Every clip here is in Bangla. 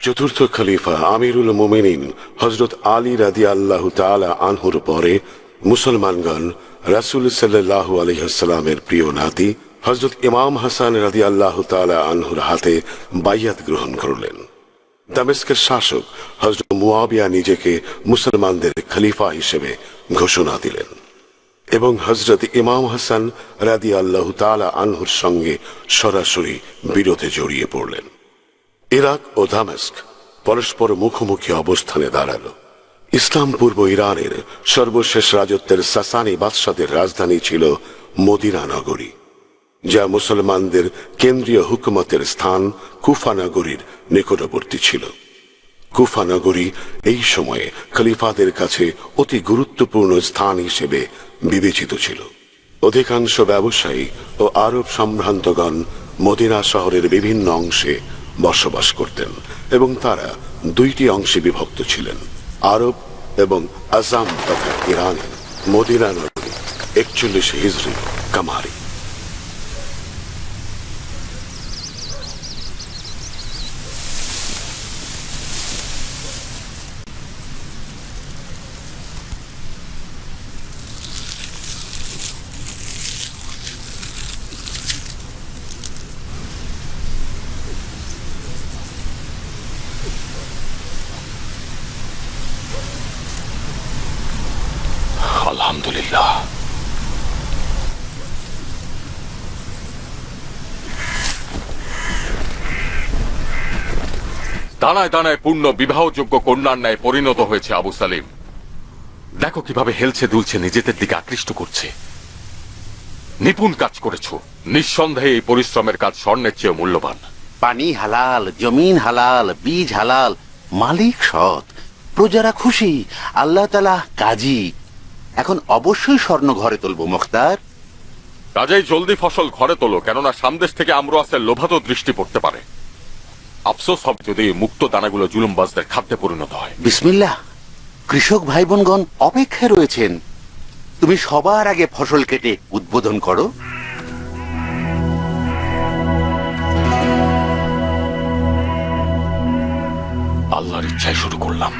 চতুর্থ খলিফা আমিরুল মুমিনিন হযরত আলী রাদিয়াল্লাহু তাআলা আনহুর পরে মুসলমানগণ রাসূল সাল্লাল্লাহু আলাইহি ওয়াসাল্লামের প্রিয় নাতি হযরত ইমাম হাসান রাদিয়াল্লাহু তাআলা আনহুর হাতে বাইয়াত গ্রহণ করলেন। দামেস্কের শাসক হযরত মুয়াবিয়া নিজেকে মুসলমানদের খলিফা হিসেবে ঘোষণা দিলেন এবং হযরত ইমাম হাসান রাদিয়াল্লাহু তাআলা আনহুর সঙ্গে সরাসরি বিরোধে জড়িয়ে পড়লেন। ইরাক ও দামেস্ক পরস্পর মুখোমুখি অবস্থানে দাঁড়ালো। ইসলাম পূর্ব ইরানের সর্বশেষ রাজত্বের সাসানি বাদশাদের রাজধানী ছিল মদিনা নগরী, যা মুসলমানদের কেন্দ্রীয় হুকুমতের স্থান কুফা নগরীর নিকটবর্তী ছিল। কুফা নগরী এই সময়ে খলিফাদের কাছে অতি গুরুত্বপূর্ণ স্থান হিসেবে বিবেচিত ছিল। অধিকাংশ ব্যবসায়ী ও আরব সম্ভ্রান্তগণ মদিনা শহরের বিভিন্ন অংশে বসবাস করতেন এবং তারা দুইটি অংশে বিভক্ত ছিলেন, আরব এবং আজাম তথা ইরানের। মদিনা নগরী 41 হিজরি কামারি। আলহামদুলিল্লাহ। দানায় দানায় পূর্ণ বিবাহযোগ্য কন্যার ন্যায় পরিণত হয়েছে আবু সালিম। দেখো কিভাবে হেলছে দুলছে, নিজেদের দিকে আকৃষ্ট করছে। নিপুণ কাজ করেছো। নিঃসন্দেহে এই পরিশ্রমের কাজ স্বর্ণের চেয়ে মূল্যবান। পানি হালাল, জমিন হালাল, বীজ হালাল, মালিক সৎ, প্রজারা খুশি, আল্লাহ তাআলা কাজী। এখন অবশ্যই স্বর্ণ ঘরে তুলবো মুখতার। কাজেই জলদি ফসল ঘরে তোলো, কেননা সামদেশ থেকে আমরাসের লোভাতো দৃষ্টি পড়তে পারে। আফসোস হবে যদি মুক্ত দানাগুলো জুলুমবাজদের খাদ্যে পরিণত হয়। বিসমিল্লাহ। কৃষক ভাই বোনগণ অপেক্ষায় রয়েছেন। তুমি সবার আগে ফসল কেটে উদ্বোধন করো। আল্লাহর ইচ্ছায় শুরু করলাম।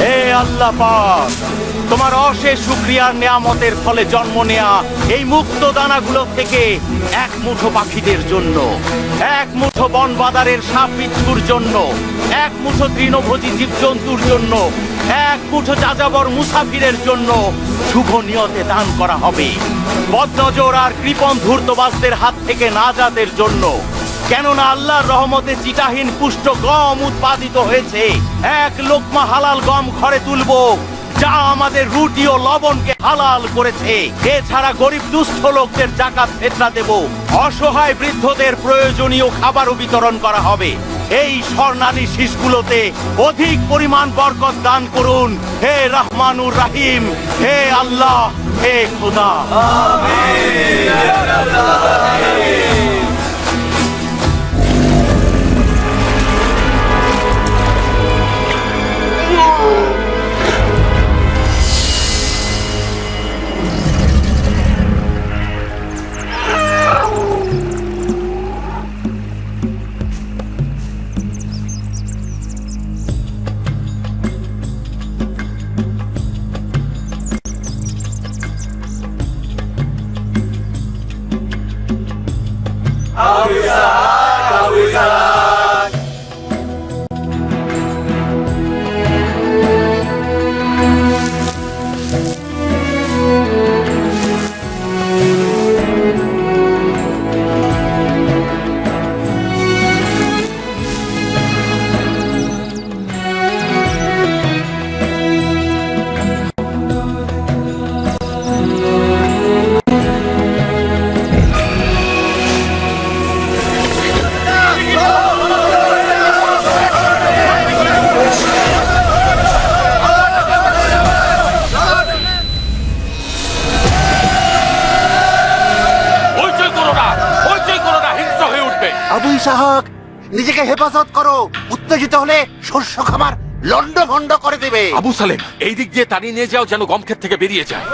হে আল্লাহ পাক, তোমার অশেষ শুকরিয়ার নেয়ামতের ফলে জন্ম নেয়া এই মুক্ত দানাগুলো থেকে এক মুঠো পাখিদের জন্য, এক মুঠো বন বাদারের সাপ বিচ্ছুর জন্য, এক মুঠো তৃণভোজী জীবজন্তুর জন্য, এক মুঠো যাযাবর মুসাফিরের জন্য শুভ নিয়তে দান করা হবে। বদনজর আর কৃপণ ধূর্তবাজদের হাত থেকে নাজাতের জন্য, কেননা আল্লাহর রহমতে চিটাহীন পুষ্ট গম উৎপাদিত হয়েছে। এক লোকমা হালাল গম ঘরে তুলব, যা আমাদের রুটি ও লবণকে হালাল করেছে। এছাড়া গরিব দুস্থ লোকদের জাকাত ফিতরা দেব। অসহায় বৃদ্ধদের প্রয়োজনীয় খাবারও বিতরণ করা হবে। এই স্বর্ণালী শীষগুলোতে অধিক পরিমাণ বরকত দান করুন হে রহমানুর রাহিম, হে আল্লাহ, হে খোদা। নিজেকে হেফাজত করো, উত্তেজিত হলে শস্য খামার লন্ডভন্ড করে দেবে। আবু সালেম, এই দিক দিয়ে তাড়িয়ে নিয়ে যাও যেন গম ক্ষেত থেকে বেরিয়ে যায়।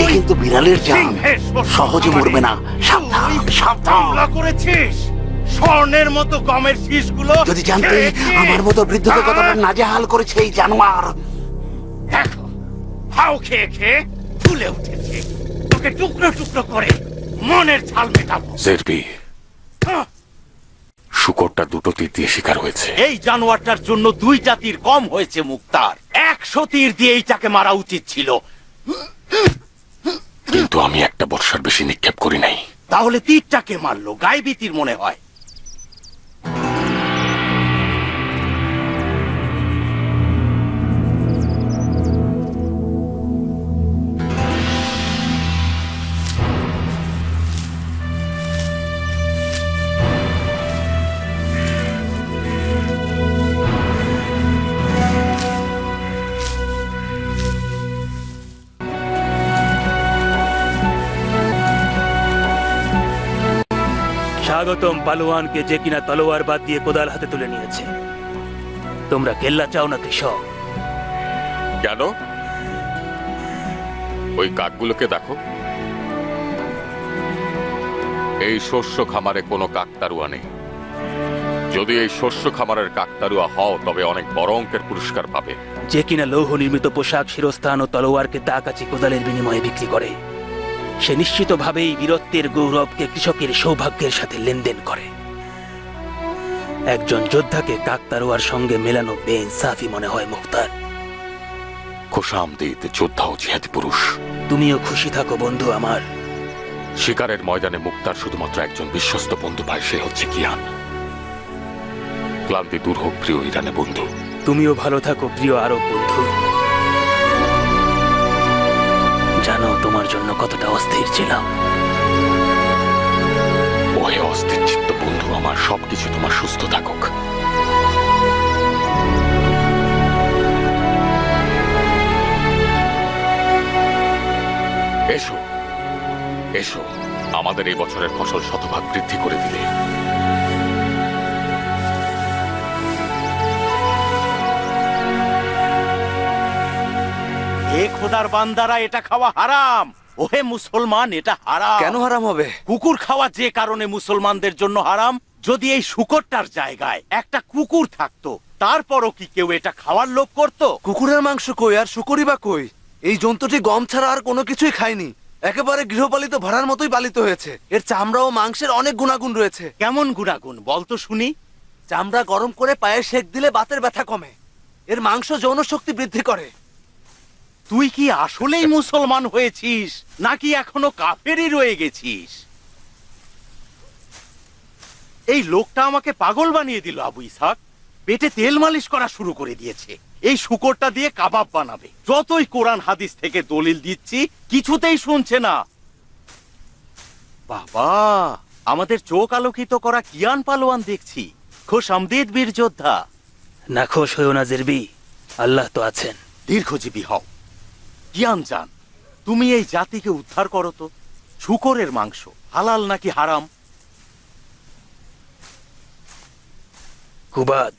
এ কিন্তু বিড়ালের জান, সহজে মরবে না। সাবধান সাবধান। করেছিস স্বর্ণের মতো গমের শীষগুলো যদি জানতে আমার মতো বৃদ্ধকে কতটা নাজেহাল করেছে এই জানোয়ার। দেখো, হাও খেয়ে খেয়ে ফুলে উঠেছে, তোকে টুকরো টুকরো করে মনের ঝাল মেটাবো। জেরবি, শুকরটা দুটো তীর দিয়ে শিকার হয়েছে। এই জানোয়ারটার জন্য 2 জাতির কম হয়েছে মুক্তার। 100 তীর দিয়ে এইটাকে মারা উচিত ছিল, কিন্তু আমি একটা বর্ষার বেশি নিক্ষেপ করি নাই। তাহলে তীরটাকে মারলো গায়েবী তীর মনে হয়। স্বাগতম পালোয়ানকে, যে কিনা তলোয়ার বাদ দিয়ে কোদাল হাতে তুলে নিয়েছে। তোমরা কেল্লা চাও না কৃষক? কেন? ওই কাকগুলোকে দেখো। এই শস্য খামারে কোনো কাকতারুয়া নেই। যদি এই শস্য খামারের কাকতারুয়া হও তবে অনেক বড় অঙ্কের পুরস্কার পাবে। যে কিনা লৌহ নির্মিত পোশাক, শিরস্থান ও তলোয়ারকে তাকাচি কোদালের বিনিময়ে বিক্রি করে, সে নিশ্চিতভাবেই বীরত্বের গৌরবকে কৃষকের সৌভাগ্যের সাথে লেনদেন করে। একজন যোদ্ধাকে কাকতারুয়ার সঙ্গে মেলানো বেইনসাফি মনে হয় মুখতার। খোশামদিদ, যোদ্ধা ও জিহাদি পুরুষ। তুমিও খুশি থাকো বন্ধু আমার। শিকারের ময়দানে মুক্তার শুধুমাত্র একজন বিশ্বস্ত বন্ধু পায়, সে হচ্ছে কিয়ান। ক্লান্তি দূর হোক প্রিয় ইরানে বন্ধু। তুমিও ভালো থাকো প্রিয় আরব বন্ধু। জানো তোমার জন্য কতটা অস্থির ছিলাম। ওহে অস্থির চিত্ত বন্ধু আমার, সবকিছু তোমার সুস্থ থাকুক। এসো এসো, আমাদের এই বছরের ফসল শতভাগ বৃদ্ধি করে দিলে। এ খোদার বান্দারা, এটা খাওয়া হারাম। ওহে মুসলমান, এটা হারাম। কেন হারাম হবে? কুকুর খাওয়া যে কারণে মুসলমানদের জন্য হারাম, যদি এই শুকরটার জায়গায় একটা কুকুর থাকতো তারপরও কি কেউ এটা খাওয়ার লোভ করতো? কুকুরের মাংস কই আর শুকরই বা কই? এই জন্তুটি গম ছাড়া আর কোনো কিছুই খায়নি। একেবারে গৃহপালিত ভাড়ার মতোই পালিত হয়েছে। এর চামড়া ও মাংসের অনেক গুণাগুণ রয়েছে। কেমন গুণাগুণ বলতো শুনি? চামড়া গরম করে পায়ে সেক দিলে বাতের ব্যথা কমে। এর মাংস যৌন শক্তি বৃদ্ধি করে। তুই কি আসলেই মুসলমান হয়েছিস নাকি এখনো কাফেরই রয়ে গেছিস? এই লোকটা আমাকে পাগল বানিয়ে দিল আবু ইসহাক। পেটে তেল মালিশ করা শুরু করে দিয়েছে। এই শুকরটা দিয়ে কাবাব বানাবে। যতই কোরআন হাদিস থেকে দলিল দিচ্ছি কিছুতেই শুনছে না। বাবা, আমাদের চোখ আলোকিত করা কিয়ান পালোয়ান দেখছি। খোশামদিদ বীর যোদ্ধা। নাখোশ হয়েও না জেরবি, আল্লাহ তো আছেন। দীর্ঘজীবী হও। জ্ঞান জান, তুমি এই জাতিকে উদ্ধার করো তো। শূকরের মাংস হালাল নাকি হারাম? কুবাদ,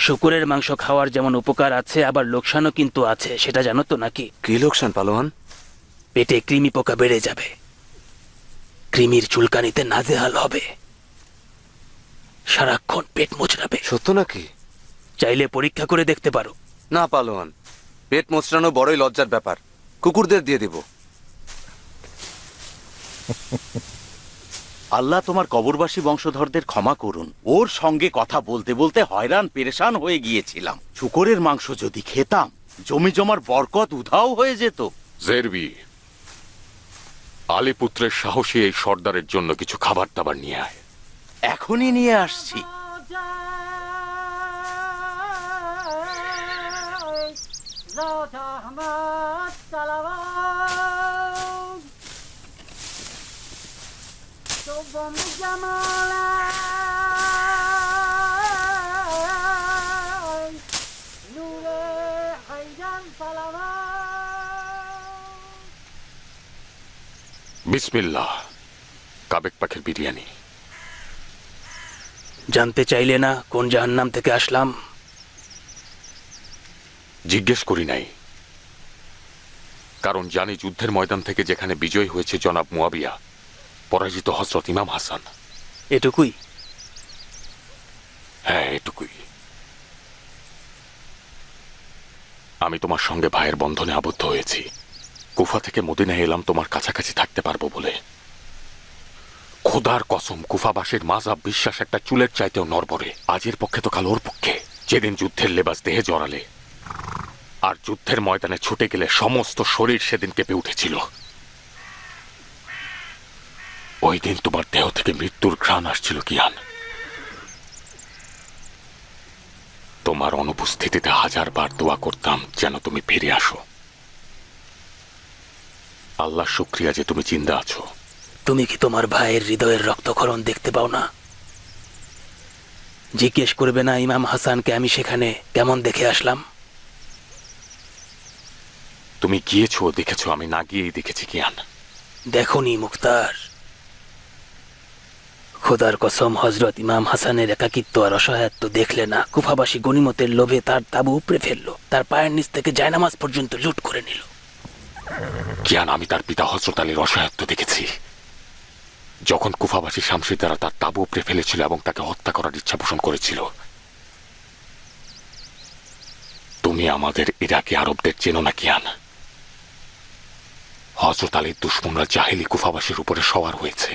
শুকুরের মাংস খাওয়ার যেমন উপকার আছে, আবার লোকসানও কিন্তু আছে, সেটা জানো তো নাকি? কি লোকসান পালোয়ান? পেটে কৃমি পোকা বেড়ে যাবে, কৃমির চুলকানিতে নাজেহাল হবে, সারাক্ষণ পেট মোচড়াবে। সত্য নাকি? চাইলে পরীক্ষা করে দেখতে পারো। না পালোয়ান, পেট মোচড়ানো বড়ই লজ্জার ব্যাপার, কুকুরদের দিয়ে দিব। আল্লাহ তোমার কবরবাসী বংশধরদের ক্ষমা করুন। ওর সঙ্গে কথা বলতে বলতে হয়রান পেরেশান হয়ে গিয়েছিলাম। শূকরের মাংস যদি খেতাম, জমি জমার বরকত উধাও হয়ে যেত। জেরবি, আলীপুত্রের সাহসী এই সর্দারের জন্য কিছু খাবার দাবার নিয়ে আয়। এখনই নিয়ে আসছি। বিসমিল্লাহ। কাবেক পাখির বিরিয়ানি। জানতে চাইলে না কোন জাহান্নাম থেকে আসলাম? জিজ্ঞেস করি নাই, কারণ জানি যুদ্ধের ময়দান থেকে যেখানে বিজয় হয়েছে জনাব মুয়াবিয়া, পরাজিত হযরত ইমাম হাসান। এটুকুই? হ্যাঁ, এটুকুই। আমি তোমার সঙ্গে ভাইয়ের বন্ধনে আবদ্ধ হয়েছি। কুফা থেকে মদিনায় এলাম তোমার কাছাকাছি থাকতে পারবো বলে। খোদার কসম, কুফাবাসীর মাযহাব বিশ্বাস একটা চুলের চাইতেও নড়বড়ে। আজের পক্ষে তো কাল ওর পক্ষে। যেদিন যুদ্ধের লেবাস দেহে জড়ালে আর যুদ্ধের ময়দানে ছুটে গেলে সমস্ত শরীর সেদিন কেঁপে উঠেছিল। ওই দিন তোমার দেহ থেকে মৃত্যুর ঘ্রাণ আসছিল কিয়ান। তোমার অনুপস্থিতিতে 1000 বার দোয়া করতাম যেন তুমি ফিরে আসো। আল্লাহ শুকরিয়া যে তুমি জিন্দা আছো। তুমি কি তোমার ভাইয়ের হৃদয়ের রক্তক্ষরণ দেখতে পাও না? জিজ্ঞেস করবে না ইমাম হাসানকে আমি সেখানে কেমন দেখে আসলাম? তুমি গিয়েছো, দেখেছো, আমি না গিয়েই দেখেছি কিয়ান। দেখনি মুখতার? খোদার কসম, হযরত ইমাম হাসানের একাকিত্ব আর অসহায়ত্ব দেখলে না কুফাবাসী গনিমতের লোভে তার তাবু উপড়ে ফেললো, তার পায়ের নিচ থেকে জায়নামাজ পর্যন্ত লুট করে নিল। কিয়ান, আমি তার পিতা হযরত আলীর অসহায়ত্ব দেখেছি, যখন কুফাবাসী শামশিদারা তার তাবু উপড়ে ফেলেছিল এবং তাকে হত্যা করার ইচ্ছা পোষণ করেছিল। তুমি আমাদের ইরাকি আরবদের চেনো না কিয়ান? হযরত আলীর দুশমনরা জাহেলি কুফাবাসীর উপরে সওয়ার হয়েছে।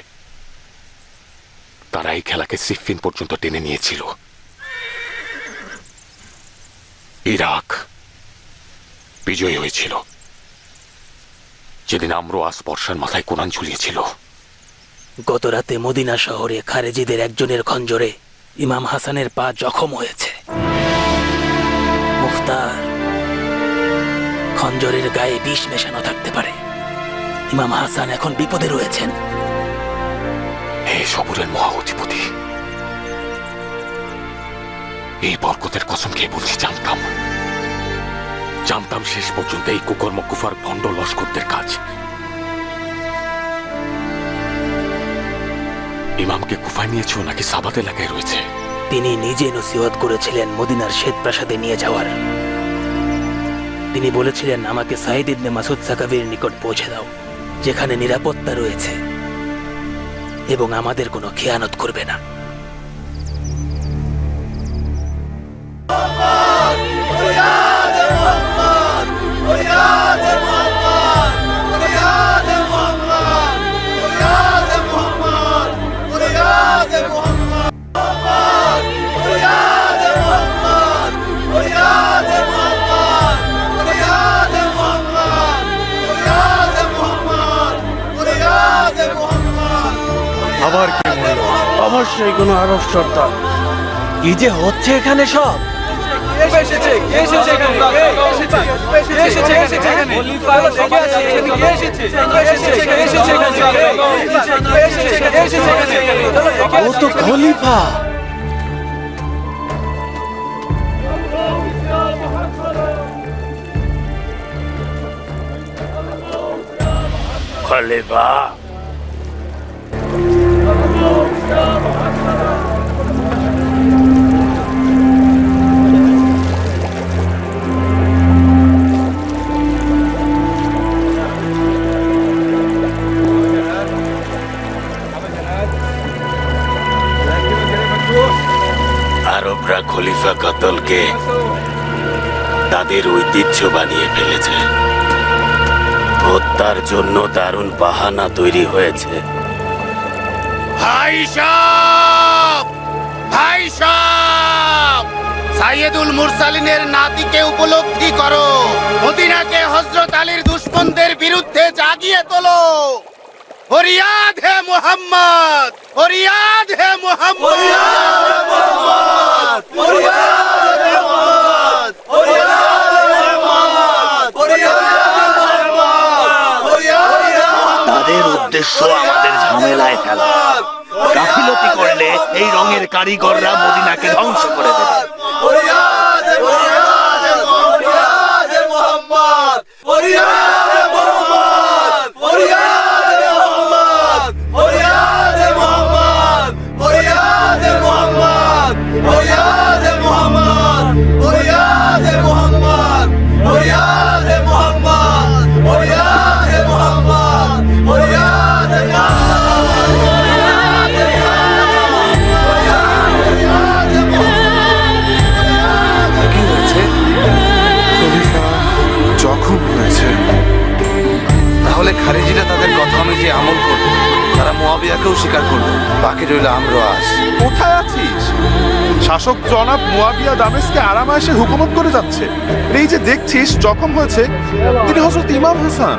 তারা এই খেলাকে সিফিন পর্যন্ত টেনে নিয়েছিল। ইরাক বিজয়ী হয়েছিল যেদিন আমরো আসপর্শার মাথায় কোরআন ঝুলিয়েছিল। গত রাতে মদিনা শহরে খারেজিদের একজনের খঞ্জরে ইমাম হাসানের পা জখম হয়েছে। মুখতার, খঞ্জরের গায়ে বিষ মেশানো থাকতে পারে। ইমাম হাসান এখন বিপদে রয়েছেন। হে সবুরের মহা অধিপতি, এই বরকতের কসম খেয়ে বলছি, জানতাম শেষ পর্যন্ত এই কুকর্ম কুফার ভণ্ড লস্করদের কাজ। ইমামকে কুফায় নিয়েছো নাকি সাবাত এলাকায় রয়েছে? তিনি নিজে নসিহত করেছিলেন মদিনার শ্বেত প্রাসাদে নিয়ে যাওয়ার। তিনি বলেছিলেন, আমাকে সাঈদ ইবনে মাসুদ সাকাফির নিকট পৌঁছে দাও, যেখানে নিরাপত্তা রয়েছে এবং আমাদের কোনো খেয়ানত করবে না। আবার কি বলল? অবশ্যই কোনো আরব সর্দার। কি যে হচ্ছে এখানে সব? ও তো খলিফা। খলিফা। আরবরা খলিফা কতলকে তাদের ঐতিহ্য বানিয়ে ফেলেছে। হত্যার জন্য দারুণ বাহানা তৈরি হয়েছে। ভাই সাহেব, ভাই সাহেব, সাইয়েদুল মুরসালিনের নাতিকে উপলব্ধি করো। মদিনাকে হযরত আলীর দুশমনদের বিরুদ্ধে জাগিয়ে তোলো। ফরিয়াদ হে মুহাম্মদ, ফরিয়াদ হে মুহাম্মদ, ফরিয়াদ হে মুহাম্মদ, তাদের উদ্দেশ্য আমাদের ঝামেলায় ফেলা। গাফিলতি করলে এই রঙের কারিগররা মদিনাকে ধ্বংস করে দেবে। তাহলে খারিজিরা তাদের কথা অনুযায়ী আমল করবে। তারা মুয়াবিয়াকেও স্বীকার করবে। বাকি রইল আমরাস। কোথায় আছিস? শাসক জনাব মুয়াবিয়া দামেস্কে আরামায়েশে হুকুমত করে যাচ্ছে। এই যে দেখছিস জখম হয়েছে, তিনি হযরত ইমাম হাসান।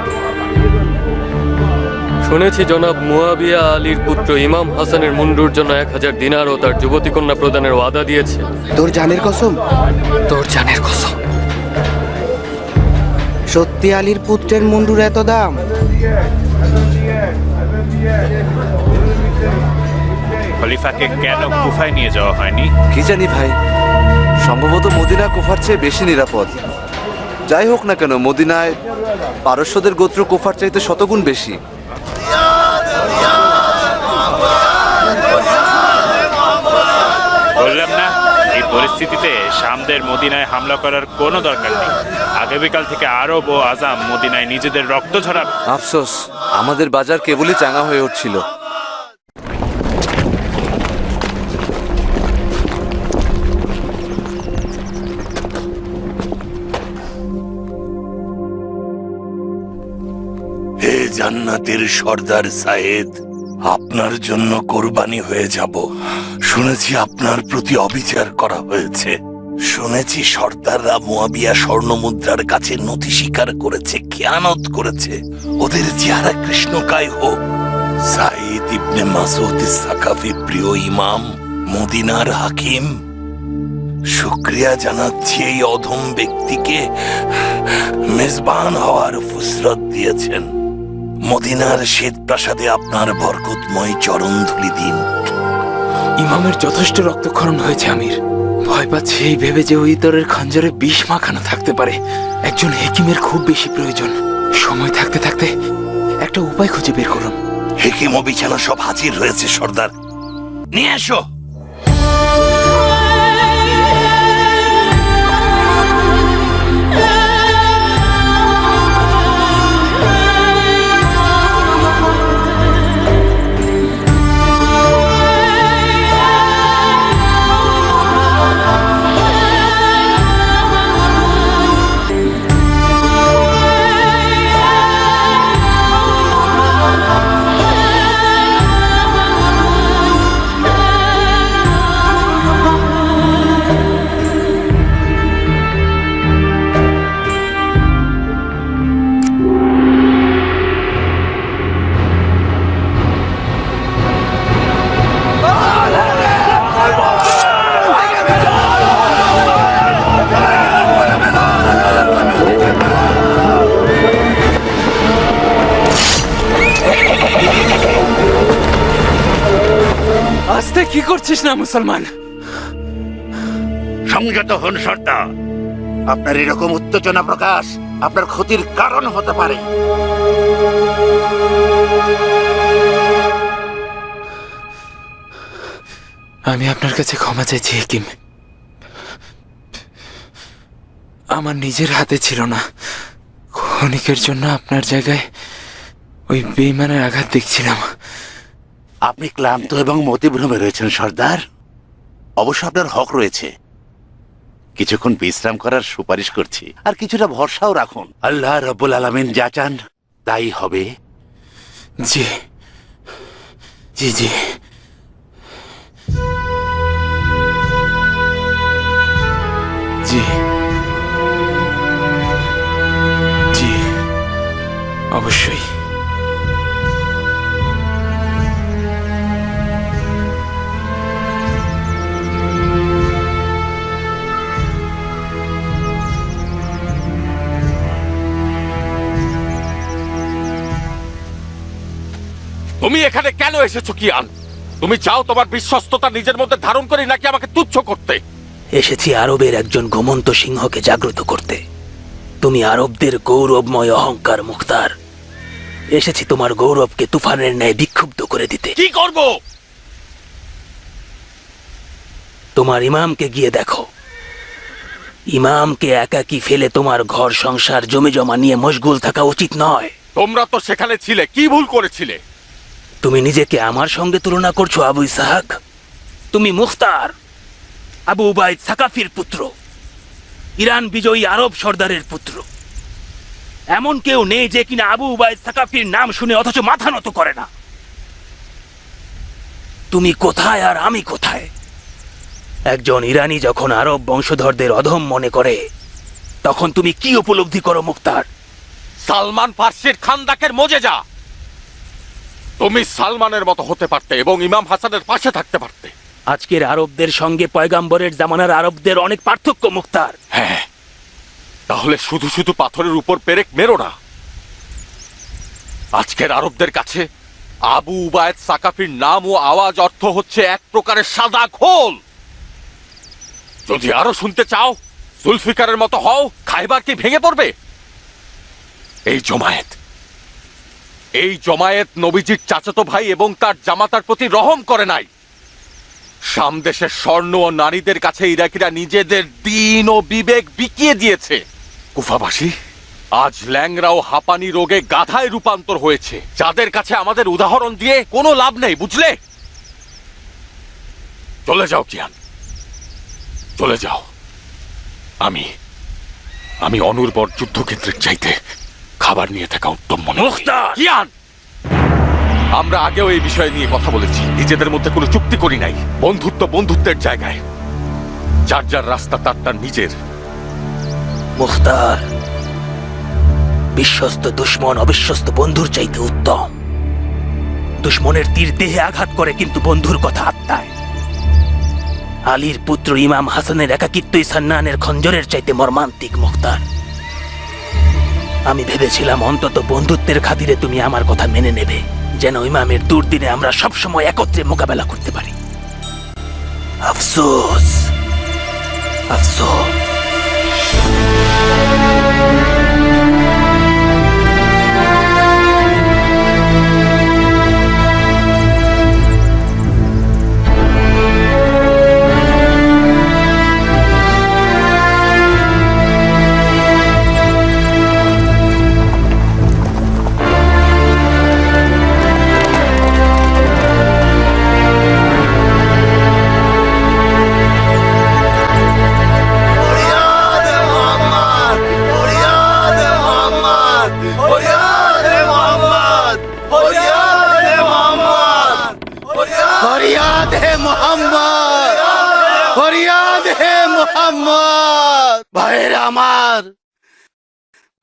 শুনেছি জনাব মুয়াবিয়া আলীর পুত্র ইমাম হাসানের মুন্ডুর জন্য 1000 দিনার ও তার যুবতী কন্যা প্রদানের ওয়াদা দিয়েছে। তোর জানের কসম? তোর জানের কসম। সত্যি আলীর পুত্রের মুন্ডুর এত দাম? খলিফাকে কেন কুফায় নিয়ে যাওয়া হয়নি? কি জানি ভাই, সম্ভবত মদিনা কুফার চেয়ে বেশি নিরাপদ। যাই হোক না কেন, মদিনায় পারস্যদের গোত্র কুফার চাইতে শতগুণ বেশি। বললাম না, এই পরিস্থিতিতে শামদের মদিনায় হামলা করার কোনো দরকার নেই। আগামীকাল থেকে আরব ও আজাম মদিনায় নিজেদের রক্ত ঝরাবে। আফসোস, আমাদের বাজার কেবলই চাঙা হয়ে উঠছিল। হে জান্নাতের সর্দার সায়েদ, আপনার জন্য কোরবানি হয়ে যাব। শুনেছি আপনার প্রতি অবিচার করা হয়েছে। শুনেছি সর্দাররা মুয়াবিয়া স্বর্ণ মুদ্রার কাছে নথি স্বীকার করেছে, খেয়ানত করেছে। ওদের চেহারা কৃষ্ণকায় হোক। সাইদ ইবনে মাসউদ সাকাফি, প্রিয় ইমাম, মদিনার হাকিম, শুকরিয়া জানাচ্ছি এই অধম ব্যক্তিকে মেজবান হওয়ার ফুসরত দিয়েছেন। মদিনার শ্বেত প্রাসাদে আপনার বরকতময় চরণ ধুলি দিন। ইমামের যথেষ্ট রক্তক্ষরণ হয়েছে আমির। ভয় পাচ্ছি এই ভেবে যে ওই ইতরের খঞ্জরে বিষ মাখানো থাকতে পারে। একজন হেকিমের খুব বেশি প্রয়োজন। সময় থাকতে থাকতে একটা উপায় খুঁজে বের করুন। হেকিম ও বিছানা সব হাজির হয়েছে সর্দার, নিয়ে এসো। আস্তে কি করছিস না মুসলমান? সংযত হন সর্দার। আপনার এরকম উত্তেজনা প্রকাশ আপনার ক্ষতির কারণ হতে পারে। আমি আপনার কাছে ক্ষমা চাইছি হেকিম। আমার নিজের হাতে ছিল না। ক্ষণিকের জন্য আপনার জায়গায় ওই বেঈমানের আঘাত দেখছিলাম। আপনি ক্লান্ত এবং মতিভ্রমে রয়েছেন সর্দার। অবশ্য আপনার হক রয়েছে। কিছুক্ষণ বিশ্রাম করার সুপারিশ করছি, আর কিছুটা ভরসাও রাখুন। আল্লাহ রব্বুল আলামিন যা চান তাই হবে। জি জি জি। জি জি, অবশ্যই। তুমি এখানে কেন এসেছো কিয়ান? তুমি চাও তোমার বিশ্বস্ততা নিজের মধ্যে ধারণ করি, নাকি আমাকে তুচ্ছ করতে? এসেছি আরবের একজন ঘুমন্ত সিংহকে জাগ্রত করতে। তুমি আরবদের গৌরবময় অহংকার মুখতার। এসেছি তোমার গৌরবকে তুফানের ন্যায় বিক্ষুব্ধ করে দিতে। কি করব? তোমার ইমামকে গিয়ে দেখো। ইমামকে একাকী ফেলে তোমার ঘর সংসার জমি জমা নিয়ে মশগুল থাকা উচিত নয়। তোমরা তো সেখানে ছিলে, কি ভুল করেছিলে? তুমি নিজেকে আমার সঙ্গে তুলনা করছো আবু ইসহাক? তুমি মুখতার, আবু উবাইদ সাকাফির পুত্র, ইরান বিজয়ী আরব সর্দারের পুত্র। এমন কেউ নেই যে কিনা আবু উবাইদ সাকাফির নাম শুনে অথচ মাথা নত করে না। তুমি কোথায় আর আমি কোথায়? একজন ইরানি যখন আরব বংশধরদের অধম মনে করে, তখন তুমি কি উপলব্ধি করো মুখতার? সালমান ফার্সির খানদাকের মোজেজা। তুমি সালমানের মতো হতে পারতে এবং ইমাম হাসানের পাশে থাকতে পারতে। আজকের আরবদের সঙ্গে পয়গাম্বরের জামানার আরবদের অনেক পার্থক্য মুখতার। হ্যাঁ, তাহলে শুধু শুধু পাথরের উপর পেরেক মেরো না। আজকের আরবদের কাছে আবু উবায়েদ সাকাফির নাম ও আওয়াজ অর্থ হচ্ছে এক প্রকারের সাদা ঘোল। যদি আরো শুনতে চাও, জুলফিকারের মতো হও, খাইবার কি ভেঙে পড়বে? এই জমায়েত নবীজির চাচাতো ভাই এবং তার জামাতার প্রতি রহম করে নাই। সামদেশের স্বর্ণ ও নারীদের কাছে ইরাকিরা নিজেদের দিন ও বিবেক বিকিয়ে দিয়েছে। কুফাবাসী আজ ল্যাংরা ও হাঁপানি রোগে গাধায় রূপান্তর হয়েছে, যাদের কাছে আমাদের উদাহরণ দিয়ে কোনো লাভ নেই, বুঝলে? চলে যাও কিয়ান, চলে যাও। আমি অনুর্বর যুদ্ধক্ষেত্রের চাইতে খাবার নিয়ে থাকা উত্তম মনে করি। কিয়ান, আমরা আগেও এই বিষয় নিয়ে কথা বলেছি। নিজেদের মধ্যে কোনো চুক্তি করি নাই। বন্ধুত্ব বন্ধুত্বের জায়গায়, যার যার রাস্তা তার তার নিজের। মুখতার, বিশ্বস্ত দুশ্মন অবিশ্বস্ত বন্ধুর চাইতে উত্তম। দুশ্মনের তীর দেহে আঘাত করে, কিন্তু বন্ধুর কথা আত্মায়। আলীর পুত্র ইমাম হাসানের একাকিত্বই সান্নানের খঞ্জরের চাইতে মর্মান্তিক মুখতার। আমি ভেবেছিলাম অন্তত বন্ধুত্বের খাতিরে তুমি আমার কথা মেনে নেবে, যেন ইমামের দুর্দিনে আমরা সবসময় একত্রে মোকাবেলা করতে পারি। আফসোস, আফসোস।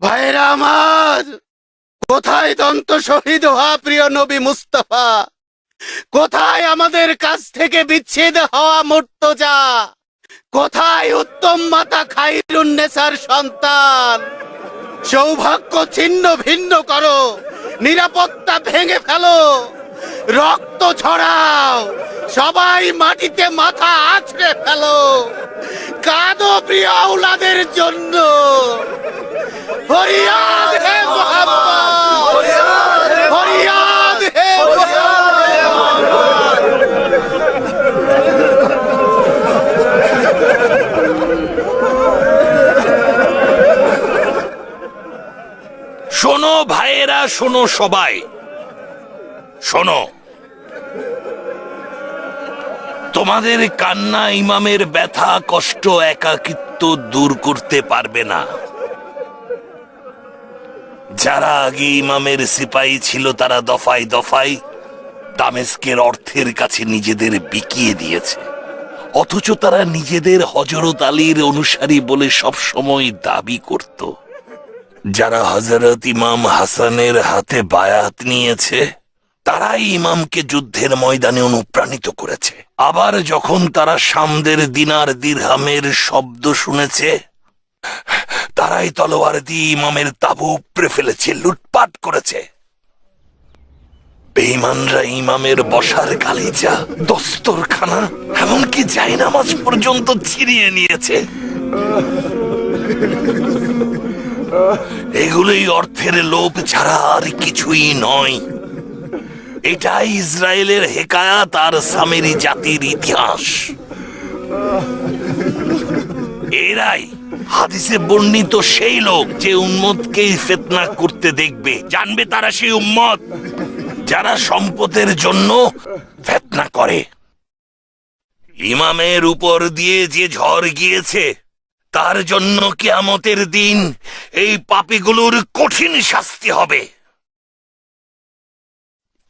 ভাইরা আমার, কোথায় দন্ত শহীদ হওয়া প্রিয় নবী মুস্তাফা? কোথায় আমাদের কাছ থেকে বিচ্ছেদ হওয়া মুর্তজা? কোথায় উত্তম মাতা খাইরুন্নেসার সন্তান? সৌভাগ্য ছিন্ন ভিন্ন করো, নিরাপত্তা ভেঙে ফেলো, রক্ত ছড়াও, সবাই মাটিতে মাথা আছড়ে ফেলো, কাঁদো প্রিয় আওলাদের জন্য। ফরিয়াদ হে মোহাম্মদ, ফরিয়াদ হে শোনো ভাইয়েরা, শোনো সবাই, শোনো। তোমাদের কান্না ইমামের ব্যথা, কষ্ট, একাকিত্ব দূর করতে পারবে না। যারা আগে ইমামের সিপাহী ছিল তারা দফায় দফায় দামেস্কের অর্থের কাছে নিজেদের বিকিয়ে দিয়েছে, অথচ তারা নিজেদের হযরত আলীর অনুসারী বলে সব সময় দাবি করত। যারা হযরত ইমাম হাসানের হাতে বায়াত নিয়েছে তারাই ইমামকে যুদ্ধের ময়দানে অনুপ্রাণিত করেছে। আবার যখন তারা সামদের দিনার দিরহামের শব্দ শুনেছে তারাই তলোয়ার দিয়ে ইমামের তাবু উপড়ে ফেলেছে, লুটপাট করেছে। বেঈমানরা ইমামের বসার গালিচা, দস্তরখানা, এমনকি জায়নামাজ পর্যন্ত ছিনিয়ে নিয়েছে। এগুলোই অর্থের লোভ ছাড়া আর কিছুই নয়। এটাই ইসরায়েলের হেকায়াত আর সামেরি জাতির ইতিহাস। এরাই হাদিসে বর্ণিত সেই লোক যে উম্মতকেই ফিতনা করতে দেখবে। জানবে তারা সেই উম্মত যারা সম্পদের জন্য ফিতনা করে। ইমামের উপর দিয়ে যে ঝড় গিয়েছে তার জন্য কিয়ামতের দিন এই পাপীগুলোর কঠিন শাস্তি হবে।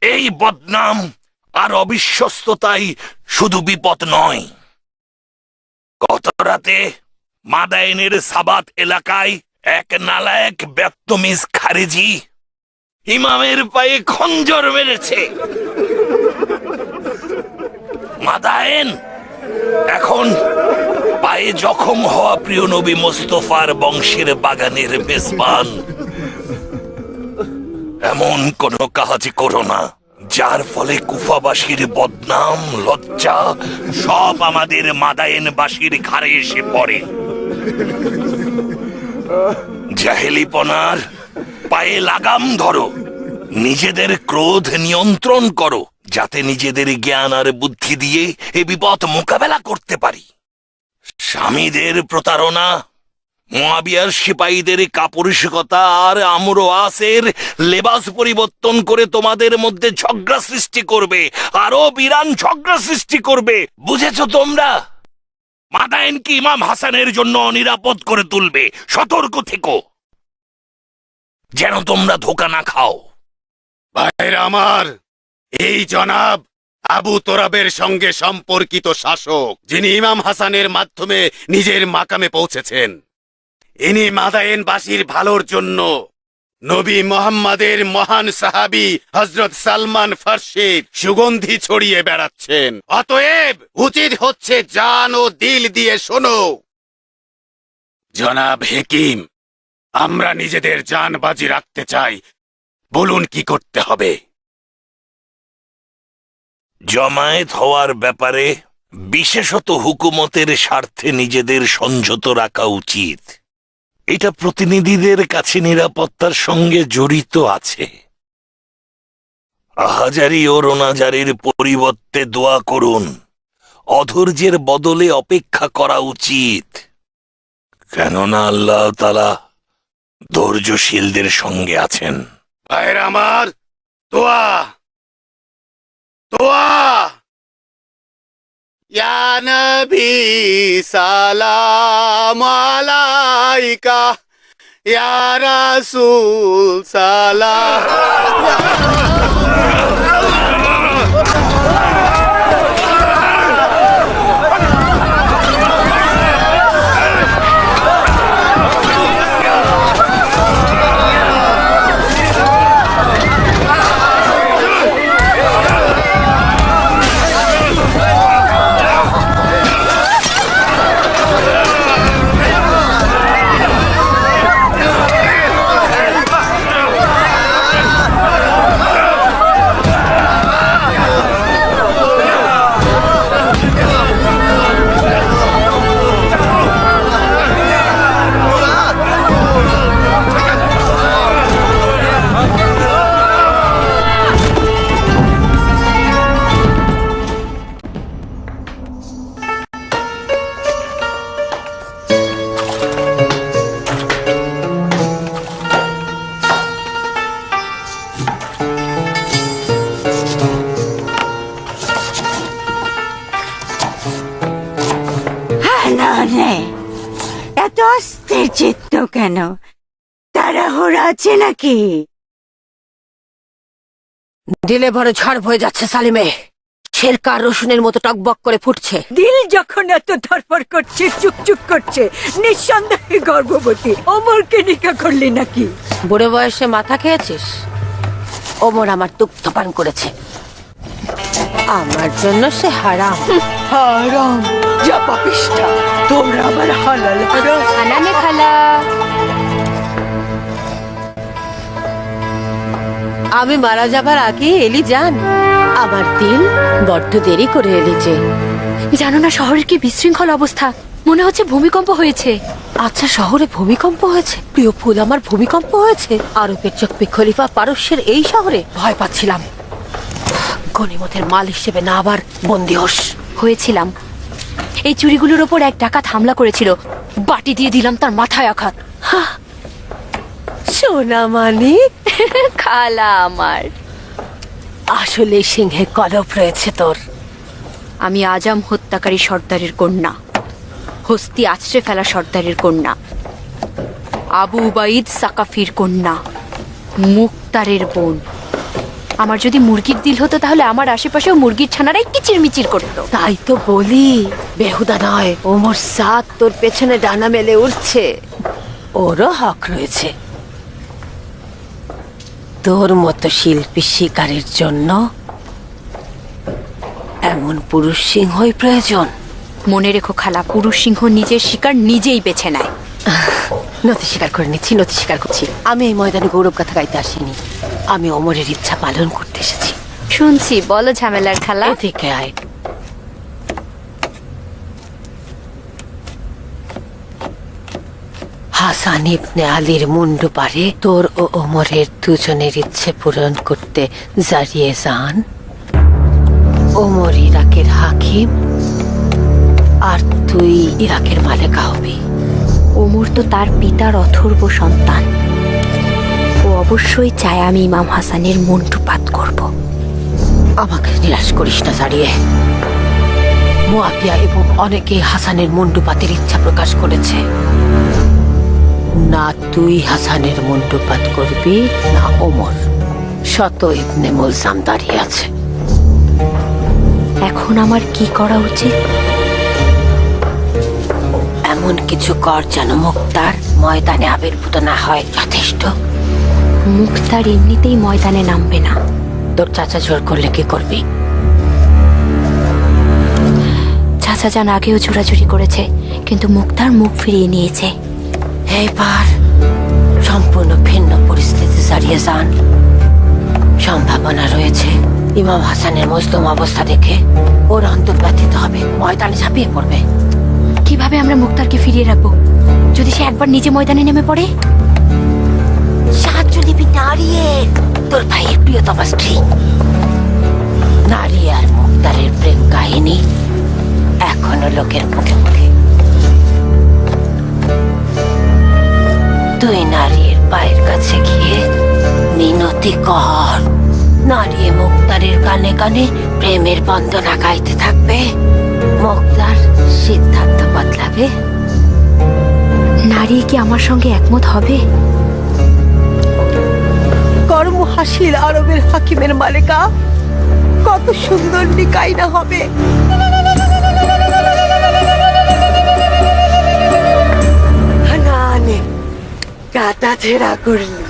এই বদনাম আর অবিশ্বস্ততাই শুধু বিপদ নয়। গত রাতে মাদায়েনের সাবাত এলাকায় এক নালায়েক বেত্তমিজ খারেজি ইমামের পায়ে খঞ্জর মেরেছে। মাদায়েন এখন পায়ে জখম হওয়া প্রিয় নবী মোস্তফার বংশের বাগানের মেজবান। এমন কোন কাজ করো না যার ফলে কুফাবাসীর বদনাম, লজ্জা সব আমাদের মাদায়েনবাসীর ঘাড়ে এসে পড়ে। জাহেলিপনার পায়ে লাগাম ধরো, নিজেদের ক্রোধ নিয়ন্ত্রণ করো, যাতে নিজেদের জ্ঞান আর বুদ্ধি দিয়ে এই বিপদ মোকাবেলা করতে পারি। স্বামীদের প্রতারণা, মুয়াবিয়ার সিপাহীদের কাপুরুষতা আর আমর ও আসের লেবাস পরিবর্তন করে তোমাদের মধ্যে ঝগড়া সৃষ্টি করবে, আরো বিরান ঝগড়া সৃষ্টি করবে। বুঝেছ তোমরা? মাদায়েনকে ইমাম হাসানের জন্য অনিরাপদ করে তুলবে। সতর্ক থেকো যেন তোমরা ধোঁকা না খাও। ভাইরা আমার, এই জনাব আবু তোরাবের সঙ্গে সম্পর্কিত শাসক, যিনি ইমাম হাসানের মাধ্যমে নিজের মাকামে পৌঁছেছেন। ইনি মাদায়েনবাসীর ভালোর জন্য নবী মোহাম্মদের মহান সাহাবী হযরত সালমান ফার্সির সুগন্ধি ছড়িয়ে বেড়াচ্ছেন। অতএব উচিত হচ্ছে জান ও দিল দিয়ে শোনো। জনাব হেকিম, আমরা নিজেদের জান বাজি রাখতে চাই, বলুন কি করতে হবে? জমায়েত হওয়ার ব্যাপারে বিশেষত হুকুমতের স্বার্থে নিজেদের সংযত রাখা উচিত। এটা প্রতিনিধিদের কাছে নিরাপত্তার সঙ্গে জড়িত আছে। আহাজারি ও রোনাজারির পরিবর্তে দোয়া করুন। অধৈর্যের বদলে অপেক্ষা করা উচিত, কেননা আল্লাহ তাআলা ধৈর্যশীলদের সঙ্গে আছেন। ভাইরা আমার, দোয়া দোয়া। ইয়া নবী সালাম আলাইকা, ইয়া রাসূল সালাম। চিত্ত কেন? তাড়াহুড়ো আছে নাকি? দিলে বড় ঝড় বয়ে যাচ্ছে সালিমে। শেরকার রসুনের মতো টকবক করে ফুটছে। দিল যখন এত ধরফর করছে, চুকচুক করছে, নিঃসন্দেহে গর্ভবতী। ওমরকে নিকা করলি নাকি? বুড়ো বয়সে মাথা খেয়েছিস? ওমর আমার দুগ্ধ পান করেছে, আমার জন্য সে হারাম। হারাম? যা পাপিষ্ঠা, তোমরা আবার হালাল হারাম। আনানে খালা, আমি মারা যাবার আগে এলি যান। আমার দিল বড্ড দেরি করে এলি যে। জানো না শহরের কি বিশৃঙ্খল অবস্থা? মনে হচ্ছে ভূমিকম্প হয়েছে। আচ্ছা, শহরে ভূমিকম্প হয়েছে? প্রিয় ফুল, আমার ভূমিকম্প হয়েছে। আরবের চকপি খলিফা পারস্যের এই শহরে? ভয় পাচ্ছিলাম। গনিমতের মাল হিসেবে না আবার বন্দী হোস। হয়েছিলাম। এই চুরিগুলোর ওপর এক ডাকাত হামলা করেছিল, বাটি দিয়ে দিলাম তার মাথায় আঘাত। সোনা মানি খালা আমার। আসলে সিংহে কলপ রয়েছে তোর। আমি আজম হত্যাকারী সর্দারের কন্যা, হস্তি আছড়ে ফেলা সর্দারের কন্যা, আবু উবাইদ সাকাফির কন্যা, মুক্তারের বোন। আমার যদি মুরগির দিল হতো তাহলে আমার আশেপাশেও মুরগির ছানারাই কিচিরমিচির করতো। তাই তো বলি, বেহুদা নয়। ওমর সাদ তোর পেছনে ডানা মেলে উঠছে, ওরও হক রয়েছে। তোর মতো শিল্পী শিকারের জন্য এমন পুরুষ সিংহই প্রয়োজন। মনে রেখো খালা, পুরুষ সিংহ নিজের শিকার নিজেই বেছে নেয়। নথি স্বীকার করে নিচ্ছি, নথি স্বীকার করছি। আমি এই ময়দানে গৌরব গাথা গাইতে আসিনি, আমি ওমরের ইচ্ছা পালন করতে এসেছি। শুনছি, বলো ঝামেলার খালা। এদিকে আয়। হাসান ইবনে আলীর মুন্ডু পারে তোর ও ওমরের দুজনের ইচ্ছে পূরণ করতে জারিয়ে যান। ওমর ইরাকের হাকিম আর তুই ইরাকের মালেকা হবি। ওমর তো তার পিতার অথর্ব সন্তান, ও অবশ্যই চায় আমি ইমাম হাসানের মুন্ডুপাত করব। আমাকে নিরাশ করিস না জারিয়ে। মুয়াবিয়া এবং অনেকে হাসানের মুন্ডুপাতের ইচ্ছা প্রকাশ করেছে। না তুই হাসানের মুন্ডুপাত করবি না ওমর। শত ইবনে মুলজাম দাঁড়িয়ে আছে। এখন আমার কি করা উচিত? এমন কিছু কর যেন মুক্তার ময়দানে আবির্ভূত না হয়। যথেষ্ট। মুক্তার এমনিতেই ময়দানে নামবে না। তোর চাচা জোর করলে কি করবি? চাচা যান আগেও জোরাজুরি করেছে, কিন্তু মুক্তার মুখ ফিরিয়ে নিয়েছে। এইবার সম্পূর্ণ ভিন্ন পরিস্থিতি জারিয়ে যান। সম্ভাবনা রয়েছে ইমাম হাসানের মজলুম অবস্থা দেখে ওর অন্তর ব্যথিত হবে, ময়দানে ঝাঁপিয়ে পড়বে। কিভাবে আমরা মুক্তারকে ফিরিয়ে রাখবো যদি সে একবার নিজে ময়দানে নেমে পড়ে? সাহায্য নিবি নারিয়ে, তোর ভাইয়ের প্রিয়তমা স্ত্রী। নারী আর মুক্তারের প্রেম কাহিনী এখনো লোকের মুখে মুখে। তুই নারীর পায়ের কাছে গিয়ে মিনতি কর। নারী মুক্তারের কানে কানে প্রেমের বন্দনা গাইতে থাকবে। মুক্তার সিদ্ধান্ত বদলাবে। নারী কি আমার সঙ্গে একমত হবে? কর্ম হাসিল আরবের হাকিমের মালিকা, কত সুন্দর নিকাইনা হবে। হানানে কাটা ছেঁড়া করলি,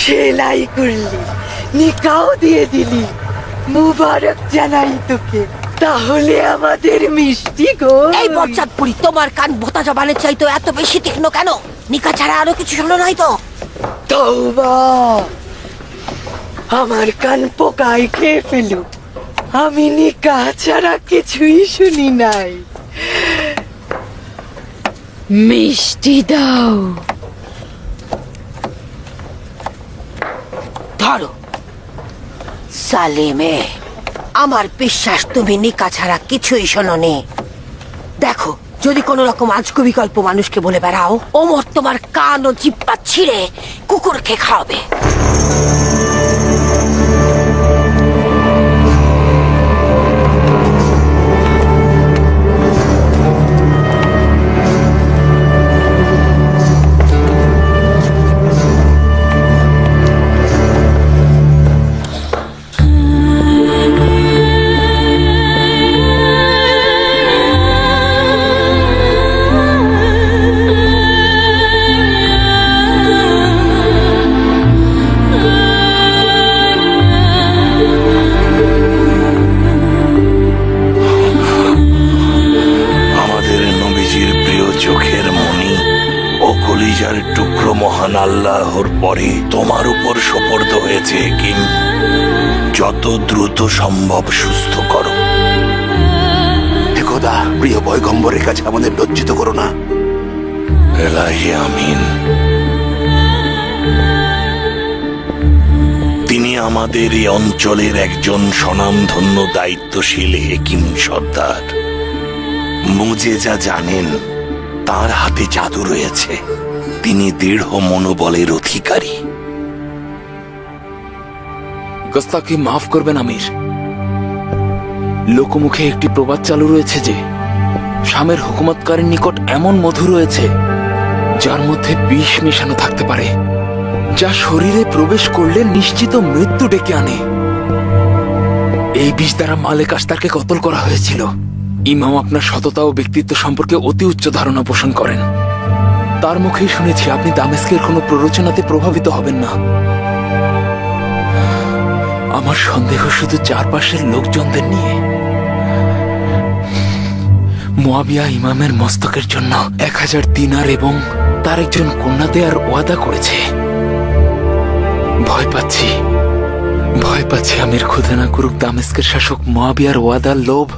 সেলাই করলি, নিকাও দিয়ে দিলি। মুবারক জানাই তোকে। তাহলে আমাদের মিষ্টি গো। এই বচ্চাদপুরি, তোমার কান ভোতা জবানের চাইতো এত বেশি তীক্ষ্ণ কেন? নিকা ছাড়া আরো কিছু শোনো নাই তো? তওবা, আমার কান পোকায় খেয়ে ফেলুক। আমি নিকা ছাড়া কিছুই শুনি নাই। মিষ্টি দাও। ধরো সালিমে, আমার বিশ্বাস তুমি নিকা ছাড়া কিছুই শোনোনি। দেখো, যদি কোনো রকম আজগুবি গল্প মানুষকে বলে বেড়াও, ওমর তোমার কান ও জিব্বা ছিঁড়ে কুকুরকে খাওয়াবে। পরে তোমার উপর সোপর্দ হয়েছে হেকিম। যত দ্রুত সম্ভব সুস্থ করো। হে খোদা, প্রিয় পয়গম্বরের কাছে আমাদের লজ্জিত করো না। এলাহি আমিন। তিনি আমাদের এই অঞ্চলের একজন স্বনামধন্য দায়িত্বশীল হেকিম সর্দার। মুজে যা জানেন, তার হাতে জাদু রয়েছে। তিনি দৃঢ় মনোবলের অধিকারী। গোস্তাকে মাফ করবেন আমির। লোকমুখে একটি প্রবাদ চালু রয়েছে যে শামের হুকুমতকারীর নিকট এমন মধু রয়েছে যার মধ্যে বিষ মেশানো থাকতে পারে, যা শরীরে প্রবেশ করলে নিশ্চিত মৃত্যু ডেকে আনে। এই বিষ দ্বারা মালেক আস্তারকে কতল করা হয়েছিল। ইমাম আপনার সততা ও ব্যক্তিত্ব সম্পর্কে অতি উচ্চ ধারণা পোষণ করেন। তার মুখেই শুনেছি আপনি দামেস্কের কোনো প্ররোচনাতে প্রভাবিত হবেন না। আমার সন্দেহ শুধু চারপাশের লোকজনদের নিয়ে। মুয়াবিয়া ইমামের মস্তকের জন্য 1000 দিনার এবং তার একজন কন্যা দেয়ার ওয়াদা করেছে। ভয় পাচ্ছি আমির খোদা না করুক দামেস্কের শাসক মুয়াবিয়ার ওয়াদার লোভ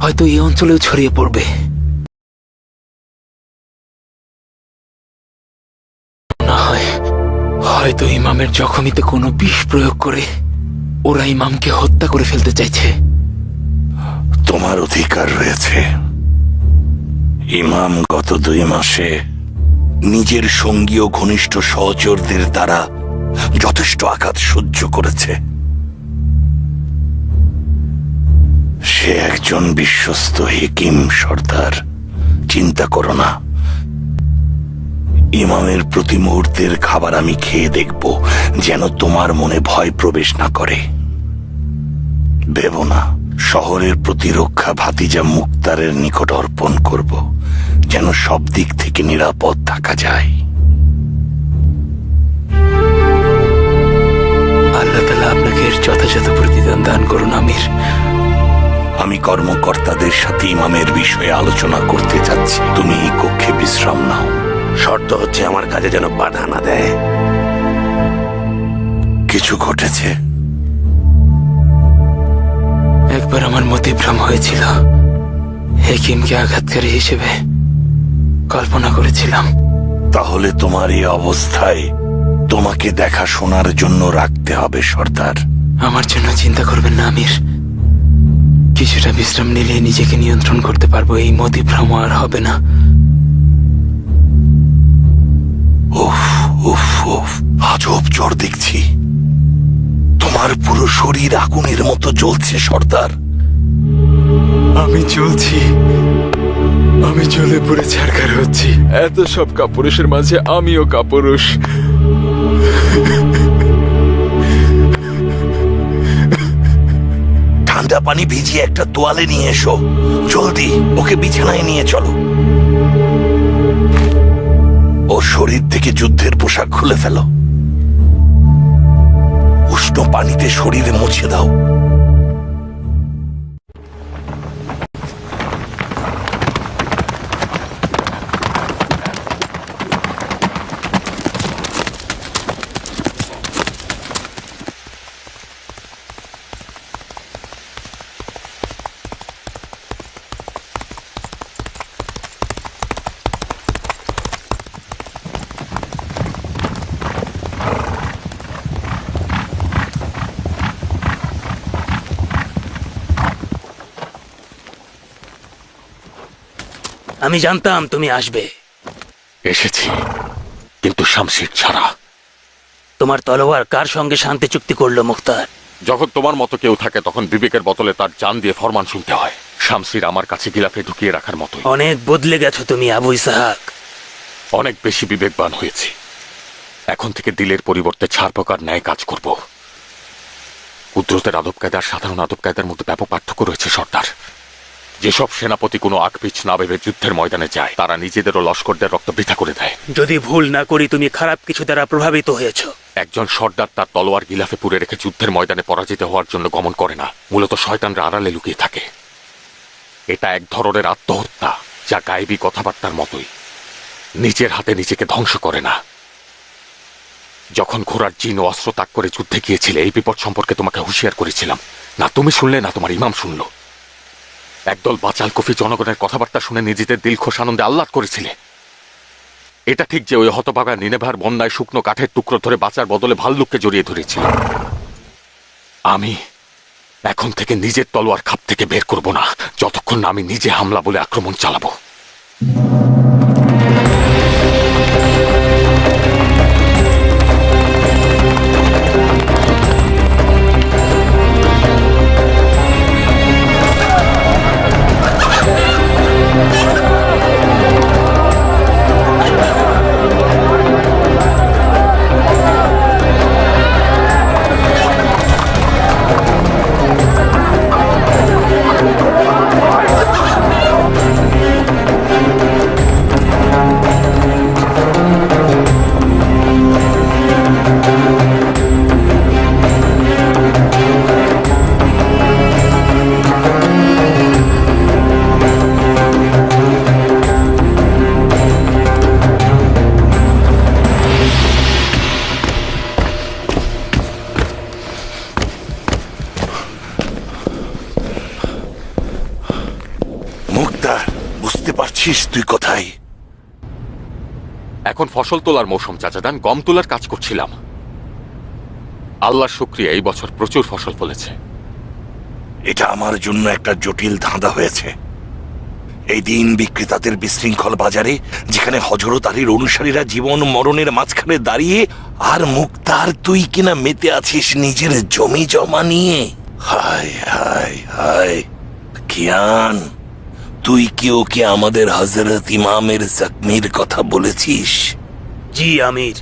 হয়তো এই অঞ্চলেও ছড়িয়ে পড়বে। না হয় হয়তো ইমামের জখমিতে কোনো বিষ প্রয়োগ করে ওরা ইমামকে হত্যা করে ফেলতে চাইছে। তোমার অধিকার রয়েছে। ইমাম গত 2 মাসে নিজের সঙ্গী ও ঘনিষ্ঠ সহচরদের দ্বারা যথেষ্ট আঘাত সহ্য করেছে। সে একজন বিশ্বস্ত হেকিম সর্দার। চিন্তা করো না। ইমামের প্রতি মুহূর্তের খাবার আমি খেয়ে দেখব, যেন তোমার মনে ভয় প্রবেশ না করে। ভেবো না, শহরের প্রতিরক্ষা ভাতিজা মুক্তারের নিকট অর্পণ করব, যেন সব দিক থেকে নিরাপদ থাকা যায়। আল্লাহ তাআলা আপনাকে এর যথাযথ প্রতিদান দান করুন আমির। আমি কর্মকর্তাদের সাথে ইমামের বিষয়ে আলোচনা করতে চাচ্ছি। তুমি এই কক্ষে বিশ্রাম নাও। শর্ত হচ্ছে আমার কাজে যেন বাধা না দেয়। কিছু ঘটেছে? একবার আমার মতিভ্রম হয়েছিল। হেকিমকে আঘাতকারী হিসেবে কল্পনা করেছিলাম। তাহলে তোমার এই অবস্থায় তোমাকে দেখাশোনার জন্য রাখতে হবে সর্দার। আমার জন্য চিন্তা করবেন না আমির। কিছুটা বিশ্রাম নিলে নিজেকে নিয়ন্ত্রণ করতে পারবো। এই মতিভ্রম আর হবে না। উফ উফ উফ, আজব জ্বর দেখছি। তোমার পুরো শরীর আগুনের মতো জ্বলছে সর্দার। আমি জ্বলে পুড়ে ছারখার হচ্ছি। এত সব কাপুরুষের মাঝে আমিও কাপুরুষ। ঠান্ডা পানি ভিজিয়ে একটা তোয়ালে নিয়ে এসো। জলদি ওকে বিছানায় নিয়ে চলো। ও শরীর থেকে যুদ্ধের পোশাক খুলে ফেলো। উষ্ণ পানিতে শরীরে মুছে দাও। আমি জানতাম তুমি আসবে। এসেছি, কিন্তু শামশির ছাড়া। তোমার তলোয়ার কার সঙ্গে শান্তি চুক্তি করলো মুখতার? যখন তোমার মতো কেউ থাকে তখন বিবেকের বদলে তার জান দিয়ে ফরমান শুনতে হয়। শামশির আমার কাছে গিলাফে ঢুকিয়ে রাখার মতোই। অনেক বদলে গেছো তুমি আবু ইসহাক। অনেক বেশি বিবেকবান হয়েছি। এখন থেকে দিলের পরিবর্তে ছাড়পোকার ন্যায় কাজ করব। কুদরতের আদব কায়দার সাধারণ আদব কায়দার মধ্যে ব্যাপক পার্থক্য রয়েছে সর্দার। যেসব সেনাপতি কোনো আকপিছ না ভেবে যুদ্ধের ময়দানে যায়, তারা নিজেদেরও লস্করদের রক্ত বৃথা করে দেয়। যদি ভুল না করি তুমি খারাপ কিছু দ্বারা প্রভাবিত হয়েছো। একজন সর্দার তার তলোয়ার গিলাফে পুরে রেখে যুদ্ধের ময়দানে পরাজিত হওয়ার জন্য গমন করে না। মূলত শয়তানরা আড়ালে লুকিয়ে থাকে। এটা এক ধরনের আত্মহত্যা, যা গায়েবী কথাবার্তার মতোই। নিজের হাতে নিজেকে ধ্বংস করে না। যখন ঘোড়ার জিন ও অস্ত্র ত্যাগ করে যুদ্ধে গিয়েছিলে এই বিপদ সম্পর্কে তোমাকে হুঁশিয়ার করেছিলাম। না তুমি শুনলে না তোমার ইমাম শুনল। একদল বাচাল কফি জনগণের কথাবার্তা শুনে নিজেদের দিলখোশ আনন্দে আহ্লাদ করেছিলে। এটা ঠিক যে ওই হতভাগা নিনেভার বন্যায় শুকনো কাঠের টুকরো ধরে বাঁচার বদলে ভাল্লুককে জড়িয়ে ধরেছিল। আমি এখন থেকে নিজের তলোয়ার খাপ থেকে বের করব না যতক্ষণ না আমি নিজে হামলা বলে আক্রমণ চালাবো। বুঝতে পারছিস তুই কোথায়? এখন ফসল তোলার মৌসুম চাচাদান, গম তোলার কাজ করছিলাম। আল্লাহর শুকরিয়া এই বছর প্রচুর ফসল ফলেছে। এটা আমার জন্য একটা জটিল ধাঁধা হয়েছে। এই দিন বিক্রেতাদের বিশৃঙ্খল বাজারে, যেখানে হযরত আলীর অনুসারীরা জীবন মরণের মাঝখানে দাঁড়িয়ে, আর মুক্তার তুই কিনা মেতে আছিস নিজের জমি জমা নিয়ে। হায় হায় হায় কিয়ান, তুই কি ওকে আমাদের হযরত ইমামের জখমির কথা বলেছিস? জি আমির,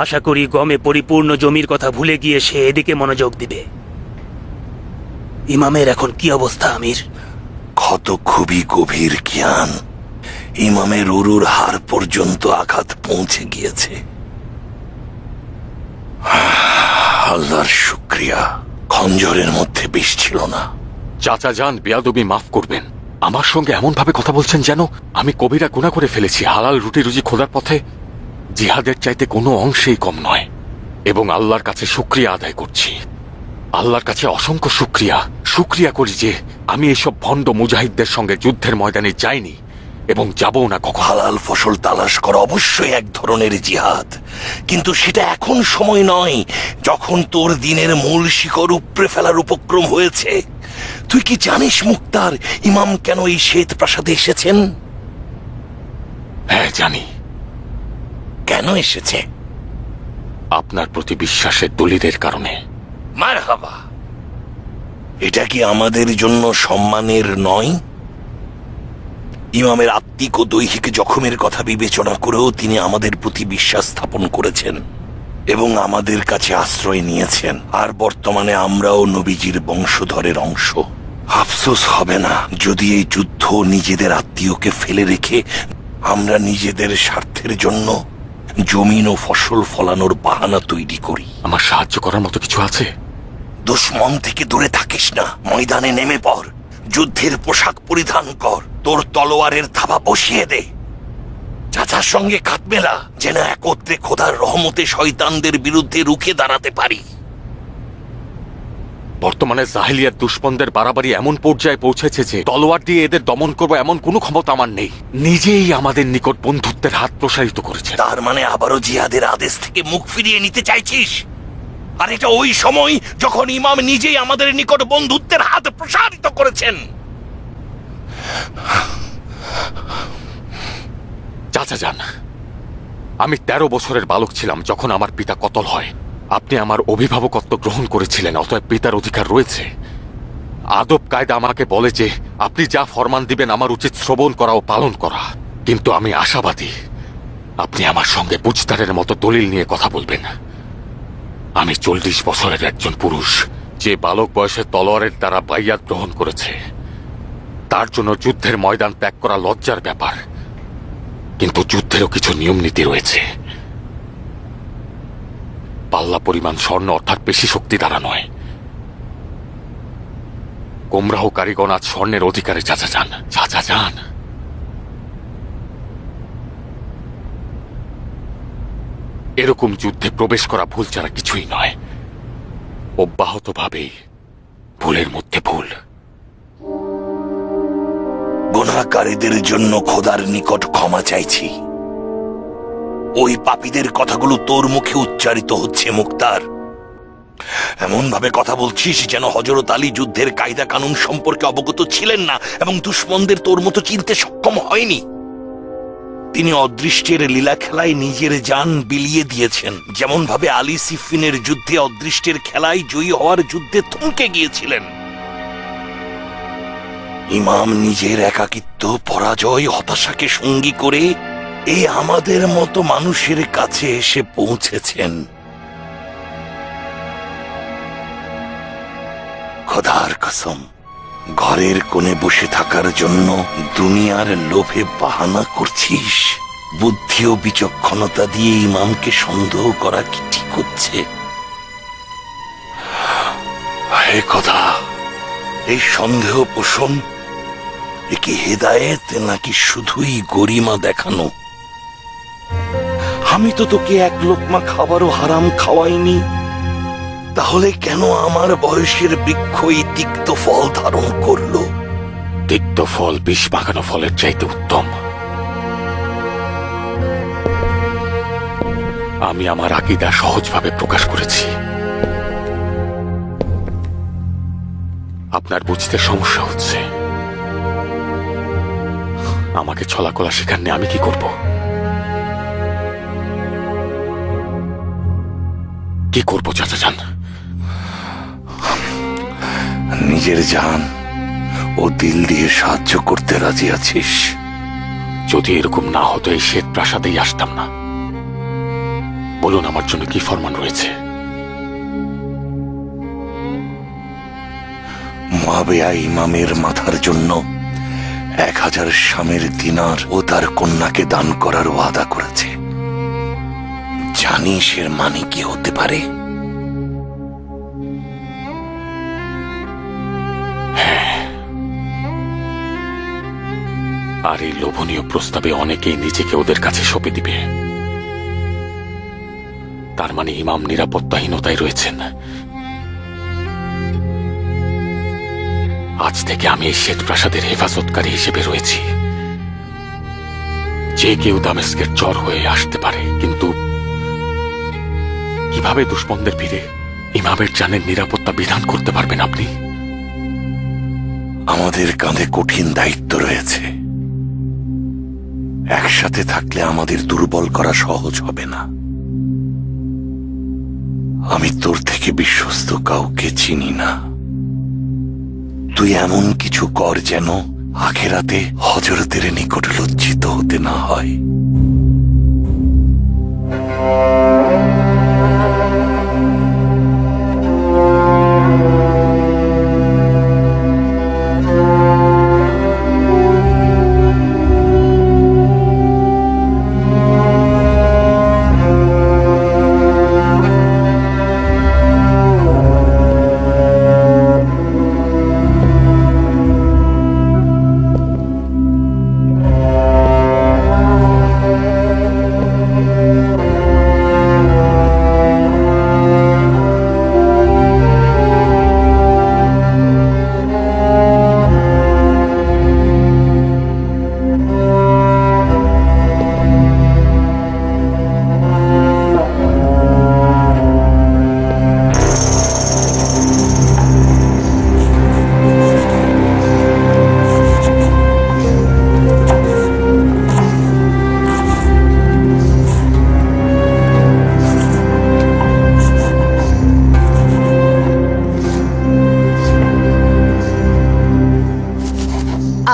আশা করি গমে পরিপূর্ণ জমির কথা ভুলে গিয়ে সে এদিকে মনোযোগ দিবে। ইমামের এখন কি অবস্থা আমির? ক্ষত খুবই গভীর কিয়ান। ইমামের উরুর হাড় পর্যন্ত আঘাত পৌঁছে গিয়েছে। আল্লাহর শুকরিয়া, খঞ্জরের মধ্যে বিষ ছিল না। চাচা যান, বেয়াদবি মাফ করবেন। আমার সঙ্গে এমন ভাবে কথা বলছেন যেন আমি কবিরা গুনাহ করে ফেলেছি। হালাল রুটি রুজি খোঁজার পথে জিহাদের চাইতে কোনো অংশেই কম নয়, এবং আল্লাহর কাছে শুকরিয়া আদায় করছি। আল্লাহর কাছে অসংখ্য শুকরিয়া করি যে আমি এসব ভণ্ড মুজাহিদদের সঙ্গে যুদ্ধের ময়দানে যাইনি এবং যাবও না কখনো। হালাল ফসল তালাশ করা অবশ্যই এক ধরনের জিহাদ, কিন্তু সেটা এখন সময় নয়, যখন তোর দিনের মূল শিকড় উপড়ে ফেলার উপক্রম হয়েছে। তুই কি জানিস মুক্তার, ইমাম কেন এই শ্বেত প্রাসাদে এসেছেন? হ্যাঁ জানি। কেন এসেছে? আপনার প্রতি বিশ্বাসের দলিলের কারণে। মারহাবা। এটা কি আমাদের জন্য সম্মানের নয়? ইমামের আত্মিক ও দৈহিক জখমের কথা বিবেচনা করেও তিনি আমাদের প্রতি বিশ্বাস স্থাপন করেছেন এবং আমাদের কাছে আশ্রয় নিয়েছেন। আর বর্তমানে আমরাও নবীজির বংশধরের অংশ। আফসোস হবে না যদি এই যুদ্ধ নিজেদের আত্মীয়কে ফেলে রেখে আমরা নিজেদের স্বার্থের জন্য জমিন ও ফসল ফলানোর বাহানা তৈরি করি। আমার সাহায্য করার মতো কিছু আছে? দুশ্মন থেকে দূরে থাকিস না, ময়দানে নেমে পড়, যুদ্ধের পোশাক পরিধান কর, তোর তলোয়ারের থাবা বসিয়ে দে, চাচার সঙ্গে কাঁধ মেলা, যেন একত্রে খোদার রহমতে শয়তানদের বিরুদ্ধে রুখে দাঁড়াতে পারি। বর্তমানে জাহিলিয়াত দুশ্মনদের বাড়াবাড়ি এমন পর্যায়ে পৌঁছেছে যে তলোয়ার দিয়ে এদের দমন করবো এমন কোনো ক্ষমতা আমার নেই। নিজেই আমাদের নিকট বন্ধুত্বের হাত প্রসারিত করেছে। তার মানে আবারও জিহাদের আদেশ থেকে মুখ ফিরিয়ে নিতে চাইছিস? আর এটা ওই সময় যখন ইমাম নিজেই আমাদের নিকট বন্ধুত্বের হাত প্রসারিত করেছেন। চাচা যান, আমি 13 বছরের বালক ছিলাম যখন আমার পিতা কতল হয়। আপনি আমার অভিভাবকত্ব গ্রহণ করেছিলেন, অতএব পিতার অধিকার রয়েছে। আদব কায়দা আমাকে বলে যে আপনি যা ফরমান দিবেন আমার উচিত শ্রবণ করা ও পালন করা। কিন্তু আমি আশাবাদী আপনি আমার সঙ্গে বুঝদারের মতো দলিল নিয়ে কথা বলবেন। আমি 40 বছরের একজন পুরুষ, যে বালক বয়সে তলোয়ারের দ্বারা বাইয়াত গ্রহণ করেছে। তার জন্য যুদ্ধের ময়দান ত্যাগ করা লজ্জার ব্যাপার, কিন্তু যুদ্ধেরও কিছু নিয়ম নীতি রয়েছে। পাল্লা পরিমাণ স্বর্ণ অর্থাৎ বেশি শক্তি দ্বারা নয়। গোমরাহ কারিগণ আজ স্বর্ণের অধিকারে। চাচা যান, চাচা যান। এরকম যুদ্ধে প্রবেশ করা ভুল ছাড়া কিছুই নয়, অব্যাহতভাবেই ভুলের মধ্যে ভুল। গুনাহগারীদের জন্য খোদার নিকট ক্ষমা চাইছি। ওই পাপীদের কথাগুলো তোর মুখে উচ্চারিত হচ্ছে মুক্তার। এমন ভাবে কথা বলছিস যেন হযরত আলী যুদ্ধের কায়দা কানুন সম্পর্কে অবগত ছিলেন না এবং দুশমনদের তোর মতো চিনতে সক্ষম হয়নি। তিনি অদৃষ্টের লীলা খেলায় নিজের জান বিলিয়ে দিয়েছেন, যেমন ভাবে আলী সিফিনের যুদ্ধে অদৃষ্টের খেলায় জয়ী হওয়ার যুদ্ধে থমকে গিয়েছিলেন। ইমাম নিজের একাকিত্ব, পরাজয়, হতাশাকে সঙ্গী করে এই আমাদের মতো মানুষের কাছে এসে পৌঁছেছেন। খোদার কসম, ঘরের কোণে বসে থাকার জন্য দুনিয়ার লোভে বাহানা করছিস? বুদ্ধি ও বিচক্ষণতা দিয়ে ইমামকে সন্দেহ করা কি ঠিক হচ্ছে? হে খোদা, এই সন্দেহ পোষণ এ কি হেদায়েত নাকি শুধুই গরিমা দেখানো? আমি তো তোকে এক লোকমা খাবারও হারাম খাওয়াইনি, তাহলে কেন আমার বয়সের বৃক্ষ এই তিক্ত ফল ধারণ করলো? তিক্ত ফল বিষ মাখানো ফলের চাইতে উত্তম। আমি আমার আকীদা সহজভাবে প্রকাশ করেছি। আপনার বুঝতে সমস্যা হচ্ছে। আমাকে ছলাকলা শেখাননি, আমি কি করব? কি করব চাচা যান? নিজের জান ও দিল দিয়ে সাহায্য করতে রাজি আছিস? যদি এরকম না হতো এই শ্বেত প্রাসাদেই আসতাম না। বলুন আমার জন্য কি ফরমান রয়েছে? মুআবিয়া ইমামের মাথার জন্য 1000 শামের দিনার ও তার কন্যাকে দান করার ওয়াদা করেছে। জানিস এর মানে কি হতে পারে? আর এই লোভনীয় প্রস্তাবে অনেকেই নিজেকে ওদের কাছে সঁপে দিবে। তার মানে ইমাম নিরাপত্তাহীনতায় রয়েছেন। আজ থেকে আমি এই শ্বেত প্রাসাদের হেফাজতকারী হিসেবে রয়েছি। যে কেউ দামেস্কের চর হয়ে আসতে পারে, কিন্তু কিভাবে দুশমনদের ভিড়ে ইমামের জানের নিরাপত্তা বিধান করতে পারবেন আপনি? আমাদের কাঁধে কঠিন দায়িত্ব রয়েছে। একসাথে থাকলে আমাদের দুর্বল করা সহজ হবে না। আমি তোর থেকে বিশ্বস্ত কাউকে চিনি না। তুই এমন কিছু কর যেন আখিরাতে হযরতের নিকট লজ্জিত হতে না হয়।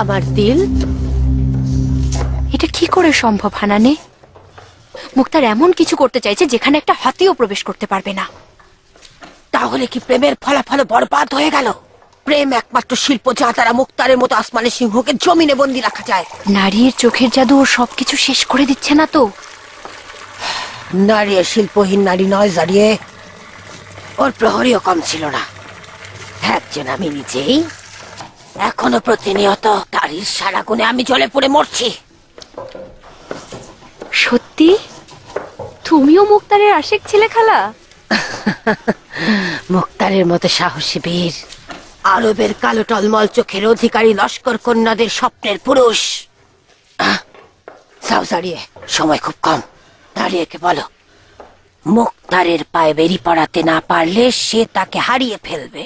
আমার দিল, এটা কি করে সম্ভব হানানে? মুক্তার এমন কিছু করতে চাইছে যেখানে একটা হাতিও প্রবেশ করতে পারবে না। তাহলে কি প্রেমের ফলাফল বরবাদ হয়ে গেল? প্রেম একমাত্র শিল্প যা তারা মুক্তারের মতো আসমানের সিংহকে জমিনে বন্দি রাখা যায়। নারীর চোখের জাদু ওর সবকিছু শেষ করে দিচ্ছে না তো? নারী শিল্পহীন নারী নয় জারিয়ে, ওর প্রহরীও কম ছিল না। একজন আমি নিজেই, এখনো প্রতিনিয়ত তারির সারা গুণে আমি জ্বলে পড়ে মরছি। সত্যি? তুমিও মুক্তারের আশিক ছিলে খালা? মুক্তারের মতো সাহসী বীর, আরবের কালো টলমল চোখের অধিকারী লস্কর কন্যাদের স্বপ্নের পুরুষ। যাও দাঁড়িয়ে, সময় খুব কম। দাঁড়িয়েকে বলো, মুক্তারের পায়ে বেরি পড়াতে না পারলে সে তাকে হারিয়ে ফেলবে।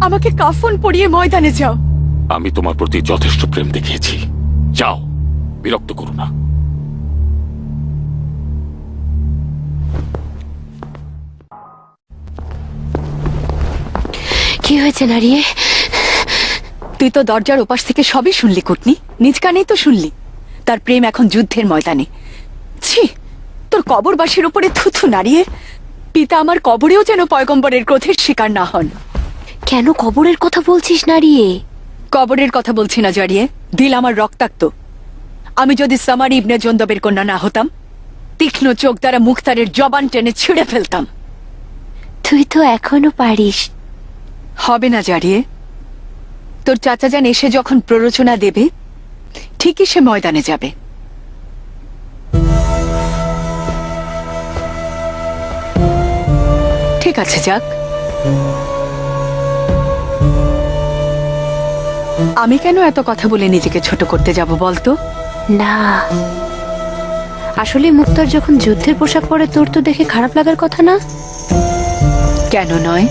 আমাকে কাফন পরিয়ে ময়দানে যাও। আমি তোমার প্রতি যথেষ্ট প্রেম দেখিয়েছি, যাও, বিরক্ত করো না। কি হয়েছে নারিয়ে? তুই তো দরজার ওপাশ থেকে সবই শুনলি কুটনি, নিজ কানেই তো শুনলি। তার প্রেম এখন যুদ্ধের ময়দানে। ছি, তোর কবরবাসীর উপরে থুথু নাড়িয়ে। পিতা আমার কবরেও যেন পয়গম্বরের ক্রোধের শিকার না হন। কেন কবরের কথা বলছিস নারিয়ে? কবরের কথা বলছি না জড়িয়ে, দিল আমার রক্তাক্ত। আমি যদি সামারি ইবনে জন্দবের কন্যা না হতাম, তীক্ষ্ণ চোখ দ্বারা মুখতারের জবান টেনে ছিঁড়ে ফেলতাম। তুই তো এখনো পারিস। হবে না জড়িয়ে, তোর চাচাজান এসে যখন প্ররোচনা দেবে, ঠিকই সে ময়দানে যাবে। ঠিক আছে, যাক। আমি কেন এত কথা বলে নিজেকে ছোট করতে যাব বলতো? না, আসলে মুক্তার যখন যুদ্ধের পোশাক পরে তোর তো দেখে খারাপ লাগার কথা না? কেন নয়?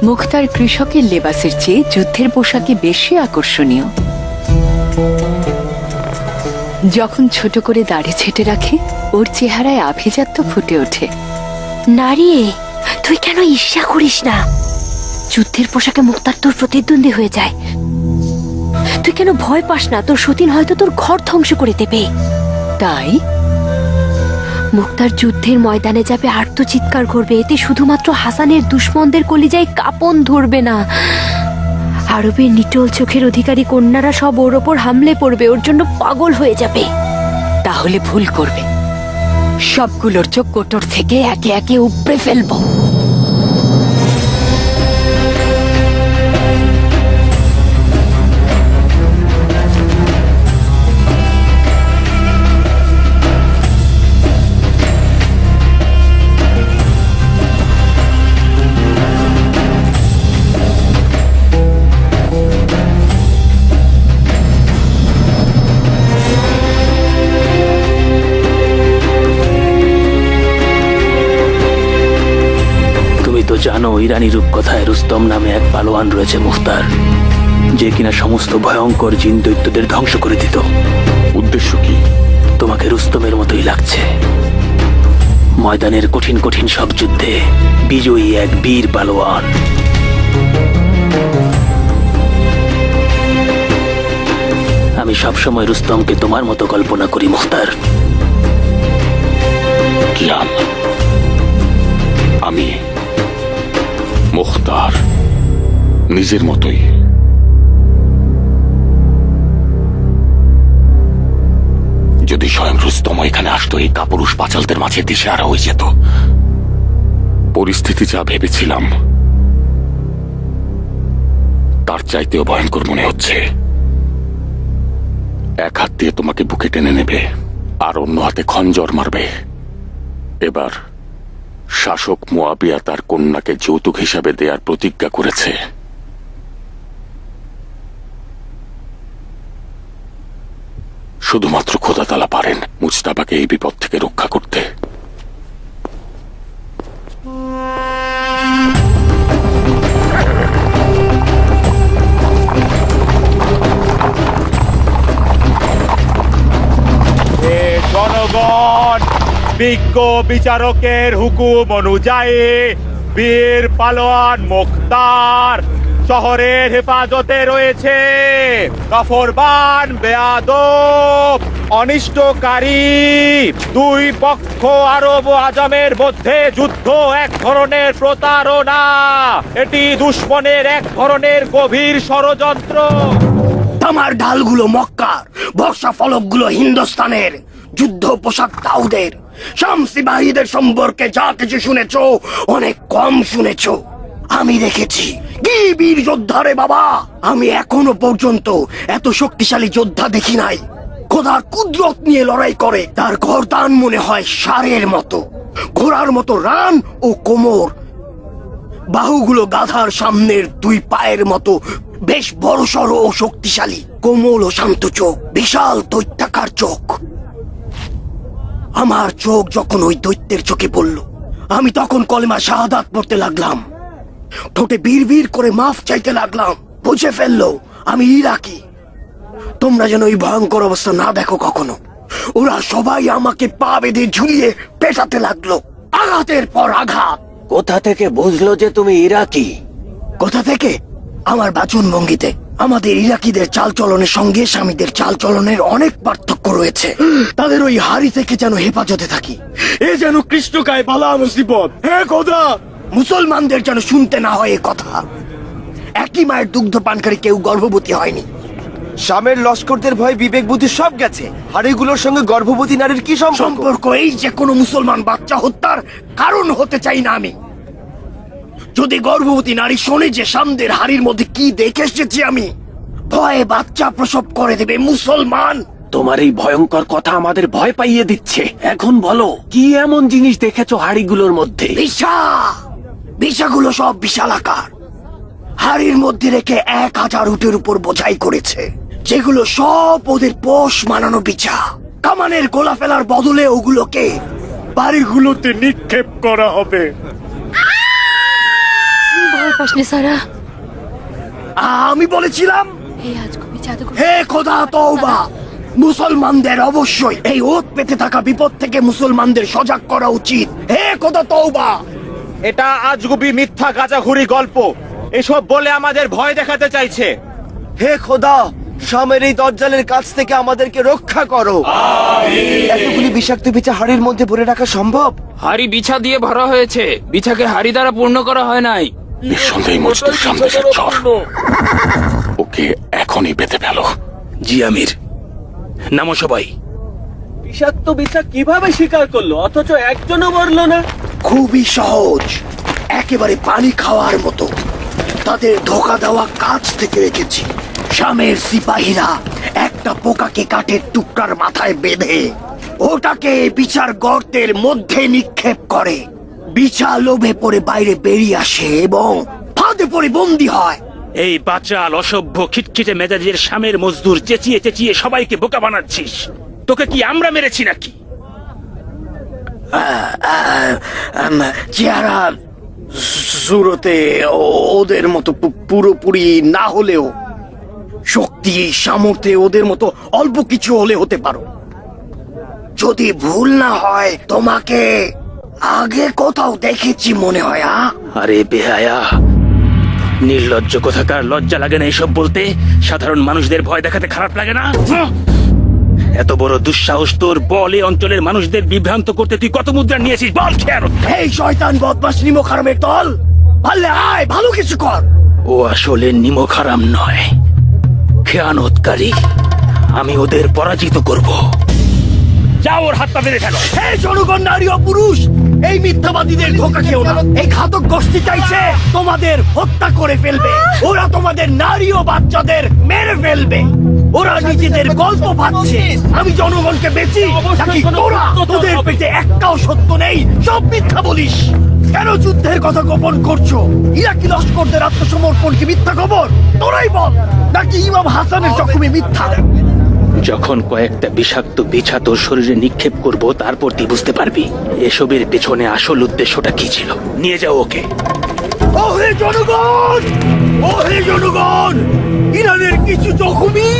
মুক্তার কৃষকের লেবাসের চেয়ে যুদ্ধের পোশাকই বেশি আকর্ষণীয়। যখন ছোট করে দাড়ি ছেটে রাখে, ওর চেহারায় আভিজাত্য ফুটে ওঠে। নারিয়ে, তুই কেন ঈর্ষা করিস না? যুদ্ধের পোশাকে মুক্তার তোর প্রতিদ্বন্দ্বী হয়ে যায়। তুই কেন ভয় পাস না? তোর সতীন হয়তো তোর ঘর ধ্বংস করে দেবে। তাই মুক্তার যুদ্ধের ময়দানে যাবে, আর্তচিৎকার করবে। এতে শুধুমাত্র হাসানের দুশমনদের কলিজায় কাঁপন ধরবে না, আরবের নিটোল চোখের অধিকারী কন্যারা সব ওর ওপর হামলে পড়বে, ওর জন্য পাগল হয়ে যাবে। তাহলে ভুল করবে। সবগুলোর চোখ কোটর থেকে একে একে উপড়ে ফেলবো। জানো, ইরানি রূপকথায় রুস্তম নামে এক পালোয়ান রয়েছে মুখতার, যে কিনা সমস্ত ভয়ঙ্কর জিন দৈত্যদের ধ্বংস করে দিত। উদ্দেশ্য কি? তোমাকে রুস্তমের মতোই লাগছে। ময়দানের কঠিন কঠিন সব যুদ্ধে বিজয়ী এক বীর পালোয়ান। আমি সবসময় রুস্তমকে তোমার মতো কল্পনা করি মুখতার। কিয়াল, আমি মুখতার নিজের মতোই। যদি স্বয়ং রুস্তম এখানে আসতো, এই কাপুরুষ পাচালদের মাঝে দিশেহারা হয়ে যেত। পরিস্থিতি যা ভেবেছিলাম তার চাইতেও ভয়ঙ্কর মনে হচ্ছে। এক হাত দিয়ে তোমাকে বুকে টেনে নেবে আর অন্য হাতে খঞ্জর মারবে। এবার শাসক মুয়াবিয়া তার কন্যাকে যৌতুক হিসাবে দেয়ার প্রতিজ্ঞা করেছে। শুধুমাত্র খোদা তাআলা পারেন মুজতাবাকে এই বিপদ থেকে রক্ষা করতে। জনগণ, বিজ্ঞ বিচারকের হুকুম অনুযায়ী বীর পালোয়ান মুখতার শহরের হেফাজতে রয়েছে। কাফরবান, বেয়াদব, অনিষ্টকারী দুই পক্ষ আরব ও আজমের মধ্যে যুদ্ধ এক ধরনের প্রতারণা। এটি দুশমনের এক ধরনের গভীর ষড়যন্ত্র। তামার ঢালগুলো মক্কার, বর্ষা ফলকগুলো হিন্দুস্তানের, যুদ্ধ পোশাক দাউদের। শামসি বাহিদের সম্পর্কে যা কিছু শুনেছ অনেক কম শুনেছ। আমি দেখেছি কি বীর যোদ্ধা রে বাবা। আমি এখনো পর্যন্ত এত শক্তিশালী যোদ্ধা দেখি নাই। খোদার কুদরত নিয়ে লড়াই করে, তার গর্দান মনে হয় ষাঁড়ের মতো, ঘোড়ার মতো রান ও কোমর, বাহুগুলো গাধার সামনের দুই পায়ের মতো বেশ বড়সড় ও শক্তিশালী, কোমল ও শান্ত চোখ, বিশাল দৈত্যাকার চোখ। আমার চোখ যখন ওই দৈত্যের চোখে পড়ল, আমি তখন কলেমা শাহাদাত পড়তে লাগলাম, ঠোঁটে বীর করে মাফ চাইতে লাগলাম। বুঝে ফেললো আমি ইরাকি। তোমরা যেন ওই ভয়ঙ্কর অবস্থা না দেখো কখনো। ওরা সবাই আমাকে পা বেঁধে ঝুলিয়ে পেটাতে লাগলো, আঘাতের পর আঘাত। কোথা থেকে বুঝলো যে তুমি ইরাকি? কোথা থেকে? আমার বাচন ভঙ্গিতে। আমাদের ইরাকিদের চালচলনের সঙ্গে স্বামীদের চালচলনের অনেক পার্থক্য রয়েছে। তাদের ওই হাড়ি থেকে যেন হেফাজতে থাকি। এ যেন কৃষ্ণকায় বালা মুসিবত। হে খোদা, মুসলমানদের যেন শুনতে না হয় এ কথা। একই মায়ের দুগ্ধ পানকারী কেউ গর্ভবতী হয়নি। শামের লস্করদের ভয় বিবেক বুদ্ধি সব গেছে। হাড়িগুলোর সঙ্গে গর্ভবতী নারীর কি সম্পর্ক? এই যে কোনো মুসলমান বাচ্চা হত্যার কারণ হতে চাই না আমি। যদি গর্ভবতী নারী শোনে যে সামদের হাড়ির মধ্যে কি দেখে এসেছি আমি, ভয়ে বাচ্চা প্রসব করে দেবে মুসলমান। তোমার এই ভয়ঙ্কর কথা আমাদের ভয় পাইয়ে দিচ্ছে। এখন বলো, কি এমন জিনিস দেখেছো হাড়িগুলোর মধ্যে? বিষাগুলো সব বিশাল আকার, হাড়ির মধ্যে রেখে 1000 উটের উপর বোঝাই করেছে, যেগুলো সব ওদের পোষ মানানো বিছা। কামানের গোলা ফেলার বদলে ওগুলোকে বাড়িগুলোতে নিক্ষেপ করা হবে। আমি বলেছিলাম হে খোদা তওবা, মুসলমানদের অবশ্যই এই ওত পেতে থাকা বিপদ থেকে মুসলমানদের সজাগ করা উচিত। হে খোদা তওবা। এটা আজগুবি মিথ্যা গাঁজাখুরি গল্প। এসব বলে আমাদের ভয় দেখাতে চাইছে। হে খোদা, শামের এই দজ্জালের কাছ থেকে আমাদেরকে রক্ষা করো। এতগুলি বিষাক্ত বিছা হাড়ির মধ্যে ভরে রাখা সম্ভব? হাড়ি বিছা দিয়ে ভরা হয়েছে, বিছাকে হাড়ি দ্বারা পূর্ণ করা হয় নাই। নিঃসন্দেহে মজদুর সামদেশের চর। ওকে এখনই বেঁধে ফেলো। জি আমির। নামো সবাই। বিষাক্ত বিছা কিভাবে স্বীকার করলো অথচ একজনও মরলো না? খুবই সহজ, একেবারে পানি খাওয়ার মতো। তাদের ধোকা দেওয়া কাজ থেকে রেখেছি। শামের সিপাহীরা একটা পোকাকে কাঠের টুকরার মাথায় বেঁধে ওটাকে বিছার গর্তের মধ্যে নিক্ষেপ করে। বিছা লোভে পড়ে বাইরে বেরিয়ে আসে এবং ফাঁদে পড়ে বন্দী হয়। এই বাচাল অসভ্য খিটখিটে মেজাজের শামের মজদুর চেঁচিয়ে চেঁচিয়ে সবাইকে বোকা বানাচ্ছিস। তোকে কি আমরা মেরেছি নাকি? চেহারা সুরতে ওদের মতো পুরোপুরি না হলেও শক্তি সামর্থ্যে ওদের মতো অল্প কিছু হলে হতে পারো। যদি ভুল না হয় তোমাকে আগে কোথাও দেখেছি মনে হয়। আরে বেহায়া, নির্লজ্জ কোথাকার, লজ্জা লাগে না এসব বলতে? সাধারণ মানুষদের ভয় দেখাতে খারাপ লাগে না? এত বড় দুঃসাহস তোর! বলে অঞ্চলের মানুষদের বিভ্রান্ত করতে তুই কত মুদ্রা নিয়েছিস বল? এই শয়তান বদমাশ নিমক হারামের দল, পারলে আয়, ভালো কিছু কর। ও আসলে নিমক হারাম নয়, খেয়ানতকারী। আমি ওদের পরাজিত করব। যাও, ওর হাতটা বেঁধে ফেলো। হে জনগণ, নারী ও পুরুষ, এই মিথ্যাবাদীদের ধোঁকা খেও না। এই ঘাতক গোষ্ঠী চাইছে তোমাদের হত্যা করে ফেলবে। ওরা তোমাদের নারী ও বাচ্চাদের মেরে ফেলবে। ওরা নিজেদের গল্প পাচ্ছে। আমি জনগণকে বেচি নাকি তোরা? তোদের পেটে একটাও সত্য নেই, সব মিথ্যা বলিস। কেন যুদ্ধের কথা গোপন করছো? ইরাকি লস্করদের আত্মসমর্পণ কি মিথ্যা খবর? তোরাই বল, নাকি ইমাম হাসানের জখমে মিথ্যা? যখন কয়েকটা বিষাক্ত বিছা তোর শরীরে নিক্ষেপ করব, তারপর তুই বুঝতে পারবি এসবের পেছনে আসল উদ্দেশ্যটা কি ছিল। নিয়ে যাও ওকে। ও হে জনগণ, ও হে জনগণ, ইরানের কিছু জখমি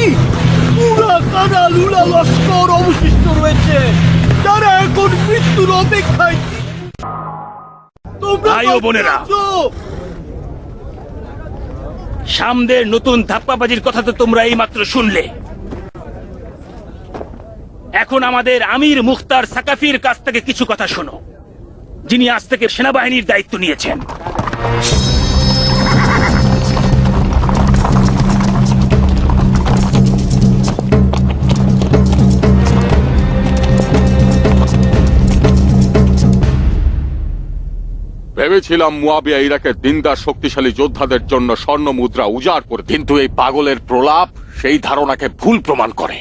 পুরা কানা লুলা লস্কর অবশিষ্ট রয়েছে, যারা এখন মৃত্যুর অপেক্ষায়। ভাই ও বোনেরা, সামদের নতুন ধাপ্পাবাজির কথা তো তোমরা এইমাত্র শুনলে। এখন আমাদের আমির মুখতার সাকাফির কাছ থেকে কিছু কথা শোনো, যিনি আজ থেকে সেনাবাহিনীর দায়িত্ব নিয়েছেন। ভেবেছিলাম মুয়াবিয়া ইরাকের দিনদার শক্তিশালী যোদ্ধাদের জন্য স্বর্ণ মুদ্রা উজাড় করে, কিন্তু এই পাগলের প্রলাপ সেই ধারণাকে ভুল প্রমাণ করে।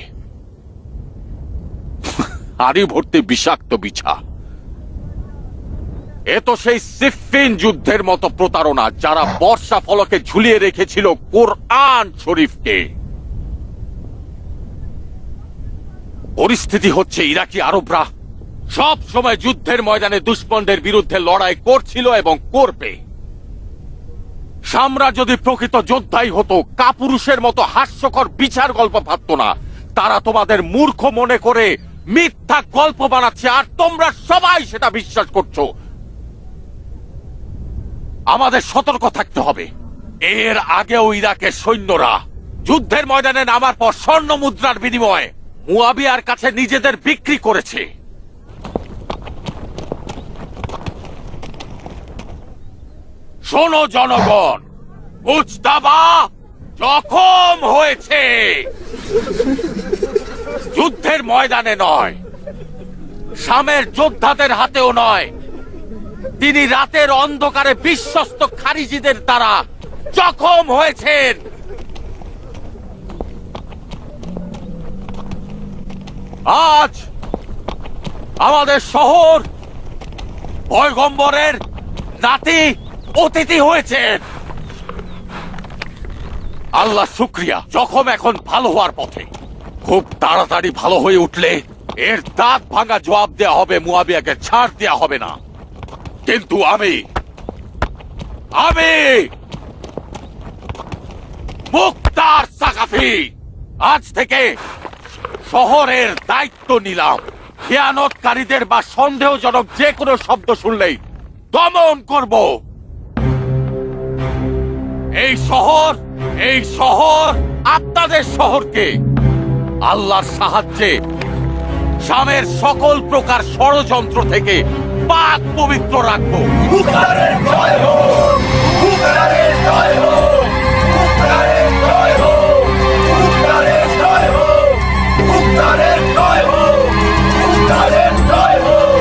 হাড়ি ভর্তি বিষাক্ত বিছা। এ তো সেই সিফিন যুদ্ধের মতো প্রতারণা, যারা বর্ষা ফলকে ঝুলিয়ে রেখেছিল কোরআন শরীফকে। পরিস্থিতি হচ্ছে ইরাকি আরবরা সব সময় যুদ্ধের ময়দানে দুশ্মনদের বিরুদ্ধে লড়াই করছিল এবং করবে। সামরা যদি প্রকৃত যোদ্ধাই হতো, কাপুরুষের মতো হাস্যকর বিচার গল্প ভাবত না। তারা তোমাদের মূর্খ মনে করে মিথ্যা গল্প বানাচ্ছে, আর তোমরা সবাই সেটা বিশ্বাস করছো। আমাদের সতর্ক থাকতে হবে। এর আগেও ইরাকের সৈন্যরা যুদ্ধের ময়দানে নামার পর স্বর্ণ মুদ্রার বিনিময়ে মুয়াবিয়ার কাছে নিজেদের বিক্রি করেছে। শোনো জনগণ, মুজতাবা জখম হয়েছে, যুদ্ধের ময়দানে নয়, শামের যোদ্ধাদের হাতেও নয়। তিনি রাতের অন্ধকারে বিশ্বস্ত খারিজিদের দ্বারা জখম হয়েছেন। আজ আমাদের শহর পয়গম্বরের নাতি অতিথি হয়েছেন। আল্লাহ শুকরিয়া, জখম এখন ভালো হওয়ার পথে। খুব তাড়াতাড়ি ভালো হয়ে উঠলে এর দাঁত ভাঙা জবাব দেয়া হবে, মুয়াবিয়াকে ছাড় দেয়া হবে না। কিন্তু আমি মুখতার সাকাফি আজ থেকে শহরের দায়িত্ব নিলাম। খেয়ানতকারীদের বা সন্দেহজনক যে কোনো শব্দ শুনলেই দমন করব। এই শহর আপনাদের শহরকে আল্লাহর সাহায্যে শামের সকল প্রকার ষড়যন্ত্র থেকে পাক পবিত্র রাখবো। মুখতারের জয় হোক, মুখতারের জয় হোক, মুখতারের জয় হোক, মুখতারের জয় হোক, মুখতারের জয় হোক, মুখতারের জয় হোক,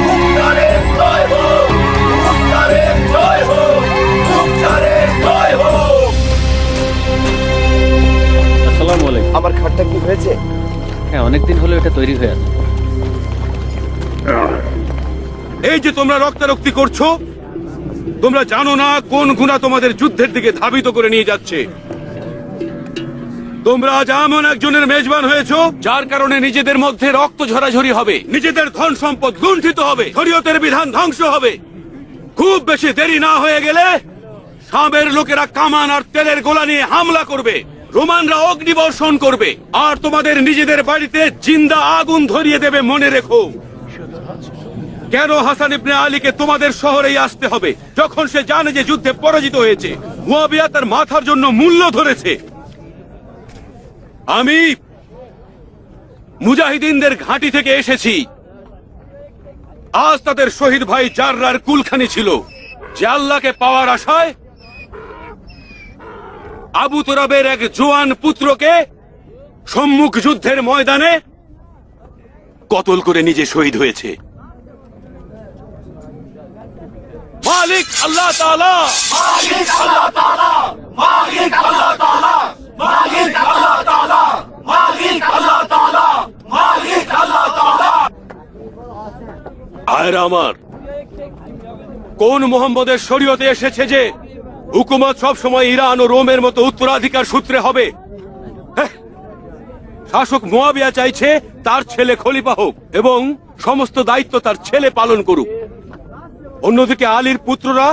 মুখতারের জয় হোক, মুখতারের জয় হোক, মুখতারের জয় হোক। আসসালামু আলাইকুম। আমার খাটটা কি হয়েছে? হ্যাঁ, অনেকদিন হলো এটা তৈরি হয়ে আছে। এই যে তোমরা রক্তারক্তি করছো, তোমরা জানো না কোন গুনাহ তোমাদের যুদ্ধের দিকে ধাবিত করে নিয়ে যাচ্ছে। তোমরা আজ এমন একজনের মেজবান হয়েছো যার কারণে নিজেদের মধ্যে রক্ত ঝরাঝরি হবে, নিজেদের ধন সম্পদ লুণ্ঠিত হবে, শরীয়তের বিধান ধ্বংস হবে। খুব বেশি দেরি না হয়ে গেলে শামের লোকেরা কামান আর তেলের গোলা নিয়ে হামলা করবে, রোমানরা অগ্নিবর্ষণ করবে, আর তোমাদের নিজেদের বাড়িতে জিন্দা আগুন ধরিয়ে দেবে। মনে রেখো, কেন হাসান ইবনে আলীকে তোমাদের শহরেই আসতে হবে যখন সে জানে যে যুদ্ধে পরাজিত হয়েছে? মুয়াবিয়া তার মাথার জন্য মূল্য ধরেছে। আমি মুজাহিদিনদের ঘাঁটি থেকে এসেছি। আজ তাদের শহীদ ভাই জাররার কুলখানি ছিল, যে আল্লাহকে পাওয়ার আশায় আবু তোরাবের এক জোয়ান পুত্রকে সম্মুখ যুদ্ধের ময়দানে কতল করে নিজে শহীদ হয়েছে। মালিক আল্লাহ তাআলা, মালিক আল্লাহ তাআলা, মালিক আল্লাহ তাআলা, মালিক আল্লাহ তাআলা, মালিক আল্লাহ তাআলা, মালিক আল্লাহ তাআলা। আয়ের আমার, কোন মুহাম্মদের শরীয়তে এসেছে যে হুকুমত সব সময় ইরান ও রোমের মতো উত্তরাধিকার সূত্রে হবে? শাসক মুয়াবিয়া চাইছে তার ছেলে খলিফা হোক এবং সমস্ত দায়িত্ব তার ছেলে পালন করুক। অন্যদিকে আলীর পুত্ররা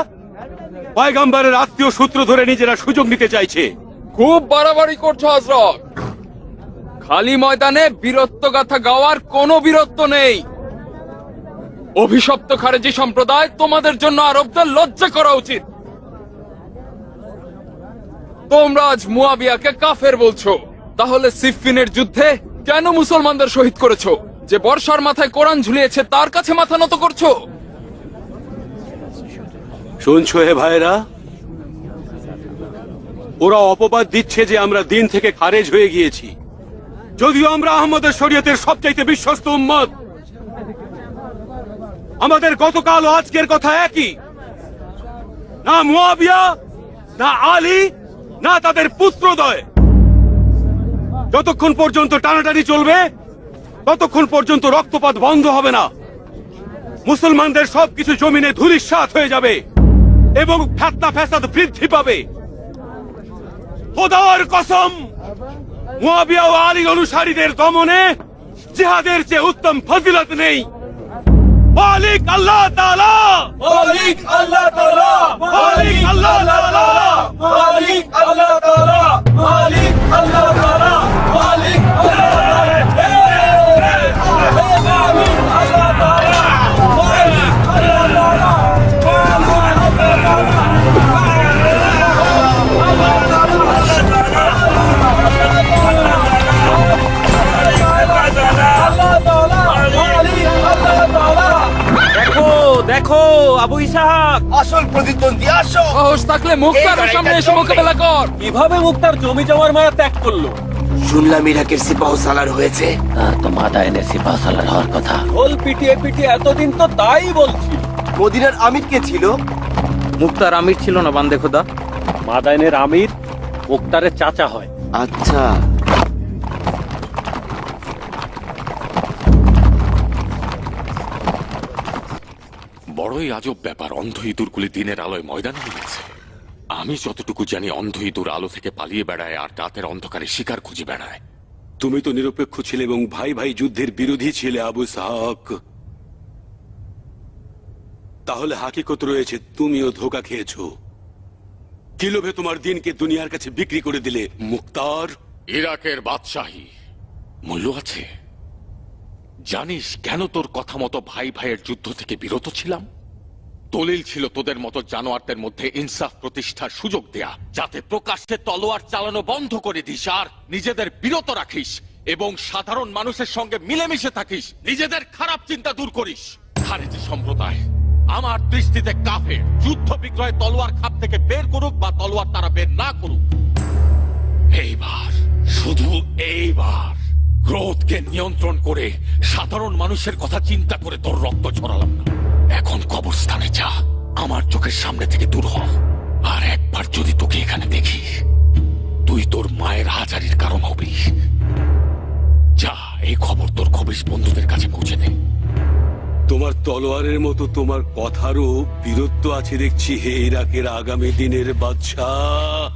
পয়গম্বরের আত্মীয় সূত্র ধরে নিজেরা সুযোগ নিতে চাইছে। খুব বাড়াবাড়ি করছো হযরত। খালি ময়দানে বীরত্ব গাথা গাওয়ার কোনো বীরত্ব নেই। অভিশপ্ত খারেজি সম্প্রদায়, তোমাদের জন্য আরবদের লজ্জা করা উচিত। তোমরা আজ মুয়াবিয়াকে কাফের বলছো, তাহলে সিফফিনের যুদ্ধে কেন মুসলমানদের শহীদ করেছো? যে বর্ষার মাথায় কোরআন ঝুলিয়েছে তার কাছে মাথা নত করছো? শুনছো হে ভাইরা, ওরা অপবাদ দিচ্ছে যে আমরা দিন থেকে খারেজ হয়ে গিয়েছি, যদিও আমরা আহমদের শরীয়তের সবচাইতে বিশ্বস্ত উম্মত। আমাদের গতকাল ও আজকের কথা একই। না মুয়াবিয়া, না আলী, না তাদের পুত্রদ্বয়। যতক্ষণ পর্যন্ত টানাটানি চলবে ততক্ষণ পর্যন্ত রক্তপাত বন্ধ হবে না। মুসলমানদের সবকিছু জমিনে ধূলিসাৎ হয়ে যাবে এবং ফিতনা ফাসাদ বৃদ্ধি পাবে। খোদার কসম, মুয়াবিয়া ও আলীর অনুসারীদের দমনে জিহাদের চেয়ে উত্তম ফজিলত নেই। মালিক আল্লাহ তাআলা, মালিক আল্লাহ তাআলা, মালিক আল্লাহ তাআলা, মালিক আল্লাহ তাআলা, মালিক আল্লাহ তাআলা, মালিক দেখো আবু ইসহাক, আসল প্রতিদ্বন্দ্বী আসো। সাহস থাকলে মুক্তারের সামনে এসে মোকাবেলা কর। কিভাবে মুক্তার জমি জমার মায়া ত্যাগ করলো? শুনলাম ইরাকের সিপাহ সালার হয়েছে। তো মাদায়েনের সিপাহ সালার হওয়ার কথা। ঢোল পিটিয়ে পিটিয়ে এতদিন তো তাই বলছি। মদিনার আমির কে ছিল? মুক্তার আমির ছিল না বান্দে খোদা। মাদাইনের আমির মুক্তারের চাচা হয়। আচ্ছা, বড়ই আজব ব্যাপার, অন্ধ ইঁদুরগুলি দিনের আলোয় ময়দানে নেমেছে। আমি যতটুকু জানি অন্ধ ইঁদুর আলো থেকে পালিয়ে বেড়ায় আর রাতের অন্ধকারে শিকার খুঁজে বেড়ায়। তুমি তো নিরপেক্ষ ছিলে এবং ভাই ভাই যুদ্ধের বিরোধী ছিলে আবু ইসহাক। তাহলে হাকিকত রয়েছে তুমিও ধোঁকা খেয়েছো। কি লোভে তোমার দিনকে দুনিয়ার কাছে বিক্রি করে দিলে মুক্তার? ইরাকের বাদশাহী মূল্য আছে। জানিস কেন তোর কথা মতো ভাই ভাইয়ের যুদ্ধ থেকে বিরত ছিলাম? দলিল ছিল তোদের মতো জানোয়ারদের মধ্যে ইনসাফ প্রতিষ্ঠার সুযোগ দেয়া, যাতে প্রকাশ্যে তলোয়ার চালানো বন্ধ করে দিস আর নিজেদের বিরত রাখিস এবং সাধারণ মানুষের সঙ্গে মিলেমিশে থাকিস, নিজেদের খারাপ চিন্তা দূর করিস। খারেজি সম্প্রদায় আমার দৃষ্টিতে কাফের। যুদ্ধ বিগ্রহে তলোয়ার খাপ থেকে বের করুক বা তলোয়ার তারা বের না করুক, এইবার শুধু এইবার ক্রোধকে নিয়ন্ত্রণ করে সাধারণ মানুষের কথা চিন্তা করে তোর রক্ত ঝরালাম না। এখন কবরস্থানে যা, আমার চোখের সামনে থেকে দূর হ। আর একবার যদি তোকে এখানে দেখি, তুই তোর মায়ের হাজারির কারণ হবি। যা, এই খবর তোর খবিশ বন্ধুদের কাছে পৌঁছে দে। তোমার তলোয়ারের মতো তোমার কথারও বীরত্ব আছে দেখছি হে ইরাকের আগামী দিনের বাদশাহ।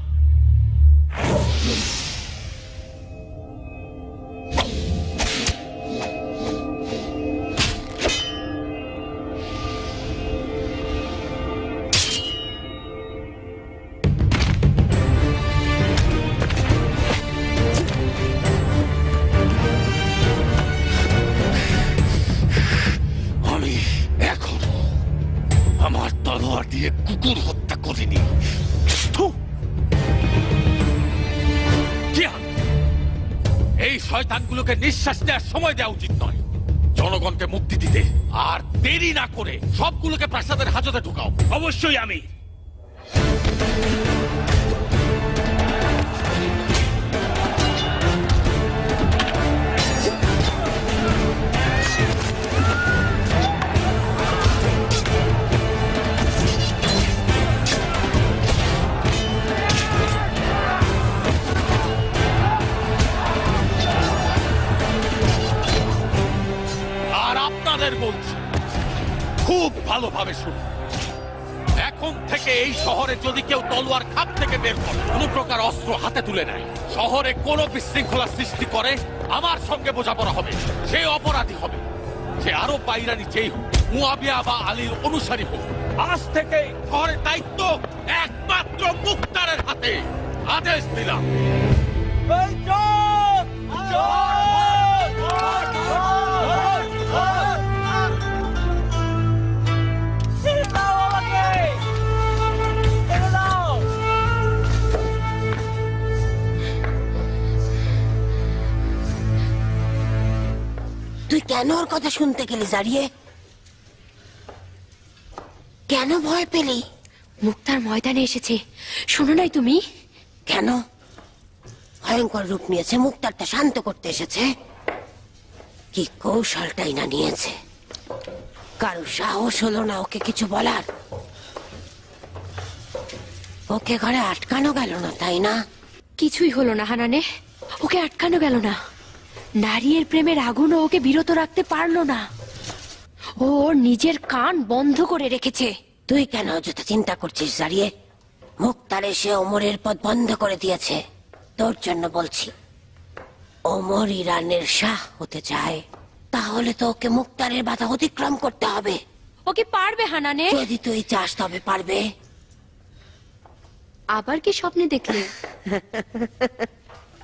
দিয়ে কুকুর হত্যা করিনি। এই শয়তানগুলোকে নিঃশ্বাস নেওয়ার সময় দেওয়া উচিত নয়। জনগণকে মুক্তি দিতে। আর দেরি না করে সবগুলোকে প্রাসাদের হাজতে ঢুকাও। অবশ্যই আমি। আর আপনাদের বলছি, খুব ভালোভাবে শুনুন, এখন থেকে এই শহরে যদি কেউ তলোয়ার খাপ থেকে বের করে কোন প্রকার অস্ত্র হাতে তুলে নেয়, শহরে কোনো বিশৃঙ্খলা সৃষ্টি করে, আমার সঙ্গে বোঝাপড়া হবে, সে অপরাধী হবে। সে আরো বাইরানি যেই হোক, মুয়াবিয়া বা আলীর অনুসারী হোক, আজ থেকে শহরের দায়িত্ব একমাত্র মুক্তারের হাতে। আদেশ দিলাম। তুই কেন ওর কথা শুনতে গেলি জারিয়ে? কেন ভয় পেলি? মুক্তার ময়দানে এসেছে, শোনো নাই তুমি? কেন? ভয়ঙ্কর রূপ নিয়েছে, মুক্তারটা শান্ত করতে এসেছে। কি কৌশলটাই না নিয়েছে। কারো সাহস হলো না ওকে কিছু বলার। ওকে ঘরে আটকানো গেল না, তাই না? কিছুই হলো না হানানে, ওকে আটকানো গেল না। নারীর প্রেমের আগুনও ওকে বিরত রাখতে পারলো না। ও ওর নিজের কান বন্ধ করে রেখেছে। তুই কেন অযথা চিন্তা করছিস জারিয়ে? মুক্তার এসে ওমরের পথ বন্ধ করে দিয়েছে। তোর জন্য বলছি, ওমর ইরানের শাহ হতে চায়, তাহলে তো ওকে মুক্তারের বাধা অতিক্রম করতে হবে। ওকে পারবে হানানে? যদি তুই চাস তবে পারবে। আবার কি স্বপ্নে দেখলে?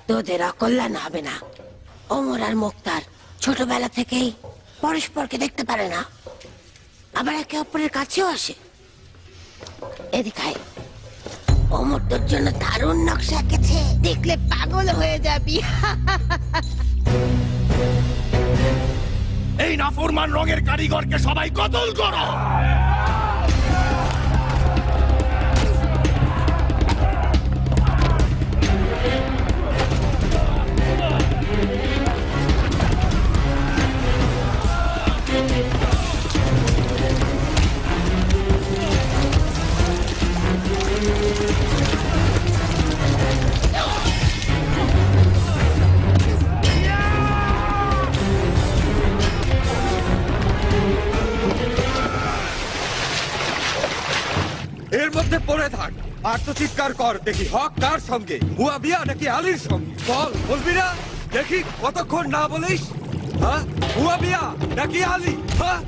তোদের অকল্যাণ হবে না। ওমর আর মুক্তার ছোটবেলা থেকেই পরস্পরকে দেখতে পারে না, আবার একে অপরের কাছেও আসে। এদিকায় ওমর তোর জন্য দারুণ নকশা এঁকেছে, দেখলে পাগল হয়ে যাবি। এই নাফরমান রঙের কারিগরকে সবাই কতল করো। এর মধ্যে পড়ে থাক আর তো চিৎকার কর, দেখি হক কার সঙ্গে, মুয়াবিয়া নাকি আলীর সঙ্গে? বলবি না? দেখি কতক্ষণ না বলিস। হ্যাঁ, মুয়াবিয়া নাকি আলী? হ্যাঁ,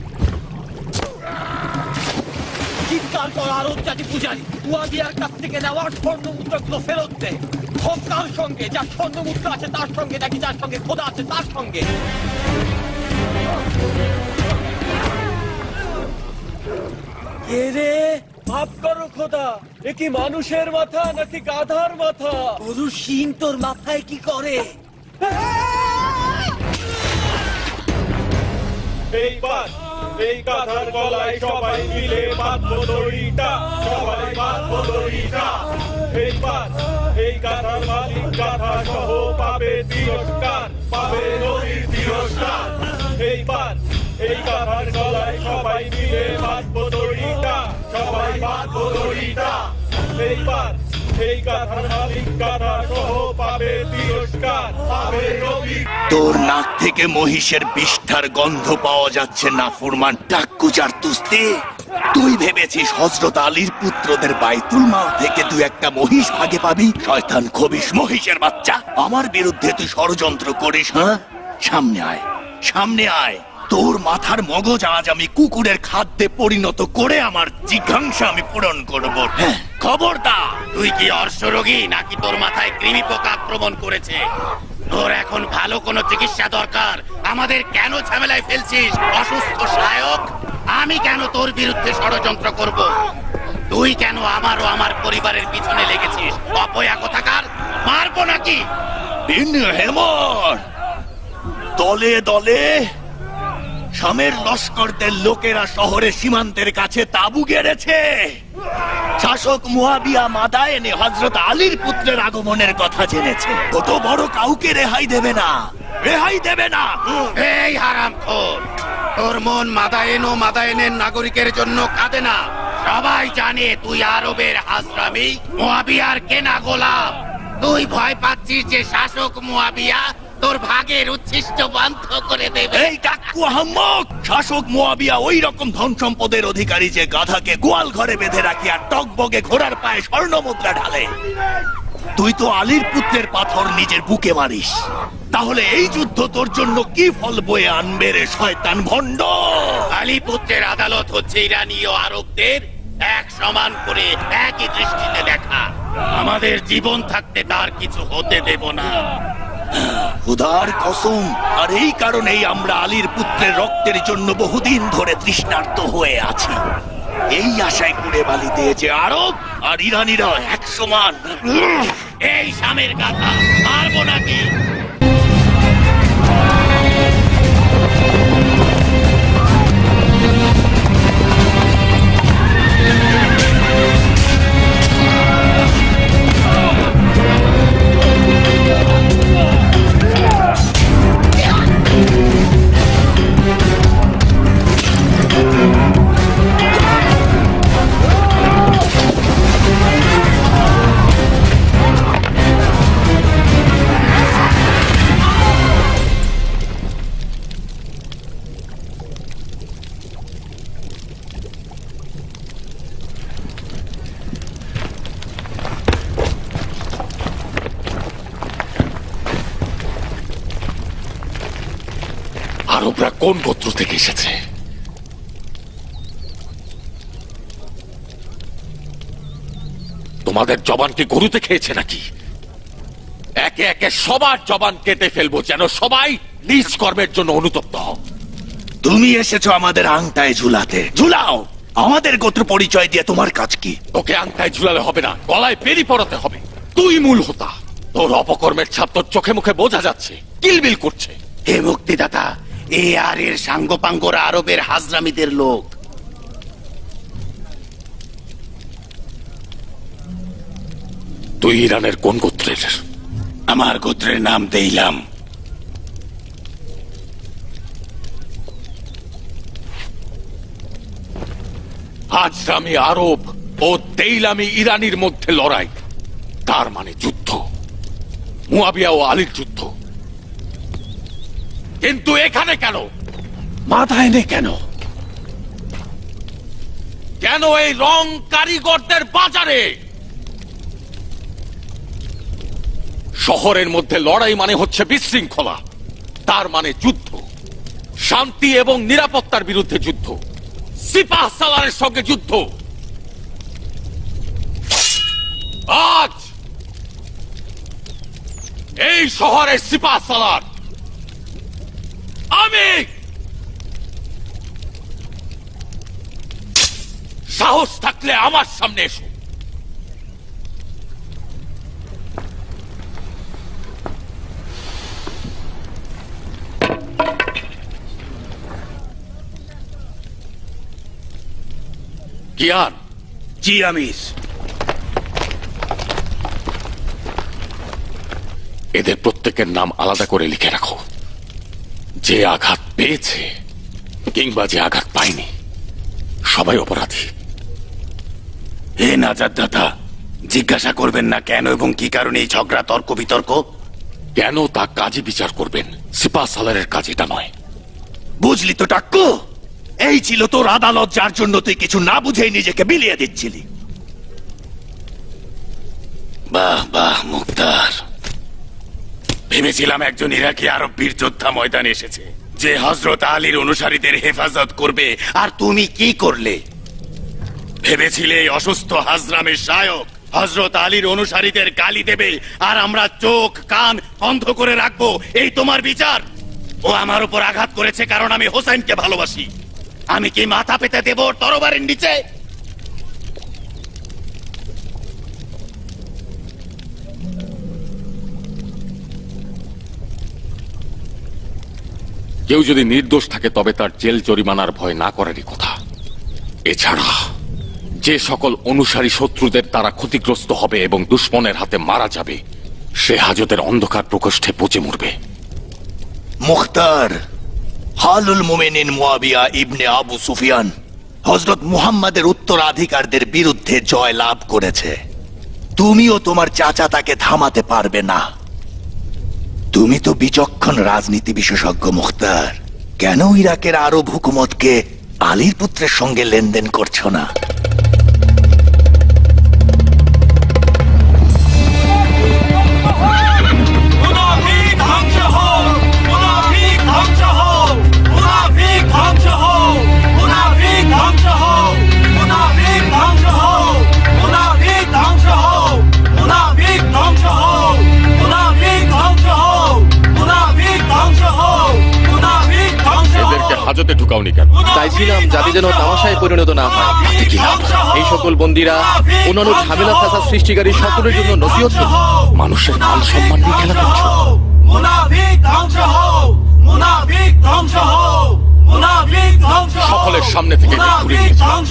চিৎকার কর আর জাতি পূজারি, মুয়াবিয়ার কাছ থেকে নেওয়ার স্বর্ণ মুদ্রাগুলো ফেরত দে। হক কার সঙ্গে? যার স্বর্ণ মুদ্রা আছে তার সঙ্গে, নাকি যার সঙ্গে খোদা আছে তার সঙ্গে? রে মাফ করো খোদা, এ কি মানুষের মাথা নাকি গাধার মাথা? গরু শিং তোর মাথায় কি করে? এইবার এই গাধার গলায় সবাই মিলে বাঁধবো দড়িটা, সবাই বাঁধবো দড়িটা। এইবার এই গাধার মালিক গাধা সহ পাবে তিরস্কার, পাবে নদীর তিরস্কার। এইবার এই গাধার গলায় সবাই মিলে বাঁধবো দড়িটা, সবাই বাঁধবো দড়িটা। এইবার এই গাধার মালিক গাধা সহ পাবে তিরস্কার, পাবে নদীর। তোর নাক থেকে মহিষের বিষ্ঠার গন্ধ পাওয়া যাচ্ছে না ফুরমান টাক্কুচার তুস্তি। তুই ভেবেছিস হযরত আলীর পুত্রদের বাইতুল মাল থেকে তুই একটা মহিষ ভাগে পাবি? শয়তান খবিশ মহিষের বাচ্চা, আমার বিরুদ্ধে তুই ষড়যন্ত্র করিস? হ্যাঁ, সামনে আয়, সামনে আয়। তোর মাথার মগজ আজ আমি কুকুরের খাদ্যে পরিণত করে আমার জিজ্ঞাসা আমি পূরণ করব। হ্যাঁ, খবরদার! তুই কি অর্শরোগী নাকি তোর মাথায় কৃমি পোকা আক্রমণ করেছে? তোর এখন ভালো কোনো চিকিৎসা দরকার। আমাদের কেন ঝামেলায় ফেলছিস অসুস্থ শায়ক? আমি কেন তোর বিরুদ্ধে ষড়যন্ত্র করব? তুই কেন আমার ও আমার পরিবারের পিছনে লেগেছিস? অপয়া কোথাকার! মারবো নাকি? হেমর দলে দলে শামের লস্করদের লোকেরা শহরের সীমান্তের কাছে তাঁবু গেড়েছে। শাসক মুয়াবিয়া মাদায়েনে হযরত আলীর পুত্রের আগমনের কথা জেনেছে। কত বড় কাউকে রেহাই দেবে না, রেহাই দেবে না। এই হারামখোর, তোর মন মাদায়েন ও মাদায়েনের নাগরিকের জন্য কাঁদে না। সবাই জানে তুই আরবের হাজরামি, মুয়াবিয়ার কেনা গোলাম। তুই ভয় পাচ্ছিস যে শাসক মুয়াবিয়া তোর ভাগের উচ্ছিষ্ট বন্ধ করে দেবে। এই কাকু আহম্মক! শাসক মুয়াবিয়া ওই রকম ধন সম্পদের অধিকারী যে গাধাকে গোয়াল ঘরে বেঁধে রাখি আর টকবগে ঘোড়ার পায়ে স্বর্ণ মুদ্রা ঢালে। তুই তো আলীর পুত্রের পাথর নিজের বুকে মারিস। তাহলে এই যুদ্ধ তোর জন্য কি ফল বয়ে আনবে রে শয়তান ভণ্ড? আলী পুত্রের আদালত হচ্ছে ইরানি ও আরবদের এক সমান করে একই দৃষ্টিতে দেখা। আমাদের জীবন থাকতে তার কিছু হতে দেব না। খুদার কসম, আর এই কারণেই আমরা আলীর পুত্রের রক্তের জন্য বহুদিন ধরে তৃষ্ণার্ত হয়ে আছি। এই আশায় কুড়ে বালি দিয়েছে আরব আর ইরানিরা এক সমান। এই শামের গাথা মারবো নাকি? আরবরা কোন গোত্র থেকে এসেছে? তোমাদের জবান কি গরুতে খেয়েছে নাকি? একে একে সবার জবান কেটে ফেলবো, যেন সবাই নিজ কর্মের জন্য অনুতপ্ত হও। তুমি এসেছো আমাদের আংটায় ঝুলাতে, ঝুলাও। আমাদের গোত্র পরিচয় দিয়ে তোমার কাজ কি? ওকে আংটায় ঝুলালে হবে না, গলায় বেরি পড়াতে হবে। তুই মূল হোতা। তোর অপকর্মের ছাপ তোর চোখে মুখে বোঝা যাচ্ছে, কিলবিল করছে। হে মুক্তিদাতা, এ আর এর সাঙ্গপাঙ্গরা আরবের হাজরামিদের লোক। তুই ইরানের কোন গোত্রের? আমার গোত্রের নাম দেইলাম। হাজরামি আরব ও দেইলামি ইরানির মধ্যে লড়াই, তার মানে যুদ্ধ। মুয়াবিয়া ও আলীর যুদ্ধ। কিন্তু এখানে কেন? মাথায় কেন? কেন এই রং কারিগরদের বাজারে? শহরের মধ্যে লড়াই মানে হচ্ছে বিশৃঙ্খলা, তার মানে যুদ্ধ। শান্তি এবং নিরাপত্তার বিরুদ্ধে যুদ্ধ, সিপাহ সালারের সঙ্গে যুদ্ধ। আজ এই শহরের সিপাহ সালার আমি। সাহস থাকলে আমার সামনে এসো। কিয়ান। জি আমির। এদের প্রত্যেকের নাম আলাদা করে লিখে রাখো। যে আঘাত পেয়েছে কিংবা যে আঘাত পায়নি, সবাই অপরাধী। হে নাজাত দাতা, জিজ্ঞাসা করবেন না কেন এবং কি কারণে এই ঝগড়া, তর্ক বিতর্ক? কেন তা কাজী বিচার করবেন, সিপাহ সালারের কাজ এটা নয়। বুঝলি তো টাক্কু, এই ছিল তোর আদালত, যার জন্য তুই কিছু না বুঝেই নিজেকে বিলিয়ে দিচ্ছিলি। বাহ বাহ মুক্তার, ভেবেছিলাম একজন ইরাকি আরব বীর যোদ্ধা ময়দানে এসেছে, যে হযরত আলীর অনুসারীদের হেফাজত করবে। আর তুমি কি করলে? ভেবেছিলে এই অসুস্থ হাজরামের শায়ক হযরত আলীর অনুসারীদের গালি দেবে আর আমরা চোখ কান বন্ধ করে রাখবো, এই তোমার বিচার? ও আমার উপর আঘাত করেছে কারণ আমি হোসেনকে ভালোবাসি। আমি কি মাথা পেতে দেব ওর তরবারের নিচে? কেউ যদি নির্দোষ থাকে তবে তার জেল জরিমানার ভয় না করারই কথা। এছাড়া যে সকল অনুসারী শত্রুদের দ্বারা ক্ষতিগ্রস্ত হবে এবং দুশ্মনের হাতে মারা যাবে, সে হাজতের অন্ধকার প্রকোষ্ঠে পচে মরবে। মুখতার, হালুল মুমিনিন মুয়াবিয়া ইবনে আবু সুফিয়ান হযরত মুহাম্মাদের উত্তরাধিকারদের বিরুদ্ধে জয় লাভ করেছে। তুমিও তোমার চাচা তাকে থামাতে পারবে না। তুমি তো বিচক্ষণ রাজনীতি বিশেষজ্ঞ মুখতার, কেন ইরাকের আরব হুকুমতকে আলীর পুত্রের সঙ্গে লেনদেন করছো না? এদেরকে হাজতে ঢুকাওনি কেন? চাইছিলাম যাতে যেন তামাশায় পরিণত না হয়। এই সকল বন্দীরা অন্যান্য ঝামেলা ফাসাদ সৃষ্টিকারী সকলের জন্য নসিহত করছে। মানুষের মান সম্মান নিয়ে খেলা করছো। সকলের সামনে থেকে দূরে নিয়ে যাও।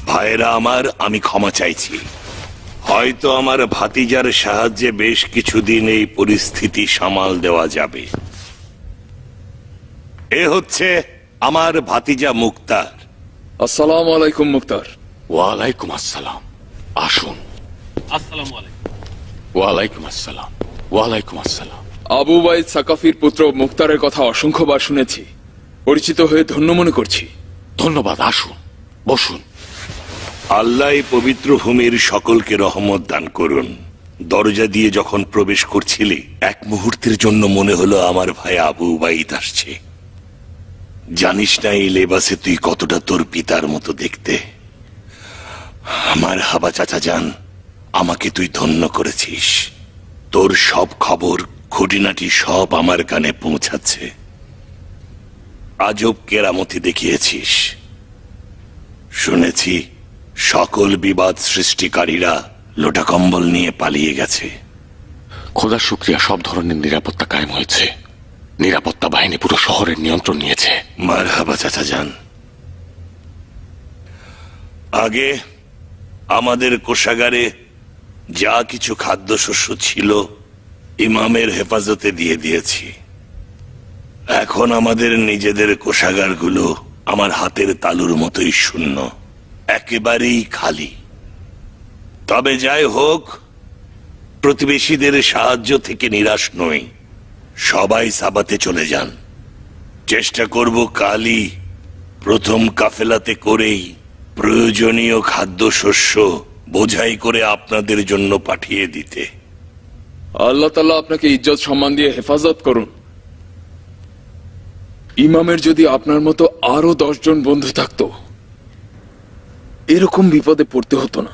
ভাইরা আমার, আমি ক্ষমা চাইছি। হয়তো আমার ভাতিজার সাহায্যে বেশ কিছুদিন এই পরিস্থিতি সামাল দেওয়া যাবে। এ হচ্ছে আমার ভাতিজা মুক্তার। আসসালামু আলাইকুম মুক্তার। ওয়ালাইকুম আসসালাম। আসুন। আসসালামু আলাইকুম। ওয়ালাইকুম আসসালাম। ওয়ালাইকুম আসসালাম। আবু উবাইদ সাকাফির পুত্র মুক্তারের কথা অসংখ্যবার শুনেছি, পরিচিত হয়ে ধন্য মনে করছি। ধন্যবাদ। আসুন, বসুন। আল্লাহ এই পবিত্র ভূমির সকলকে রহমত দান করুন। দরজা দিয়ে যখন প্রবেশ করছিলি, এক মুহূর্তের জন্য মনে হলো আমার ভাই আবু উবাইদ আসছে। জানিস না এই লেবাসে তুই কতটা তোর পিতার মতো দেখতে। আমার হাবা চাচা যান, আমাকে তুই ধন্য করেছিস। তোর সব খবর খুঁটিনাটি সব আমার কানে পৌঁছাচ্ছে। আজব কেরামতি দেখিয়েছিস। শুনেছি সকল বিবাদ সৃষ্টিকারীরা লোটা কম্বল নিয়ে পালিয়ে গেছে। খোদার শুকরিয়া, সব ধরনের নিরাপত্তা কায়েম হয়েছে। নিরাপত্তা বাহিনী পুরো শহরের নিয়ন্ত্রণ নিয়েছে। মারহাবা চাচা যান। আগে আমাদের কোষাগারে যা কিছু খাদ্যশস্য ছিল ইমামের হেফাজতে দিয়ে দিয়েছি। এখন আমাদের নিজেদের কোষাগারগুলো আমার হাতের তালুর মতোই শূন্য, একেবারেই খালি। তবে যাই হোক, প্রতিবেশীদের সাহায্য থেকে নিরাশ নই। সবাই সাবাতে চলে যান। চেষ্টা করব কালই প্রথম কাফেলাতে করেই প্রয়োজনীয় খাদ্যশস্য বোঝাই করে আপনাদের জন্য পাঠিয়ে দিতে। আল্লাহ তাআলা আপনাকে ইজ্জত সম্মান দিয়ে হেফাজত করুন। ইমামের যদি আপনার মতো আরো 10 জন বন্ধু থাকতো, এরকম বিপদে পড়তে হতো না।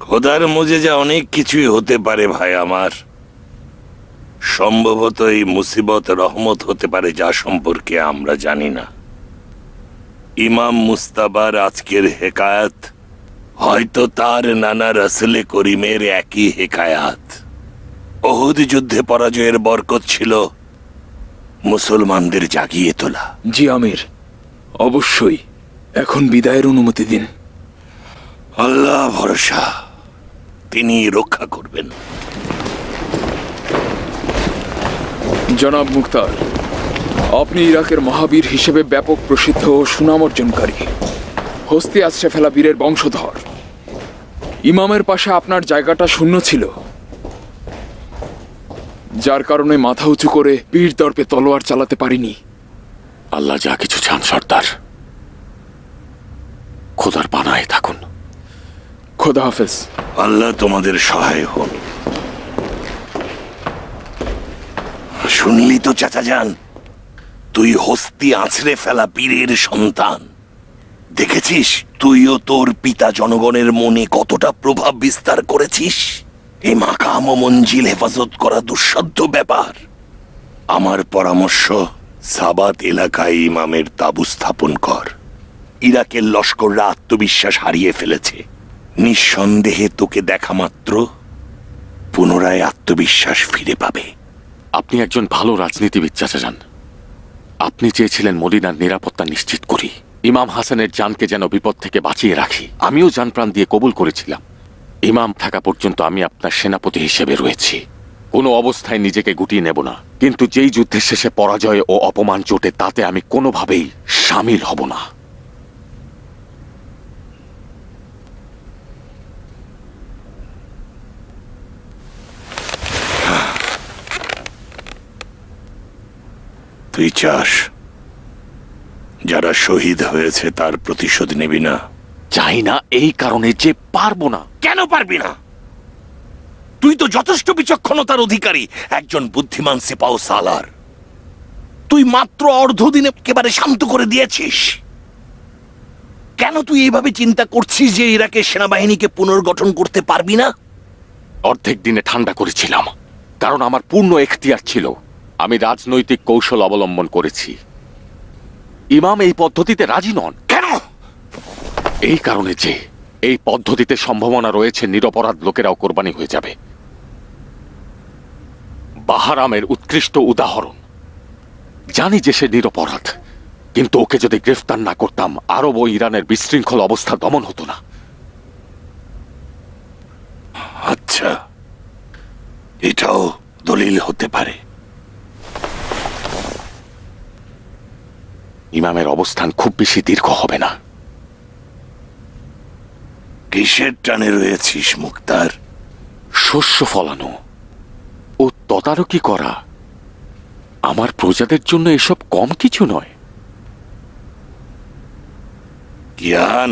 খোদার মুজেজা অনেক কিছুই হতে পারে ভাই আমার। সম্ভবত এই মুসিবত রহমত হতে পারে, যা সম্পর্কে আমরা জানি না। ইমাম মুস্তাবার আজকের হেকায়াত হয়তো তার নানা রাসূলে করিমের একই হেকায়াত। ওহুদ যুদ্ধে পরাজয়ের বরকত ছিল মুসলমানদের জাগিয়ে তোলা। জি আমির, অবশ্যই। এখন বিদায়ের অনুমতি দিন। আল্লাহ ভরসা, তিনি রক্ষা করবেন। জনাব মুক্তার, আপনি ইরাকের মহাবীর হিসেবে ব্যাপক প্রসিদ্ধ ও সুনাম অর্জনকারী। হস্তি আছড়ে ফেলা বীরের বংশধর। ইমামের পাশে আপনার জায়গাটা শূন্য ছিল, যার কারণে মাথা উঁচু করে বীর দর্পে তলোয়ার চালাতে পারিনি। আল্লাহ যা কিছু চান সর্দার, খোদার পানায় থাকুন। খোদা হাফেজ। আল্লাহ তোমাদের সহায় হন। শুনলি তো চাচা যান, তুই হস্তি আছড়ে ফেলা বীরের সন্তান। দেখেছিস তুইও তোর পিতা জনগণের মনে কতটা প্রভাব বিস্তার করেছিস। এই মাকাম ও মঞ্জিল হেফাজত করা দুঃসাধ্য ব্যাপার। আমার পরামর্শ, সাবাত এলাকায় ইমামের তাবু স্থাপন কর। ইরাকের লস্কররা আত্মবিশ্বাস হারিয়ে ফেলেছে। নিঃসন্দেহে তোকে দেখা মাত্র পুনরায় আত্মবিশ্বাস ফিরে পাবে। আপনি একজন ভালো রাজনীতিবিদ চাচাজান। আপনি চেয়েছিলেন মদিনার নিরাপত্তা নিশ্চিত করি, ইমাম হাসানের জানকে যেন বিপদ থেকে বাঁচিয়ে রাখি। আমিও জান প্রাণ দিয়ে কবুল করেছিলাম। ইমাম থাকা পর্যন্ত আমি আপনার সেনাপতি হিসেবে রয়েছি। কোনো অবস্থায় নিজেকে গুটিয়ে নেব না, কিন্তু যেই যুদ্ধের শেষে পরাজয় ও অপমান চোটে তাতে আমি কোনোভাবেই সামিল হব না। তুই চাস যারা শহীদ হয়েছে তার প্রতিশোধ নিবি না? চাই না এই কারণে যে পারবো না। কেন পারবি না? তুই তো যথেষ্ট বিচক্ষণতার অধিকারী, একজন বুদ্ধিমান সিপাহ সালার। তুই মাত্র অর্ধদিনে একেবারে শান্ত করে দিয়েছিস। কেন তুই এইভাবে চিন্তা করছিস যে ইরাকের সেনাবাহিনীকে পুনর্গঠন করতে পারবি না? অর্ধেক দিনে ঠান্ডা করেছিলাম, কারণ আমার পূর্ণ এখতিয়ার ছিল। আমি রাজনৈতিক কৌশল অবলম্বন করেছি। ইমাম এই পদ্ধতিতে রাজি নন। কেন? এই কারণে যে এই পদ্ধতিতে সম্ভাবনা রয়েছে নিরপরাধ লোকেরাও কোরবানি হয়ে যাবে। বাহারামের উৎকৃষ্ট উদাহরণ। জানি যে সে নিরপরাধ, কিন্তু ওকে যদি গ্রেফতার না করতাম আরব ও ইরানের বিশৃঙ্খল অবস্থা দমন হতো না। আচ্ছা, এটাও দলিল হতে পারে। ইমামের অবস্থান খুব বেশি দীর্ঘ হবে না। কিসের টানে রয়েছিস মুক্তার? শস্য ফলানো ও তদারকি করা আমার প্রজাদের জন্য এসব কম কিছু নয়। জ্ঞান,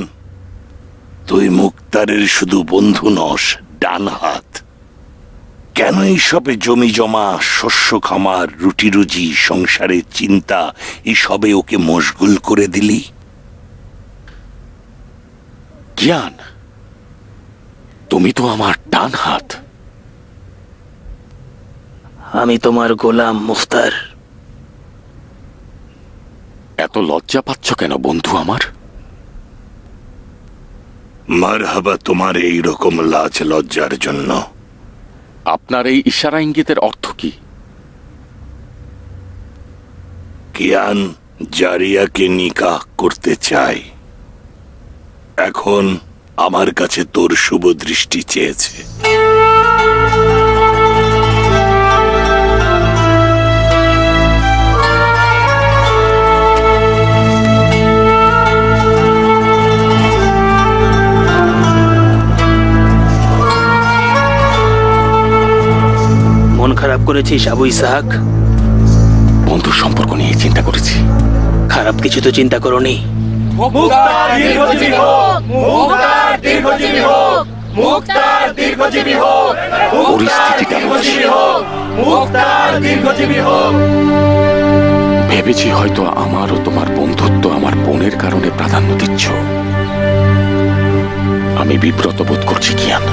তুই মুক্তারের শুধু বন্ধু নস, ডান হাত। কেন এইসবে জমি জমা, শস্য খামার, রুটি রুজি, সংসারের চিন্তা এসবে ওকে মশগুল করে দিলি? জ্ঞান, তুমি তো আমার ডান হাত। আমি তোমার গোলাম মুখতার। এত লজ্জা পাচ্ছ কেন বন্ধু আমার? মারহাবা তোমার এই রকম লাজ লজ্জার জন্য। আপনার এই ইশারা ইঙ্গিতের অর্থ কি? কিয়ান জারিয়াকে নিকাহ করতে চাই। এখন আমার কাছে তোর শুভ দৃষ্টি চেয়েছে। মন খারাপ করেছিস আবু ইসাহাক? বন্ধু সম্পর্ক নিয়ে চিন্তা করেছি। খারাপ কিছু তো চিন্তা করোনি। মুক্তার দীর্ঘজীবী হোক! মুক্তার দীর্ঘজীবী হোক! মুক্তার দীর্ঘজীবী হোক! মুক্তার দীর্ঘজীবী হোক! মুক্তার দীর্ঘজীবী হোক! ভেবেছি হয়তো আমার ও তোমার বন্ধুত্ব আমার বোনের কারণে প্রাধান্য দিচ্ছ। আমি বিব্রত বোধ করছি কিয়ান।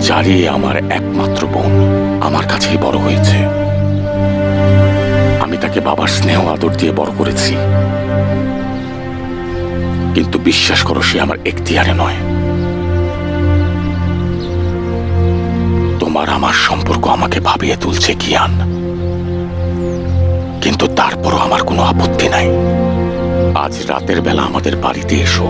জারিয়ে আমার একমাত্র বোন, আমার কাছেই বড় হয়েছে। আমি তাকে বাবার স্নেহ আদর দিয়ে বড় করেছি, কিন্তু বিশ্বাস করো সে আমার এখতিয়ারে নয়। তোমার আমার সম্পর্ক আমাকে ভাবিয়ে তুলছে কিয়ান, কিন্তু তারপরও আমার কোনো আপত্তি নাই। আজ রাতের বেলা আমাদের বাড়িতে এসো।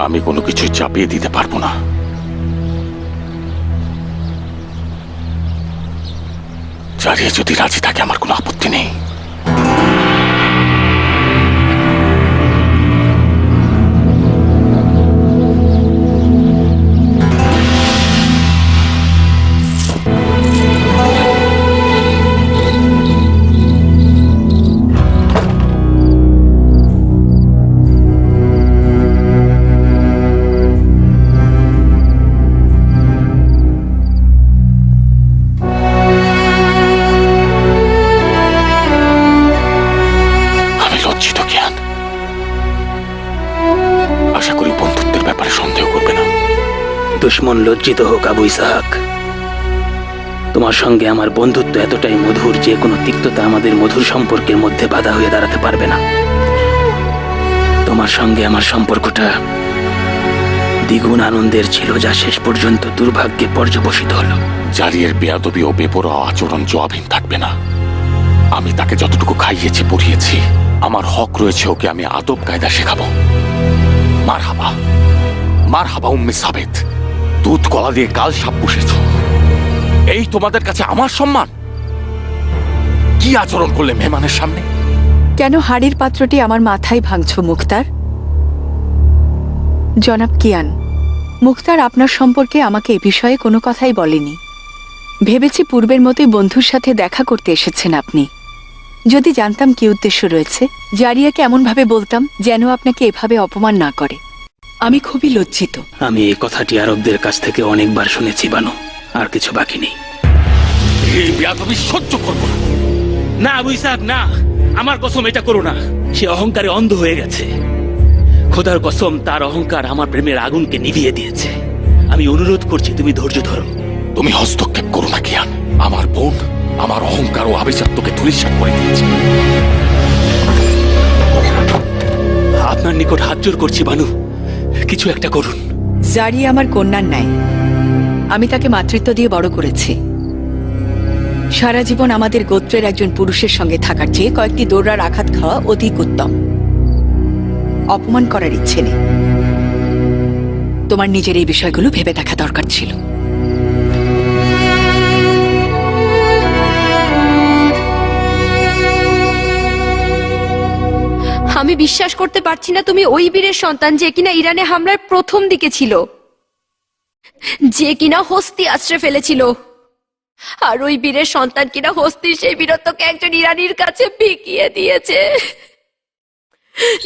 আমি কোনো কিছু চাপিয়ে দিতে পারবো না। জারিয়ে যদি রাজি থাকে আমার কোনো আপত্তি নেই। দুশ্মন লজ্জিত হোক আবু ইসাহাক। তোমার সঙ্গে আমার বন্ধুত্ব এতটাই মধুর যে কোনো তিক্ততা আমাদের মধুর সম্পর্কের মধ্যে বাধা হয়ে দাঁড়াতে পারবে না। তোমার সঙ্গে আমার সম্পর্কটা দ্বিগুণ আনন্দের ছিল, যা শেষ পর্যন্ত দুর্ভাগ্যে পর্যবসিত হলো। জারিয়ের বেয়াদবি ও বেপরোয়া আচরণ জবাবহীন থাকবে না। আমি তাকে যতটুকু খাইয়েছি পড়িয়েছি, আমার হক রয়েছে ওকে আমি আদব কায়দা শেখাবো। মারহাবা, মারহাবা উম্মে সাবেত, দুধ গলা দিয়ে কাল সাপ পুষেছ। এই তোমাদের কাছে আমার সম্মান? কি আচরণ করলে মেহমানের সামনে? কেন হাড়ির পাত্রটি আমার মাথায় ভাঙছো মুখতার? জনাব কিয়ান, মুখতার আপনার সম্পর্কে আমাকে এ বিষয়ে কোনো কথাই বলেনি। ভেবেছি পূর্বের মতোই বন্ধুর সাথে দেখা করতে এসেছেন আপনি। যদি জানতাম কি উদ্দেশ্য রয়েছে, জারিয়াকে এমনভাবে বলতাম যেন আপনাকে এভাবে অপমান না করে। আমি খুবই লজ্জিত। আমি এই কথাটি আরবদের কাছ থেকে অনেকবার শুনেছি বানু, আর কিছু বাকি নেই। এই বেয়াদবি সহ্য করব না। না আবু ইসহাক, না, আমার কসম এটা করো না। সে অহংকারে অন্ধ হয়ে গেছে। খোদার কসম, তার অহংকার আমার প্রেমের আগুনকে নিভিয়ে দিয়েছে। আমি অনুরোধ করছি তুমি ধৈর্য ধরো। তুমি হস্তক্ষেপ করো না কিয়ান। আমার বোন আমার অহংকার ও আভিজাত্যকে ধূলিসাৎ করে দিয়েছে। আপনার নিকট হাত জোর করছি বানু, কিছু একটা করুন। জারিয়া আমার কন্যার ন্যায়। আমি তাকে মাতৃত্ব দিয়ে বড় করেছি। সারা জীবন আমাদের গোত্রের একজন পুরুষের সঙ্গে থাকার চেয়ে কয়েকটি দৌড়ার আঘাত খাওয়া অধিক উত্তম। অপমান করার ইচ্ছে নেই। তোমার নিজের এই বিষয়গুলো ভেবে দেখা দরকার ছিল। আমি বিশ্বাস করতে পারছি না তুমি ওই বীরের সন্তান যে কিনা ইরানে হামলার প্রথম দিকে ছিল, যে কিনা হস্তি আশ্রয় ফেলেছিল। আর ওই বীরের সন্তান কিনা হস্তির সেই বীরত্বকে একজন ইরানির কাছে বিকিয়ে দিয়েছে।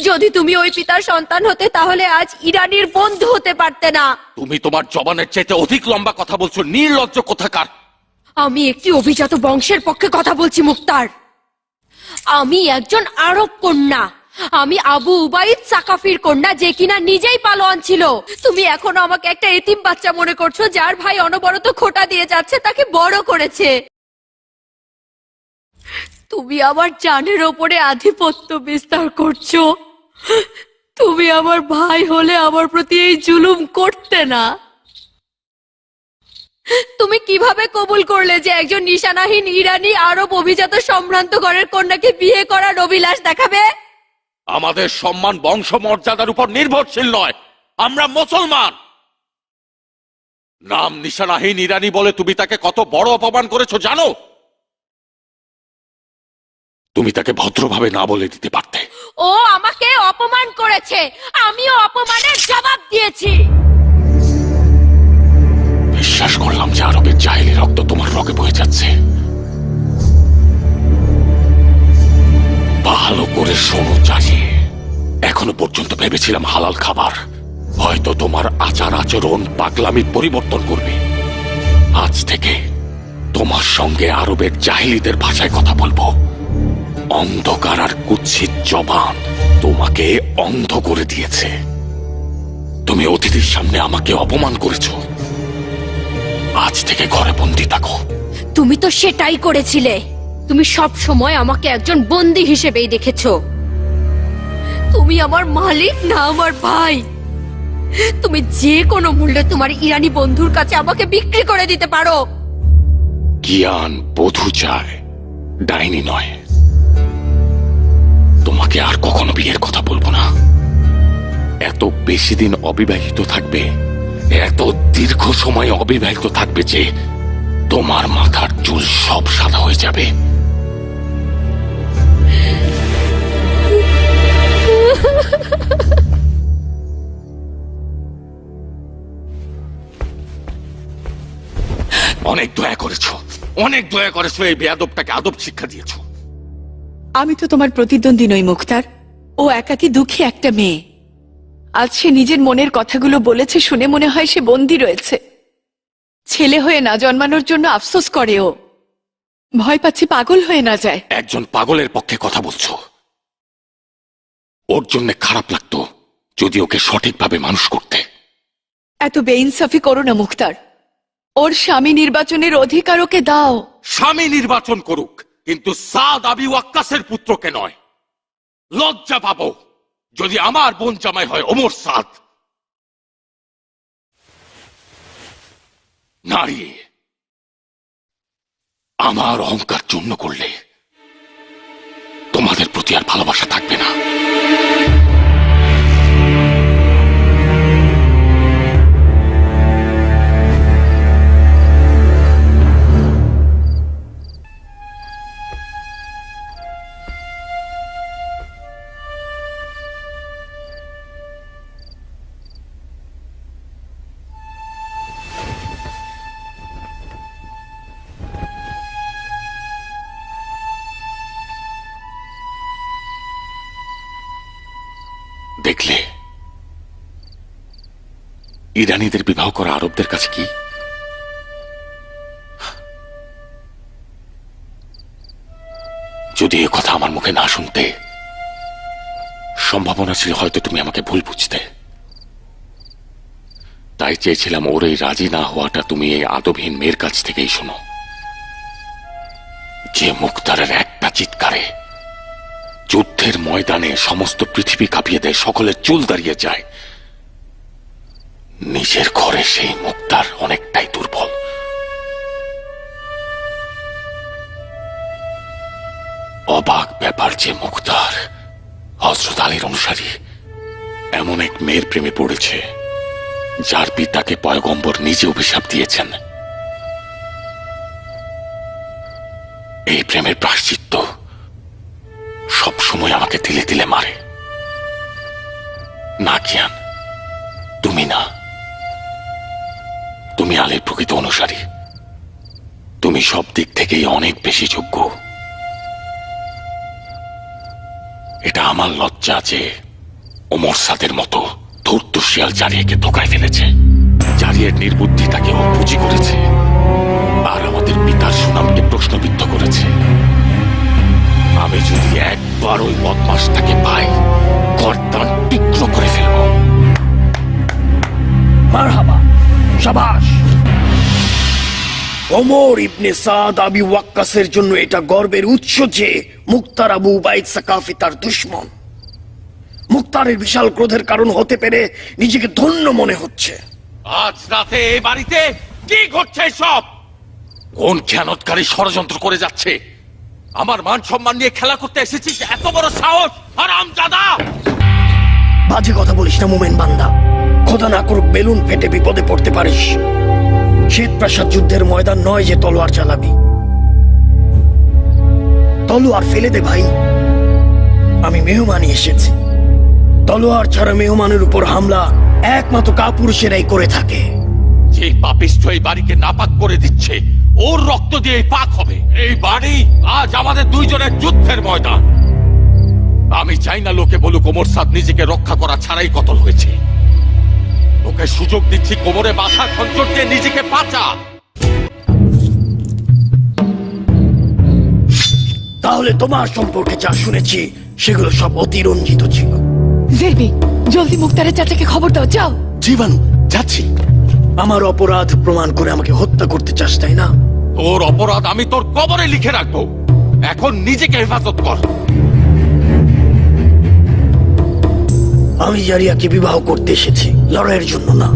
যদি তুমি ওই পিতার সন্তান হতে, তাহলে আজ ইরানির বন্ধু হতে পারতে না। তুমি তোমার জবানের চাইতে অধিক লম্বা কথা বলছো, নির্লজ্জ কোথাকার। আমি একটি অভিজাত বংশের পক্ষে কথা বলছি মুক্তার। আমি একজন আরব কন্যা। আমি আবু উবাইদ সাকাফির কন্যা, যে কিনা নিজেই পালোয়ান ছিল। তুমি এখনো আমাকে একটা এতিম বাচ্চা মনে করছো, যার ভাই অনবরত খোঁটা দিয়ে যাচ্ছে, তাকে বড় করেছে। তুমি আমার জানের ওপরে আধিপত্য বিস্তার করছো। তুমি আমার ভাই হলে আমার প্রতি এই জুলুম করতে না। তুমি কিভাবে কবুল করলে যে একজন নিশানাহীন ইরানি আরব অভিজাত সম্ভ্রান্ত ঘরের কন্যাকে বিয়ে করার অভিলাষ দেখাবে? আমাদের সম্মান বংশ মর্যাদার উপর নির্ভরশীল নয়। আমরা মুসলমান। নাম নিশানাহীন ইরানি বলে তুমি তাকে কত বড় অপমান করেছো জানো? তুমি তাকে ভদ্রভাবে না বলে দিতে পারতে। ও আমাকে অপমান করেছে, আমিও অপমানের জবাব দিয়েছি। বিশ্বাস করলাম যে আরবের জাহেলি রক্ত তোমার রগে বয়ে যাচ্ছে। ভালো করে শোনো জারিয়ে, এখনো পর্যন্ত ভেবেছিলাম হালাল খাবার হয়তো তোমার আচার আচরণ পাগলামি পরিবর্তন করবে। আজ থেকে তোমার সঙ্গে আরবের জাহেলিদের ভাষায় কথা বলবো। অন্ধকার আর কুৎসিত জবান তোমাকে অন্ধ করে দিয়েছে। তুমি অতিথির সামনে আমাকে অপমান করেছো। আজ থেকে ঘরে বন্দি থাকো। তুমি তো সেটাই করেছিলে। তুমি সব সময় আমাকে একজন বন্দী হিসেবেই দেখেছো। তুমি আমার মালিক না আমার ভাই। তুমি যে কোনো মূল্যে তোমার ইরানি বন্ধুর কাছে আমাকে বিক্রি করে দিতে পারো। জ্ঞান বধূ চায়, ডাইনি নয়। তোমাকে আর কখনো বিয়ের কথা বলবো না। এত বেশি দিন অবিবাহিত থাকবে, এত দীর্ঘ সময় অবিবাহিত থাকবে যে তোমার মাথার চুল সব সাদা হয়ে যাবে। অনেক দয়া করেছো, অনেক দয়া করেছো। এই বেয়াদবটাকে আদব শিক্ষা দিয়েছো। আমি তো তোমার প্রতিদ্বন্দ্বী নই মুখতার। ও একাকী দুঃখী একটা মেয়ে। আজ সে নিজের মনের কথাগুলো বলেছে শুনে মনে হয় সে বন্দী রয়েছে। ছেলে হয়ে না জন্মানোর জন্য আফসোস করে ও। ভয় পাচ্ছি পাগল হয়ে না যায়। একজন পাগলের পক্ষে কথা বলছো। ওর জন্য খারাপ লাগতো যদি ওকে সঠিকভাবে মানুষ করতে। এত বেইনসাফি করো না মুখতার। ওর স্বামী নির্বাচনের অধিকার ওকে দাও। স্বামী নির্বাচন করুক, কিন্তু সাদ আবি ওয়াক্কাসের পুত্রকে নয়। লজ্জা পাবো। যদি আমার বোন জামাই হয় ওমর সাদ, নারী আমার অহংকার চূর্ণ করলে তোমাদের প্রতি আর ভালোবাসা থাকবে না। দেখলে ইরানিদের বিবাহ করা আরবদের কাছে কি? যদি এ কথা আমার মুখে না শুনতে, সম্ভাবনা ছিল হয়তো তুমি আমাকে ভুল বুঝতে। তাই চেয়েছিলাম ওর এই রাজি না হওয়াটা তুমি এই আদবহীন মেয়ের কাছ থেকেই শোনো, যে মুক্তারের একটা চিৎকারে যুদ্ধের ময়দানে সমস্ত পৃথিবী কাঁপিয়ে দেয়, সকলের চুল দাঁড়িয়ে যায়। নিজের ঘরে সেই মুক্তার অনেকটাই দুর্বল। অবাক ব্যাপার যে মুক্তার হযরত আলীর অনুসারী এমন এক মেয়ের প্রেমে পড়েছে যার পিতাকে পয়গম্বর নিজে অভিশাপ দিয়েছেন। এই প্রেমের প্রায়শ্চিত্ত সব সময় আমাকে তিলে তিলে মারে। না কিয়ান, তুমি না, তুমি আলীর প্রকৃত অনুসারী। তুমি সব দিক থেকেই অনেক বেশি যোগ্য। এটা আমার লজ্জা যে ওমর সাদের মতো ধূর্ত শিয়াল জারিয়াকে ধোকায় ফেলেছে। জারিয়ার নির্বুদ্ধি তাকে অপুজি করেছে আর আমাদের পিতার সুনামকে প্রশ্নবিদ্ধ করেছে। আমি যদি একবার ওই বদমাসটাকে পাই, গর্দান টুকরো করে ফেলব। মারহাবা, শাবাশ। ওমর ইবনে সাদ আবি ওয়াক্কাসের জন্য এটা গর্বের উৎস যে মুক্তার আবু উবাইদ সাকাফি তার দুশমন। মুক্তারের বিশাল ক্রোধের কারণ হতে পেরে নিজেকে ধন্য মনে হচ্ছে। আজ রাতে এই বাড়িতে কি ঘটছে সব? কোন খেয়ানতকারী ষড়যন্ত্র করে যাচ্ছে? আমার মান সম্মান নিয়ে খেলা করতে এসেছিস? এত বড় সাহস, হারামজাদা! বাজে কথা বলিস না মোমেন বান্দা। খোদা না করুক বেলুন ফেটে বিপদে পড়তে পারিস। শ্বেতপ্রাসাদ যুদ্ধের ময়দান নয় যে তলোয়ার চালাবি। তলোয়ার ফেলে দে ভাই। আমি মেহমানি এসেছি। তলোয়ার ছাড়া মেহমানের উপর হামলা একমাত্র কাপুরুষেরাই করে থাকে। যে পাপিষ্ঠ এই বাড়িকে নাপাক করে দিচ্ছে, ওর রক্ত দিয়ে পাক হবে। এই বাড়ি আজ আমাদের দুইজনের যুদ্ধের ময়দান। আমি চাই না লোকে বলুক ওমর সাদ নিজেকে রক্ষা করা ছাড়াই কতল হয়েছে। ওকে সুযোগ দিচ্ছি, কোমরে মাথা খঞ্জর দিয়ে নিজেকে বাঁচা। তাহলে তোমার সম্পর্কে যা শুনেছি সেগুলো সব অতিরঞ্জিত ছিল। জেরবি, জলদি মুক্তারের চাচাকে খবর দাও, যাও। জীবাণু, যাচ্ছি। আমার অপরাধ প্রমাণ করে আমাকে হত্যা করতে চাস, তাই না? তোর অপরাধ আমি তোর কবরে লিখে রাখবো। এখন নিজেকে হেফাজত কর। আমি জারিয়াকে বিবাহ করতে এসেছি, লড়াইয়ের জন্য না।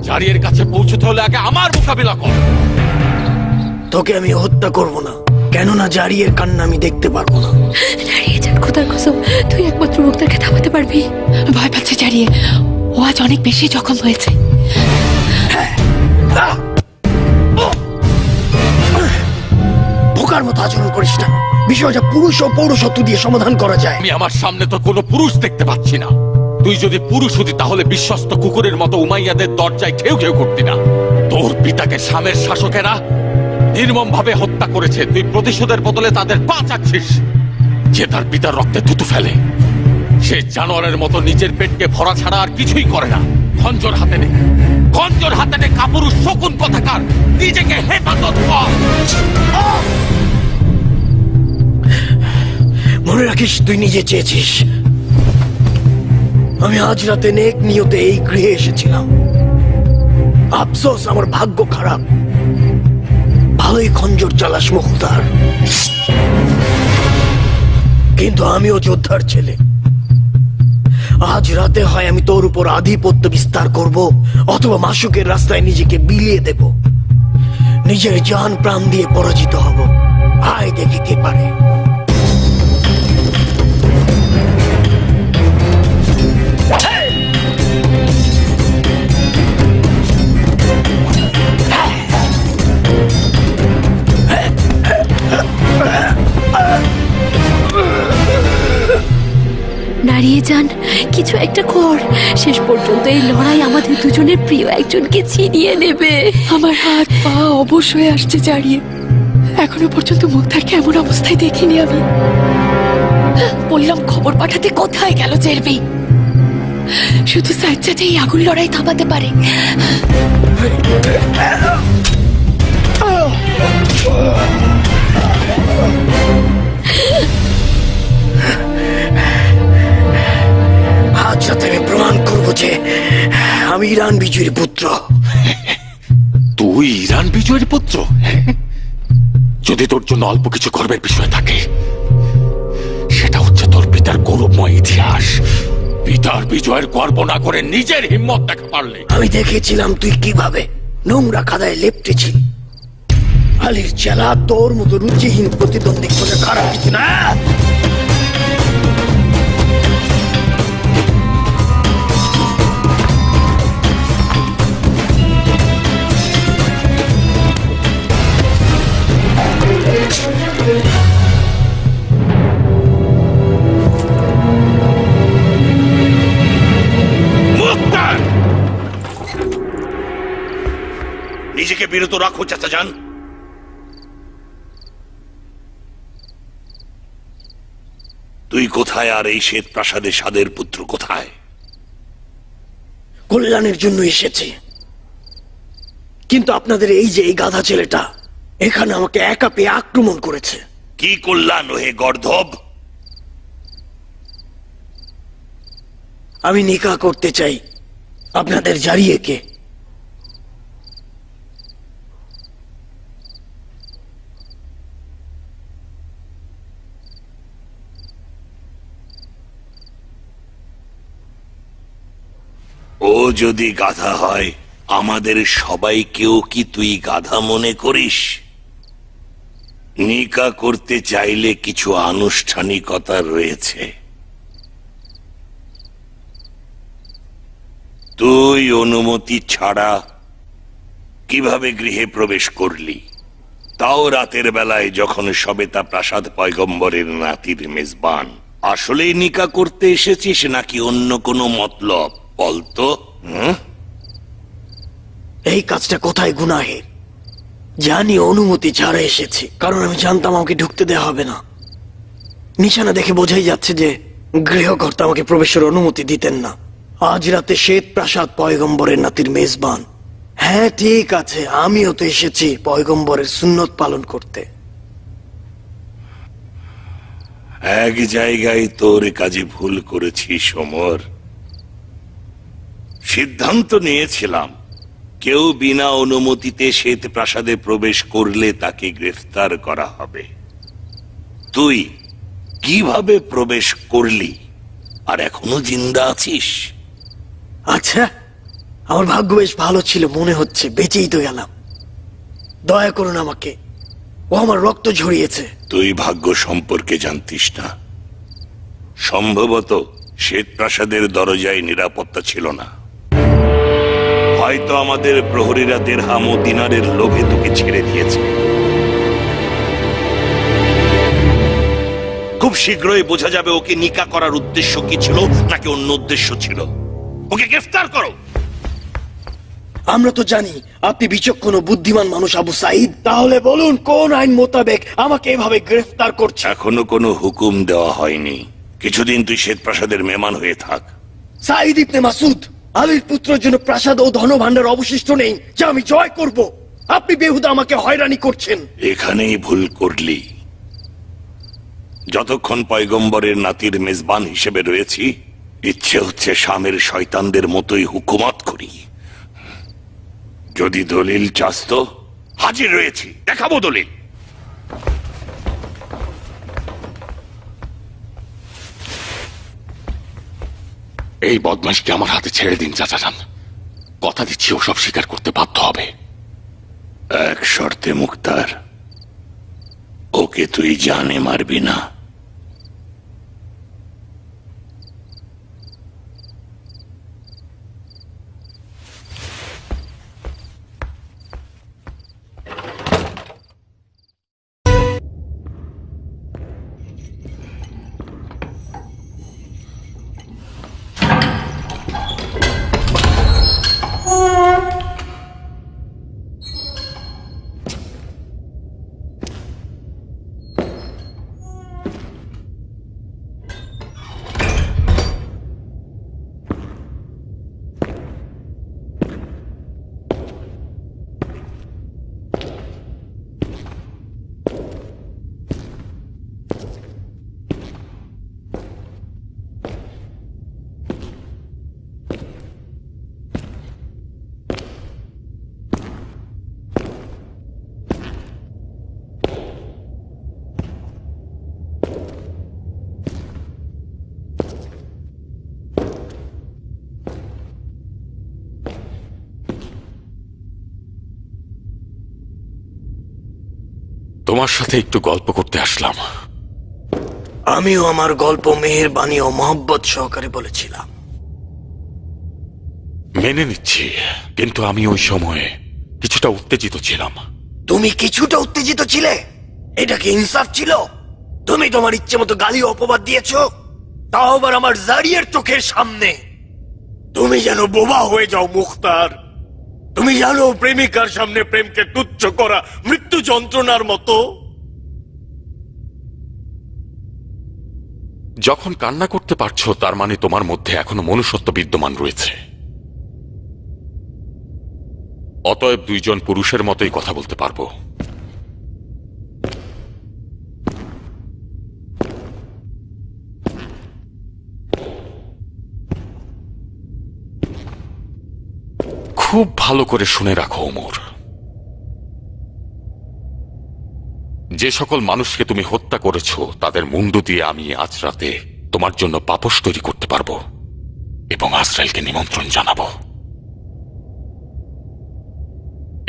জারিয়ার কাছে পৌঁছতে হলে আগে আমার মোকাবিলা কর। তোকে আমি হত্যা করব না, কেননা জারিয়ার কান্না আমি দেখতে পারবো না। দাঁড়িয়ে যান, খোদার কসম, তুই একমাত্র মুক্তারকে থামাতে পারবি। ভয় পাচ্ছে জারিয়ে, ও আজ অনেক বেশি জখম হয়েছে। বোকার মতো আচরণ করিস না। বিষয়টা পুরুষ ও পৌরসত্ব দিয়ে সমাধান করা যায়। আমি আমার সামনে তো কোনো পুরুষ দেখতে পাচ্ছি না। তুই যদি পুরুষ হতি তাহলে বিশ্বস্ত কুকুরের মতো উমাইয়াদের দরজায় ঘেউ ঘেউ করতি না। তোর পিতাকে শামের শাসকেরা নির্মম ভাবে হত্যা করেছে। তুই প্রতিশোধের বদলে তাদের পা চাচ্ছিস। যে তার পিতার রক্তে থুতু ফেলে, সে জানোয়ারের মতো নিজের পেটকে ভরা ছাড়া আর কিছুই করে না। খঞ্জর হাতে নে, খঞ্জর হাতে নে, কাপুরুষ শকুন কথাকার। নিজেকে হেফাজত কর। মনে রাখিস, তুই নিজে চেয়েছিস। আমি আজ রাতে নেক নিয়তে এই গৃহে এসেছিলাম। আফসোস, আমার ভাগ্য খারাপ। ভালোই খঞ্জর চালাস মুখতার, কিন্তু আমিও যোদ্ধার ছেলে। আজ রাতে হয় আমি তোর উপর আধিপত্য বিস্তার করব, অথবা মাসুকের রাস্তায় নিজেকে বিলিয়ে দেব। নিজের জান প্রাণ দিয়ে পরাজিত হব। আয় দেখি কে পারে। দাঁড়িয়ে যান, কিছু একটা কর। শেষ পর্যন্ত এই লড়াই আমাদের দুজনের প্রিয় একজনকে ছিনিয়ে নেবে। আমার হাত পা অবশ হয়ে আসছে জারিয়ে। এখনো পর্যন্ত মুক্তার কেমন অবস্থায় দেখিনি আমি। বললাম খবর পাঠাতে, কোথায় গেল জেরবি? শুধু সাজ্জাদ এই আগুন লড়াই থামাতে পারে। আজ রাতে আমি প্রমাণ করব যে আমি ইরান বিজয়ীর পুত্র। তুই ইরান বিজয়ের পুত্র? যদি তোর জন্য অল্প কিছু গর্বের বিষয় থাকে, সেটা হচ্ছে তোর পিতার গৌরবময় ইতিহাস। পিতার বিজয়ের গর্ব না করে নিজের হিম্মত দেখা পারলে। আমি দেখেছিলাম তুই কিভাবে নোংরা কাদায় লেপটেছিস। আলীর চেলা তোর মতো রুচিহীন প্রতিদ্বন্দ্বী খোঁজা খারাপ কিছু না। নিজেকে বিরত রাখো চাচা যান। তুই কোথায় আর এই শ্বেত প্রাসাদে সাদের পুত্র কোথায়? কল্যাণের জন্য এসেছি, কিন্তু আপনাদের এই যে এই গাধা ছেলেটা এখানে আমাকে একা পেয়ে আক্রমণ করেছে। কি কল্যাণ হে গর্ধব? আমি নিকাহ করতে চাই আপনাদের জারিয়েকে। ও যদি গাধা হয়, আমাদের সবাইকেও কি তুই গাধা মনে করিস? নিকাহ করতে চাইলে কিছু আনুষ্ঠানিকতা রয়েছে। তুই অনুমতি ছাড়া কিভাবে গৃহে প্রবেশ করলি? তাও রাতের বেলায়, যখন সবেতা প্রাসাদ পয়গম্বরের নাতির মেজবান। আসলেই নিকাহ করতে এসেছিস নাকি অন্য কোনো মতলব? বলতো। এই কাজটা কোথায় গুনাহের? জানি অনুমতি ছাড়া এসেছি, কারণ আমি জানতাম আমাকে ঢুকতে দেওয়া হবে না। নিশানা দেখে বোঝাই যাচ্ছে যে গৃহকর্তা আমাকে প্রবেশের অনুমতি দিতেন না। আজ রাতে শ্বেত প্রাসাদ পয়গম্বরের নাতির মেজবান। হ্যাঁ ঠিক আছে, আমিও তো এসেছি পয়গম্বরের সুন্নত পালন করতে। এক জায়গায় তোর কাজে ভুল করেছিস ওমর। সিদ্ধান্ত নিয়েছিলাম কেউ বিনা অনুমতিতে শ্বেত প্রাসাদে প্রবেশ করলে তাকে গ্রেফতার করা হবে। তুই কিভাবে প্রবেশ করলি আর এখনো জিন্দা আছিস? আচ্ছা, আমার ভাগ্য বেশ ভালো ছিল মনে হচ্ছে, বেঁচেই তো গেলাম। দয়া করুন আমাকে, ও আমার রক্ত ঝরিয়েছে। তুই ভাগ্য সম্পর্কে জানতিস না। সম্ভবত শ্বেত প্রাসাদের দরজায় নিরাপত্তা ছিল না। হয়তো আমাদের প্রহরীরা দিরহাম ও দিনারের লোভে তোকে ছেড়ে দিয়েছে। খুব শীঘ্রই বোঝা যাবে ওকে নিকাহ করার উদ্দেশ্য কি ছিল নাকি অন্য উদ্দেশ্য ছিল। ওকে গ্রেফতার করো। আমরা তো জানি আপনি বিচক্ষণ ও বুদ্ধিমান মানুষ আবু সাইদ। তাহলে বলুন কোন আইন মোতাবেক আমাকে এভাবে গ্রেফতার করছে? এখনো কোনো হুকুম দেওয়া হয়নি। কিছুদিন তুই শ্বেত প্রাসাদের মেহমান হয়ে থাক। সাইদ ইবনে মাসুদ, আলীর পুত্রের জন্য প্রাসাদ ও ধনভাণ্ডার অবশিষ্ট নেই যা আমি জয় করব। আপনি বেহুদা আমাকে হয়রানি করছেন। এখানেই ভুল করলি। যতক্ষণ পয়গম্বরের নাতির মেজবান হিসেবে রয়েছি, ইচ্ছে হচ্ছে শামের শয়তানদের মতোই হুকুমত করি। যদি দলিল চাস তো হাজির রয়েছি, দেখাবো দলিল। এই বদমাশকে আমার হাতে ছেড়ে দিন চাচা যান। কথা দিচ্ছি ও সব স্বীকার করতে বাধ্য হবে। এক শর্তে মুক্তার, ওকে তুই জানে মারবি না। তোমার সাথে একটু গল্প করতে আসলাম। আমিও আমার গল্প মেহেরবানি ও মহব্বত সহকারে বলেছিলাম। মেনে নিচ্ছি, কিন্তু আমি ওই সময়ে কিছুটা উত্তেজিত ছিলাম। তুমি কিছুটা উত্তেজিত ছিলে? এটা কি ইনসাফ ছিল? তুমি তোমার ইচ্ছে মতো গালি ও অপবাদ দিয়েছ, তাও আবার আমার জারিয়ার চোখের সামনে। তুমি যেন বোবা হয়ে যাও মুখতার। তুমি জানো প্রেমিকার সামনে প্রেমকে তুচ্ছ করা মৃত্যু যন্ত্রণার মতো। যখন কান্না করতে পারছো তার মানে তোমার মধ্যে এখনো মনুষ্যত্ব বিদ্যমান রয়েছে। অতএব দুইজন পুরুষের মতোই কথা বলতে পারবো। খুব ভালো করে শুনে রাখো ওমর, যে সকল মানুষকে তুমি হত্যা করেছো তাদের মুন্ডু দিয়ে আমি আজ রাতে তোমার জন্য পাপোশ তৈরি করতে পারবো এবং আজরাইলকে নিমন্ত্রণ জানাবো।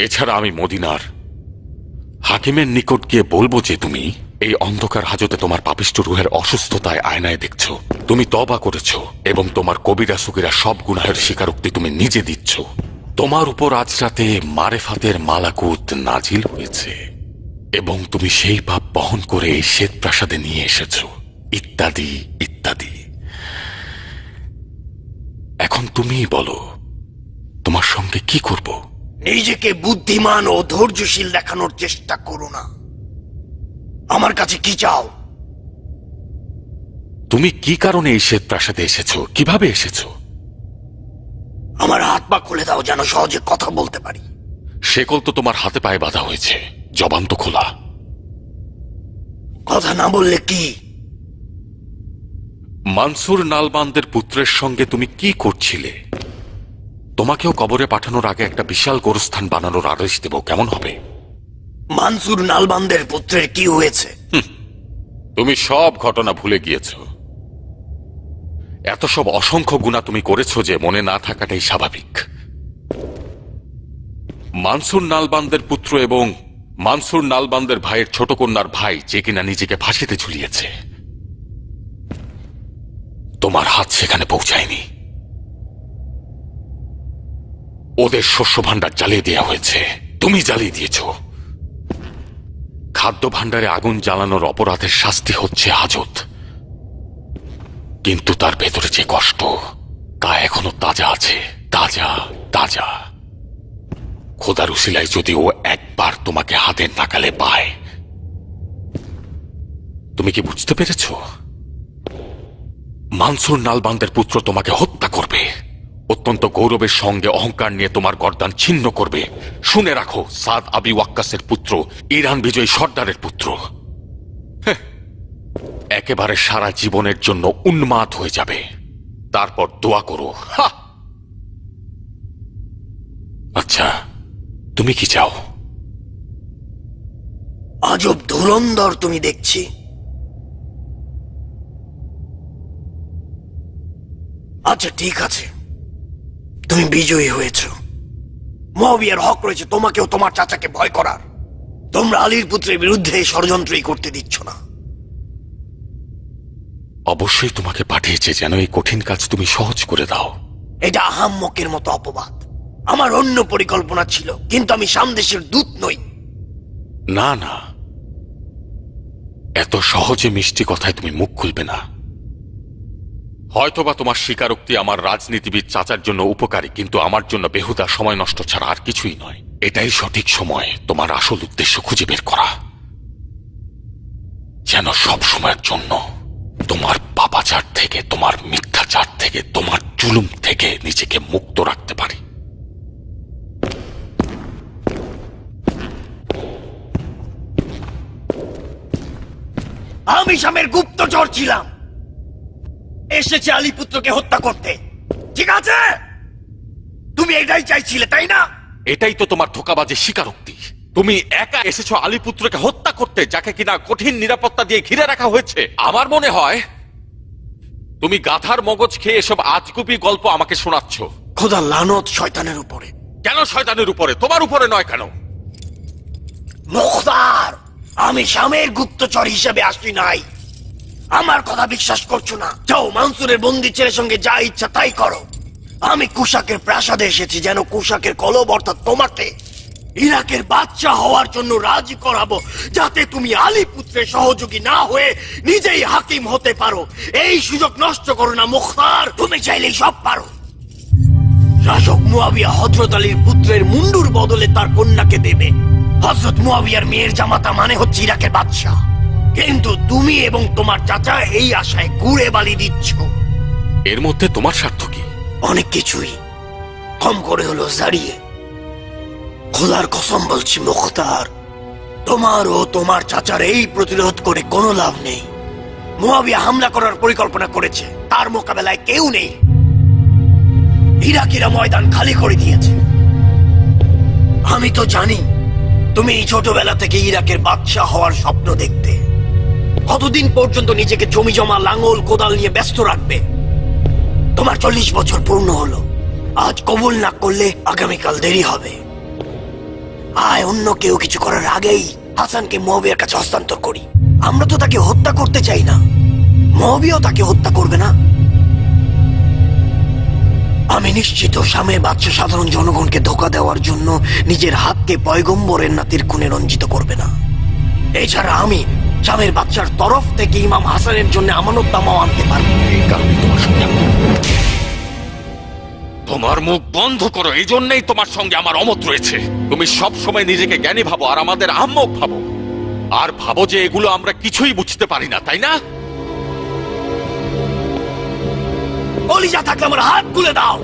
এছাড়া আমি মদিনার হাকিমের নিকট গিয়ে বলবো যে তুমি এই অন্ধকার হাজতে তোমার পাপিষ্ঠ রুহের অসুস্থতায় আয়নায় দেখছো, তুমি তওবা করেছো এবং তোমার কবিরা সুকিরা সব গুনাহের স্বীকারোক্তি তুমি নিজে দিচ্ছ। তোমার উপর আজ রাতে মারেফাতের মালাকুত নাজিল হয়েছে এবং তুমি সেই পাপ বহন করে এই শ্বেত প্রাসাদে নিয়ে এসেছো, ইত্যাদি ইত্যাদি। এখন তুমিই বলো তোমার সঙ্গে কি করব? নিজেকে বুদ্ধিমান ও ধৈর্যশীল দেখানোর চেষ্টা করো না। আমার কাছে কি চাও? তুমি কি কারণে এই শ্বেত প্রাসাদে এসেছো, কিভাবে এসেছো? আমার হাত পা খুলে দাও যেন সহজে কথা বলতে পারি। শেকল তো তোমার হাতে পায়ে বাঁধা হয়েছে, জবান তো খোলা। কথা না বললে কি? মানসুর নালবান্দের পুত্রের সঙ্গে তুমি কি করছিলে? তোমাকেও কবরে পাঠানোর আগে একটা বিশাল গোরস্থান বানানোর আদেশ দেব, কেমন হবে? মানসুর নালবান্দের পুত্রের কি হয়েছে? তুমি সব ঘটনা ভুলে গিয়েছ। এত সব অসংখ্য গুনাহ তুমি করেছো যে মনে না থাকাটাই স্বাভাবিক। মানসুর নালবান্দের পুত্র এবং মানসুর নালবান্দের ভাইয়ের ছোট কন্যার ভাই, যে কিনা নিজেকে ফাঁসিতে ঝুলিয়েছে, তোমার হাত সেখানে পৌঁছায়নি। ওদের শস্য ভাণ্ডার জ্বালিয়ে দেওয়া হয়েছে, তুমি জ্বালিয়ে দিয়েছ। খাদ্য ভাণ্ডারে আগুন জ্বালানোর অপরাধের শাস্তি হচ্ছে হাজত, কিন্তু তার ভেতরে যে কষ্ট তা এখনো তাজা আছে, তাজা তাজা। খোদার উসিলায় যদি ও একবার তোমাকে হাতের নাগালে পায়। তুমি কি বুঝতে পেরেছ? মানসুর নালবান্দের পুত্র তোমাকে হত্যা করবে, অত্যন্ত গৌরবের সঙ্গে অহংকার নিয়ে তোমার গর্দান ছিন্ন করবে। শুনে রাখো, সাদ আবি ওয়াক্কাসের পুত্র, ইরান বিজয়ী সর্দারের পুত্র একেবারে সারা জীবনের জন্য উন্মাদ হয়ে যাবে। তারপর দোয়া করো। আচ্ছা, তুমি কি চাও? আজব ধুরন্ধর তুমি দেখছি। আচ্ছা ঠিক আছে, তুমি বিজয়ী হয়েছ। মুয়াবিয়ার হক রয়েছে তোমাকেও তোমার চাচাকে ভয় করার। তোমরা আলীর পুত্রের বিরুদ্ধে ষড়যন্ত্রই করতে দিচ্ছ না। অবশ্যই তোমাকে পাঠিয়েছে যেন এই কঠিন কাজ তুমি সহজ করে দাও। এটা আহাম্মকের মতো অপবাদ। আমার অন্য পরিকল্পনা ছিল, কিন্তু আমি সামদেশের দূত নই। না না, এত সহজে মিষ্টি কথায় তুমি মুখ খুলবে না। হয়তোবা তোমার স্বীকারোক্তি আমার রাজনীতিবিদ চাচার জন্য উপকারী, কিন্তু আমার জন্য বেহুদা সময় নষ্ট ছাড়া আর কিছুই নয়। এটাই সঠিক সময় তোমার আসল উদ্দেশ্য খুঁজে বের করা, যেন সব সময়ের জন্য তোমার পাপাচার থেকে, তোমার মিথ্যাচার থেকে, তোমার জুলুম থেকে নিজেকে মুক্ত রাখতে পারি। আমি শামের গুপ্তচর ছিলাম, এসেছে আলীপুত্রকে হত্যা করতে। ঠিক আছে, তুমি এটাই চাইছিলে তাই না? এটাই তো তোমার ধোঁকাবাজের স্বীকারোক্তি। তুমি একা এসেছো আলীপুত্রকে হত্যা করতে, যাকে কিনা কঠিন নিরাপত্তা দিয়ে ঘিরে রাখা হয়েছে। আমার মনে হয় তুমি গাধার মগজ খেয়ে এসব আজগুবি গল্প আমাকে শোনাচ্ছ। খোদা লানত শয়তানের উপরে। কেন শয়তানের উপরে? তোমার উপরে নয় কেন? মুখতার, আমি শামের গুপ্তচর হিসেবে আসি নাই। আমার কথা বিশ্বাস করছো না? যাও মানসুরের বন্দি ছেলের সঙ্গে যা ইচ্ছা তাই করো। আমি কুশাকের প্রাসাদে এসেছি যেন কুশাকের কলব অর্থাৎ তোমাকে ইরাকের বাদশা হওয়ার জন্য রাজি করাবো, যাতে তুমি আলী পুত্রের সহযোগী না হয়ে নিজেই হাকিম হতে পারো। এই সুযোগ নষ্ট করো না মুখতার, তুমি চাইলেই সব পারো। শাসক মুয়াবিয়া হযরত আলীর পুত্রের মুন্ডুর বদলে তার কন্যাকে দেবে। হযরত মুয়াবিয়ার মেয়ের জামাতা মানে হচ্ছে ইরাকের বাদশা, কিন্তু তুমি এবং তোমার চাচা এই আশায় গুড়ে বালি দিচ্ছ। এর মধ্যে তোমার স্বার্থ কি? অনেক কিছুই, কম করে হলো জারিয়ে। খোদার কসম বলছি মুখতার, তোমার ও তোমার চাচার এই প্রতিরোধ করে কোনো লাভ নেই। মুয়াবিয়া হামলা করার পরিকল্পনা করেছে, তার মোকাবেলায় কেউ নেই। ইরাকিরা ময়দান খালি করে দিয়েছে। আমি তো জানি তুমি ছোটবেলা থেকে ইরাকের বাদশা হওয়ার স্বপ্ন দেখতে। কতদিন পর্যন্ত নিজেকে জমি জমা, লাঙ্গল, কোদাল নিয়ে ব্যস্ত রাখবে? তোমার 40 বছর পূর্ণ হলো। আজ কবুল না করলে আগামীকাল দেরি হবে। আয় অন্য কেউ কিছু করার আগেই হাসানকে মুয়াবিয়ার কাছে হস্তান্তর করি। আমরা তো তাকে হত্যা করতে চাই না, মুয়াবিয়াও তাকে হত্যা করবে না। আমি নিশ্চিত শামের বাদশা সাধারণ জনগণকে ধোঁকা দেওয়ার জন্য নিজের হাতকে পয়গম্বরের নাতির খুনে রঞ্জিত করবে না। এছাড়া আমি শামের বাদশার তরফ থেকে ইমাম হাসানের জন্য আমানতনামাও আনতে পারবো। এই কারণে তোমার সঙ্গে তোমার মুখ বন্ধ করো। এই জন্যই তোমার সঙ্গে আমার অমত রয়েছে। তুমি সব সময় নিজেকে জ্ঞানী ভাবো আর আমাদের আহম্মক ভাবো, আর ভাবো যে এগুলো আমরা কিছুই বুঝতে পারি না, তাই না? কলিজা থাকলে আমার হাত তুলে দাও।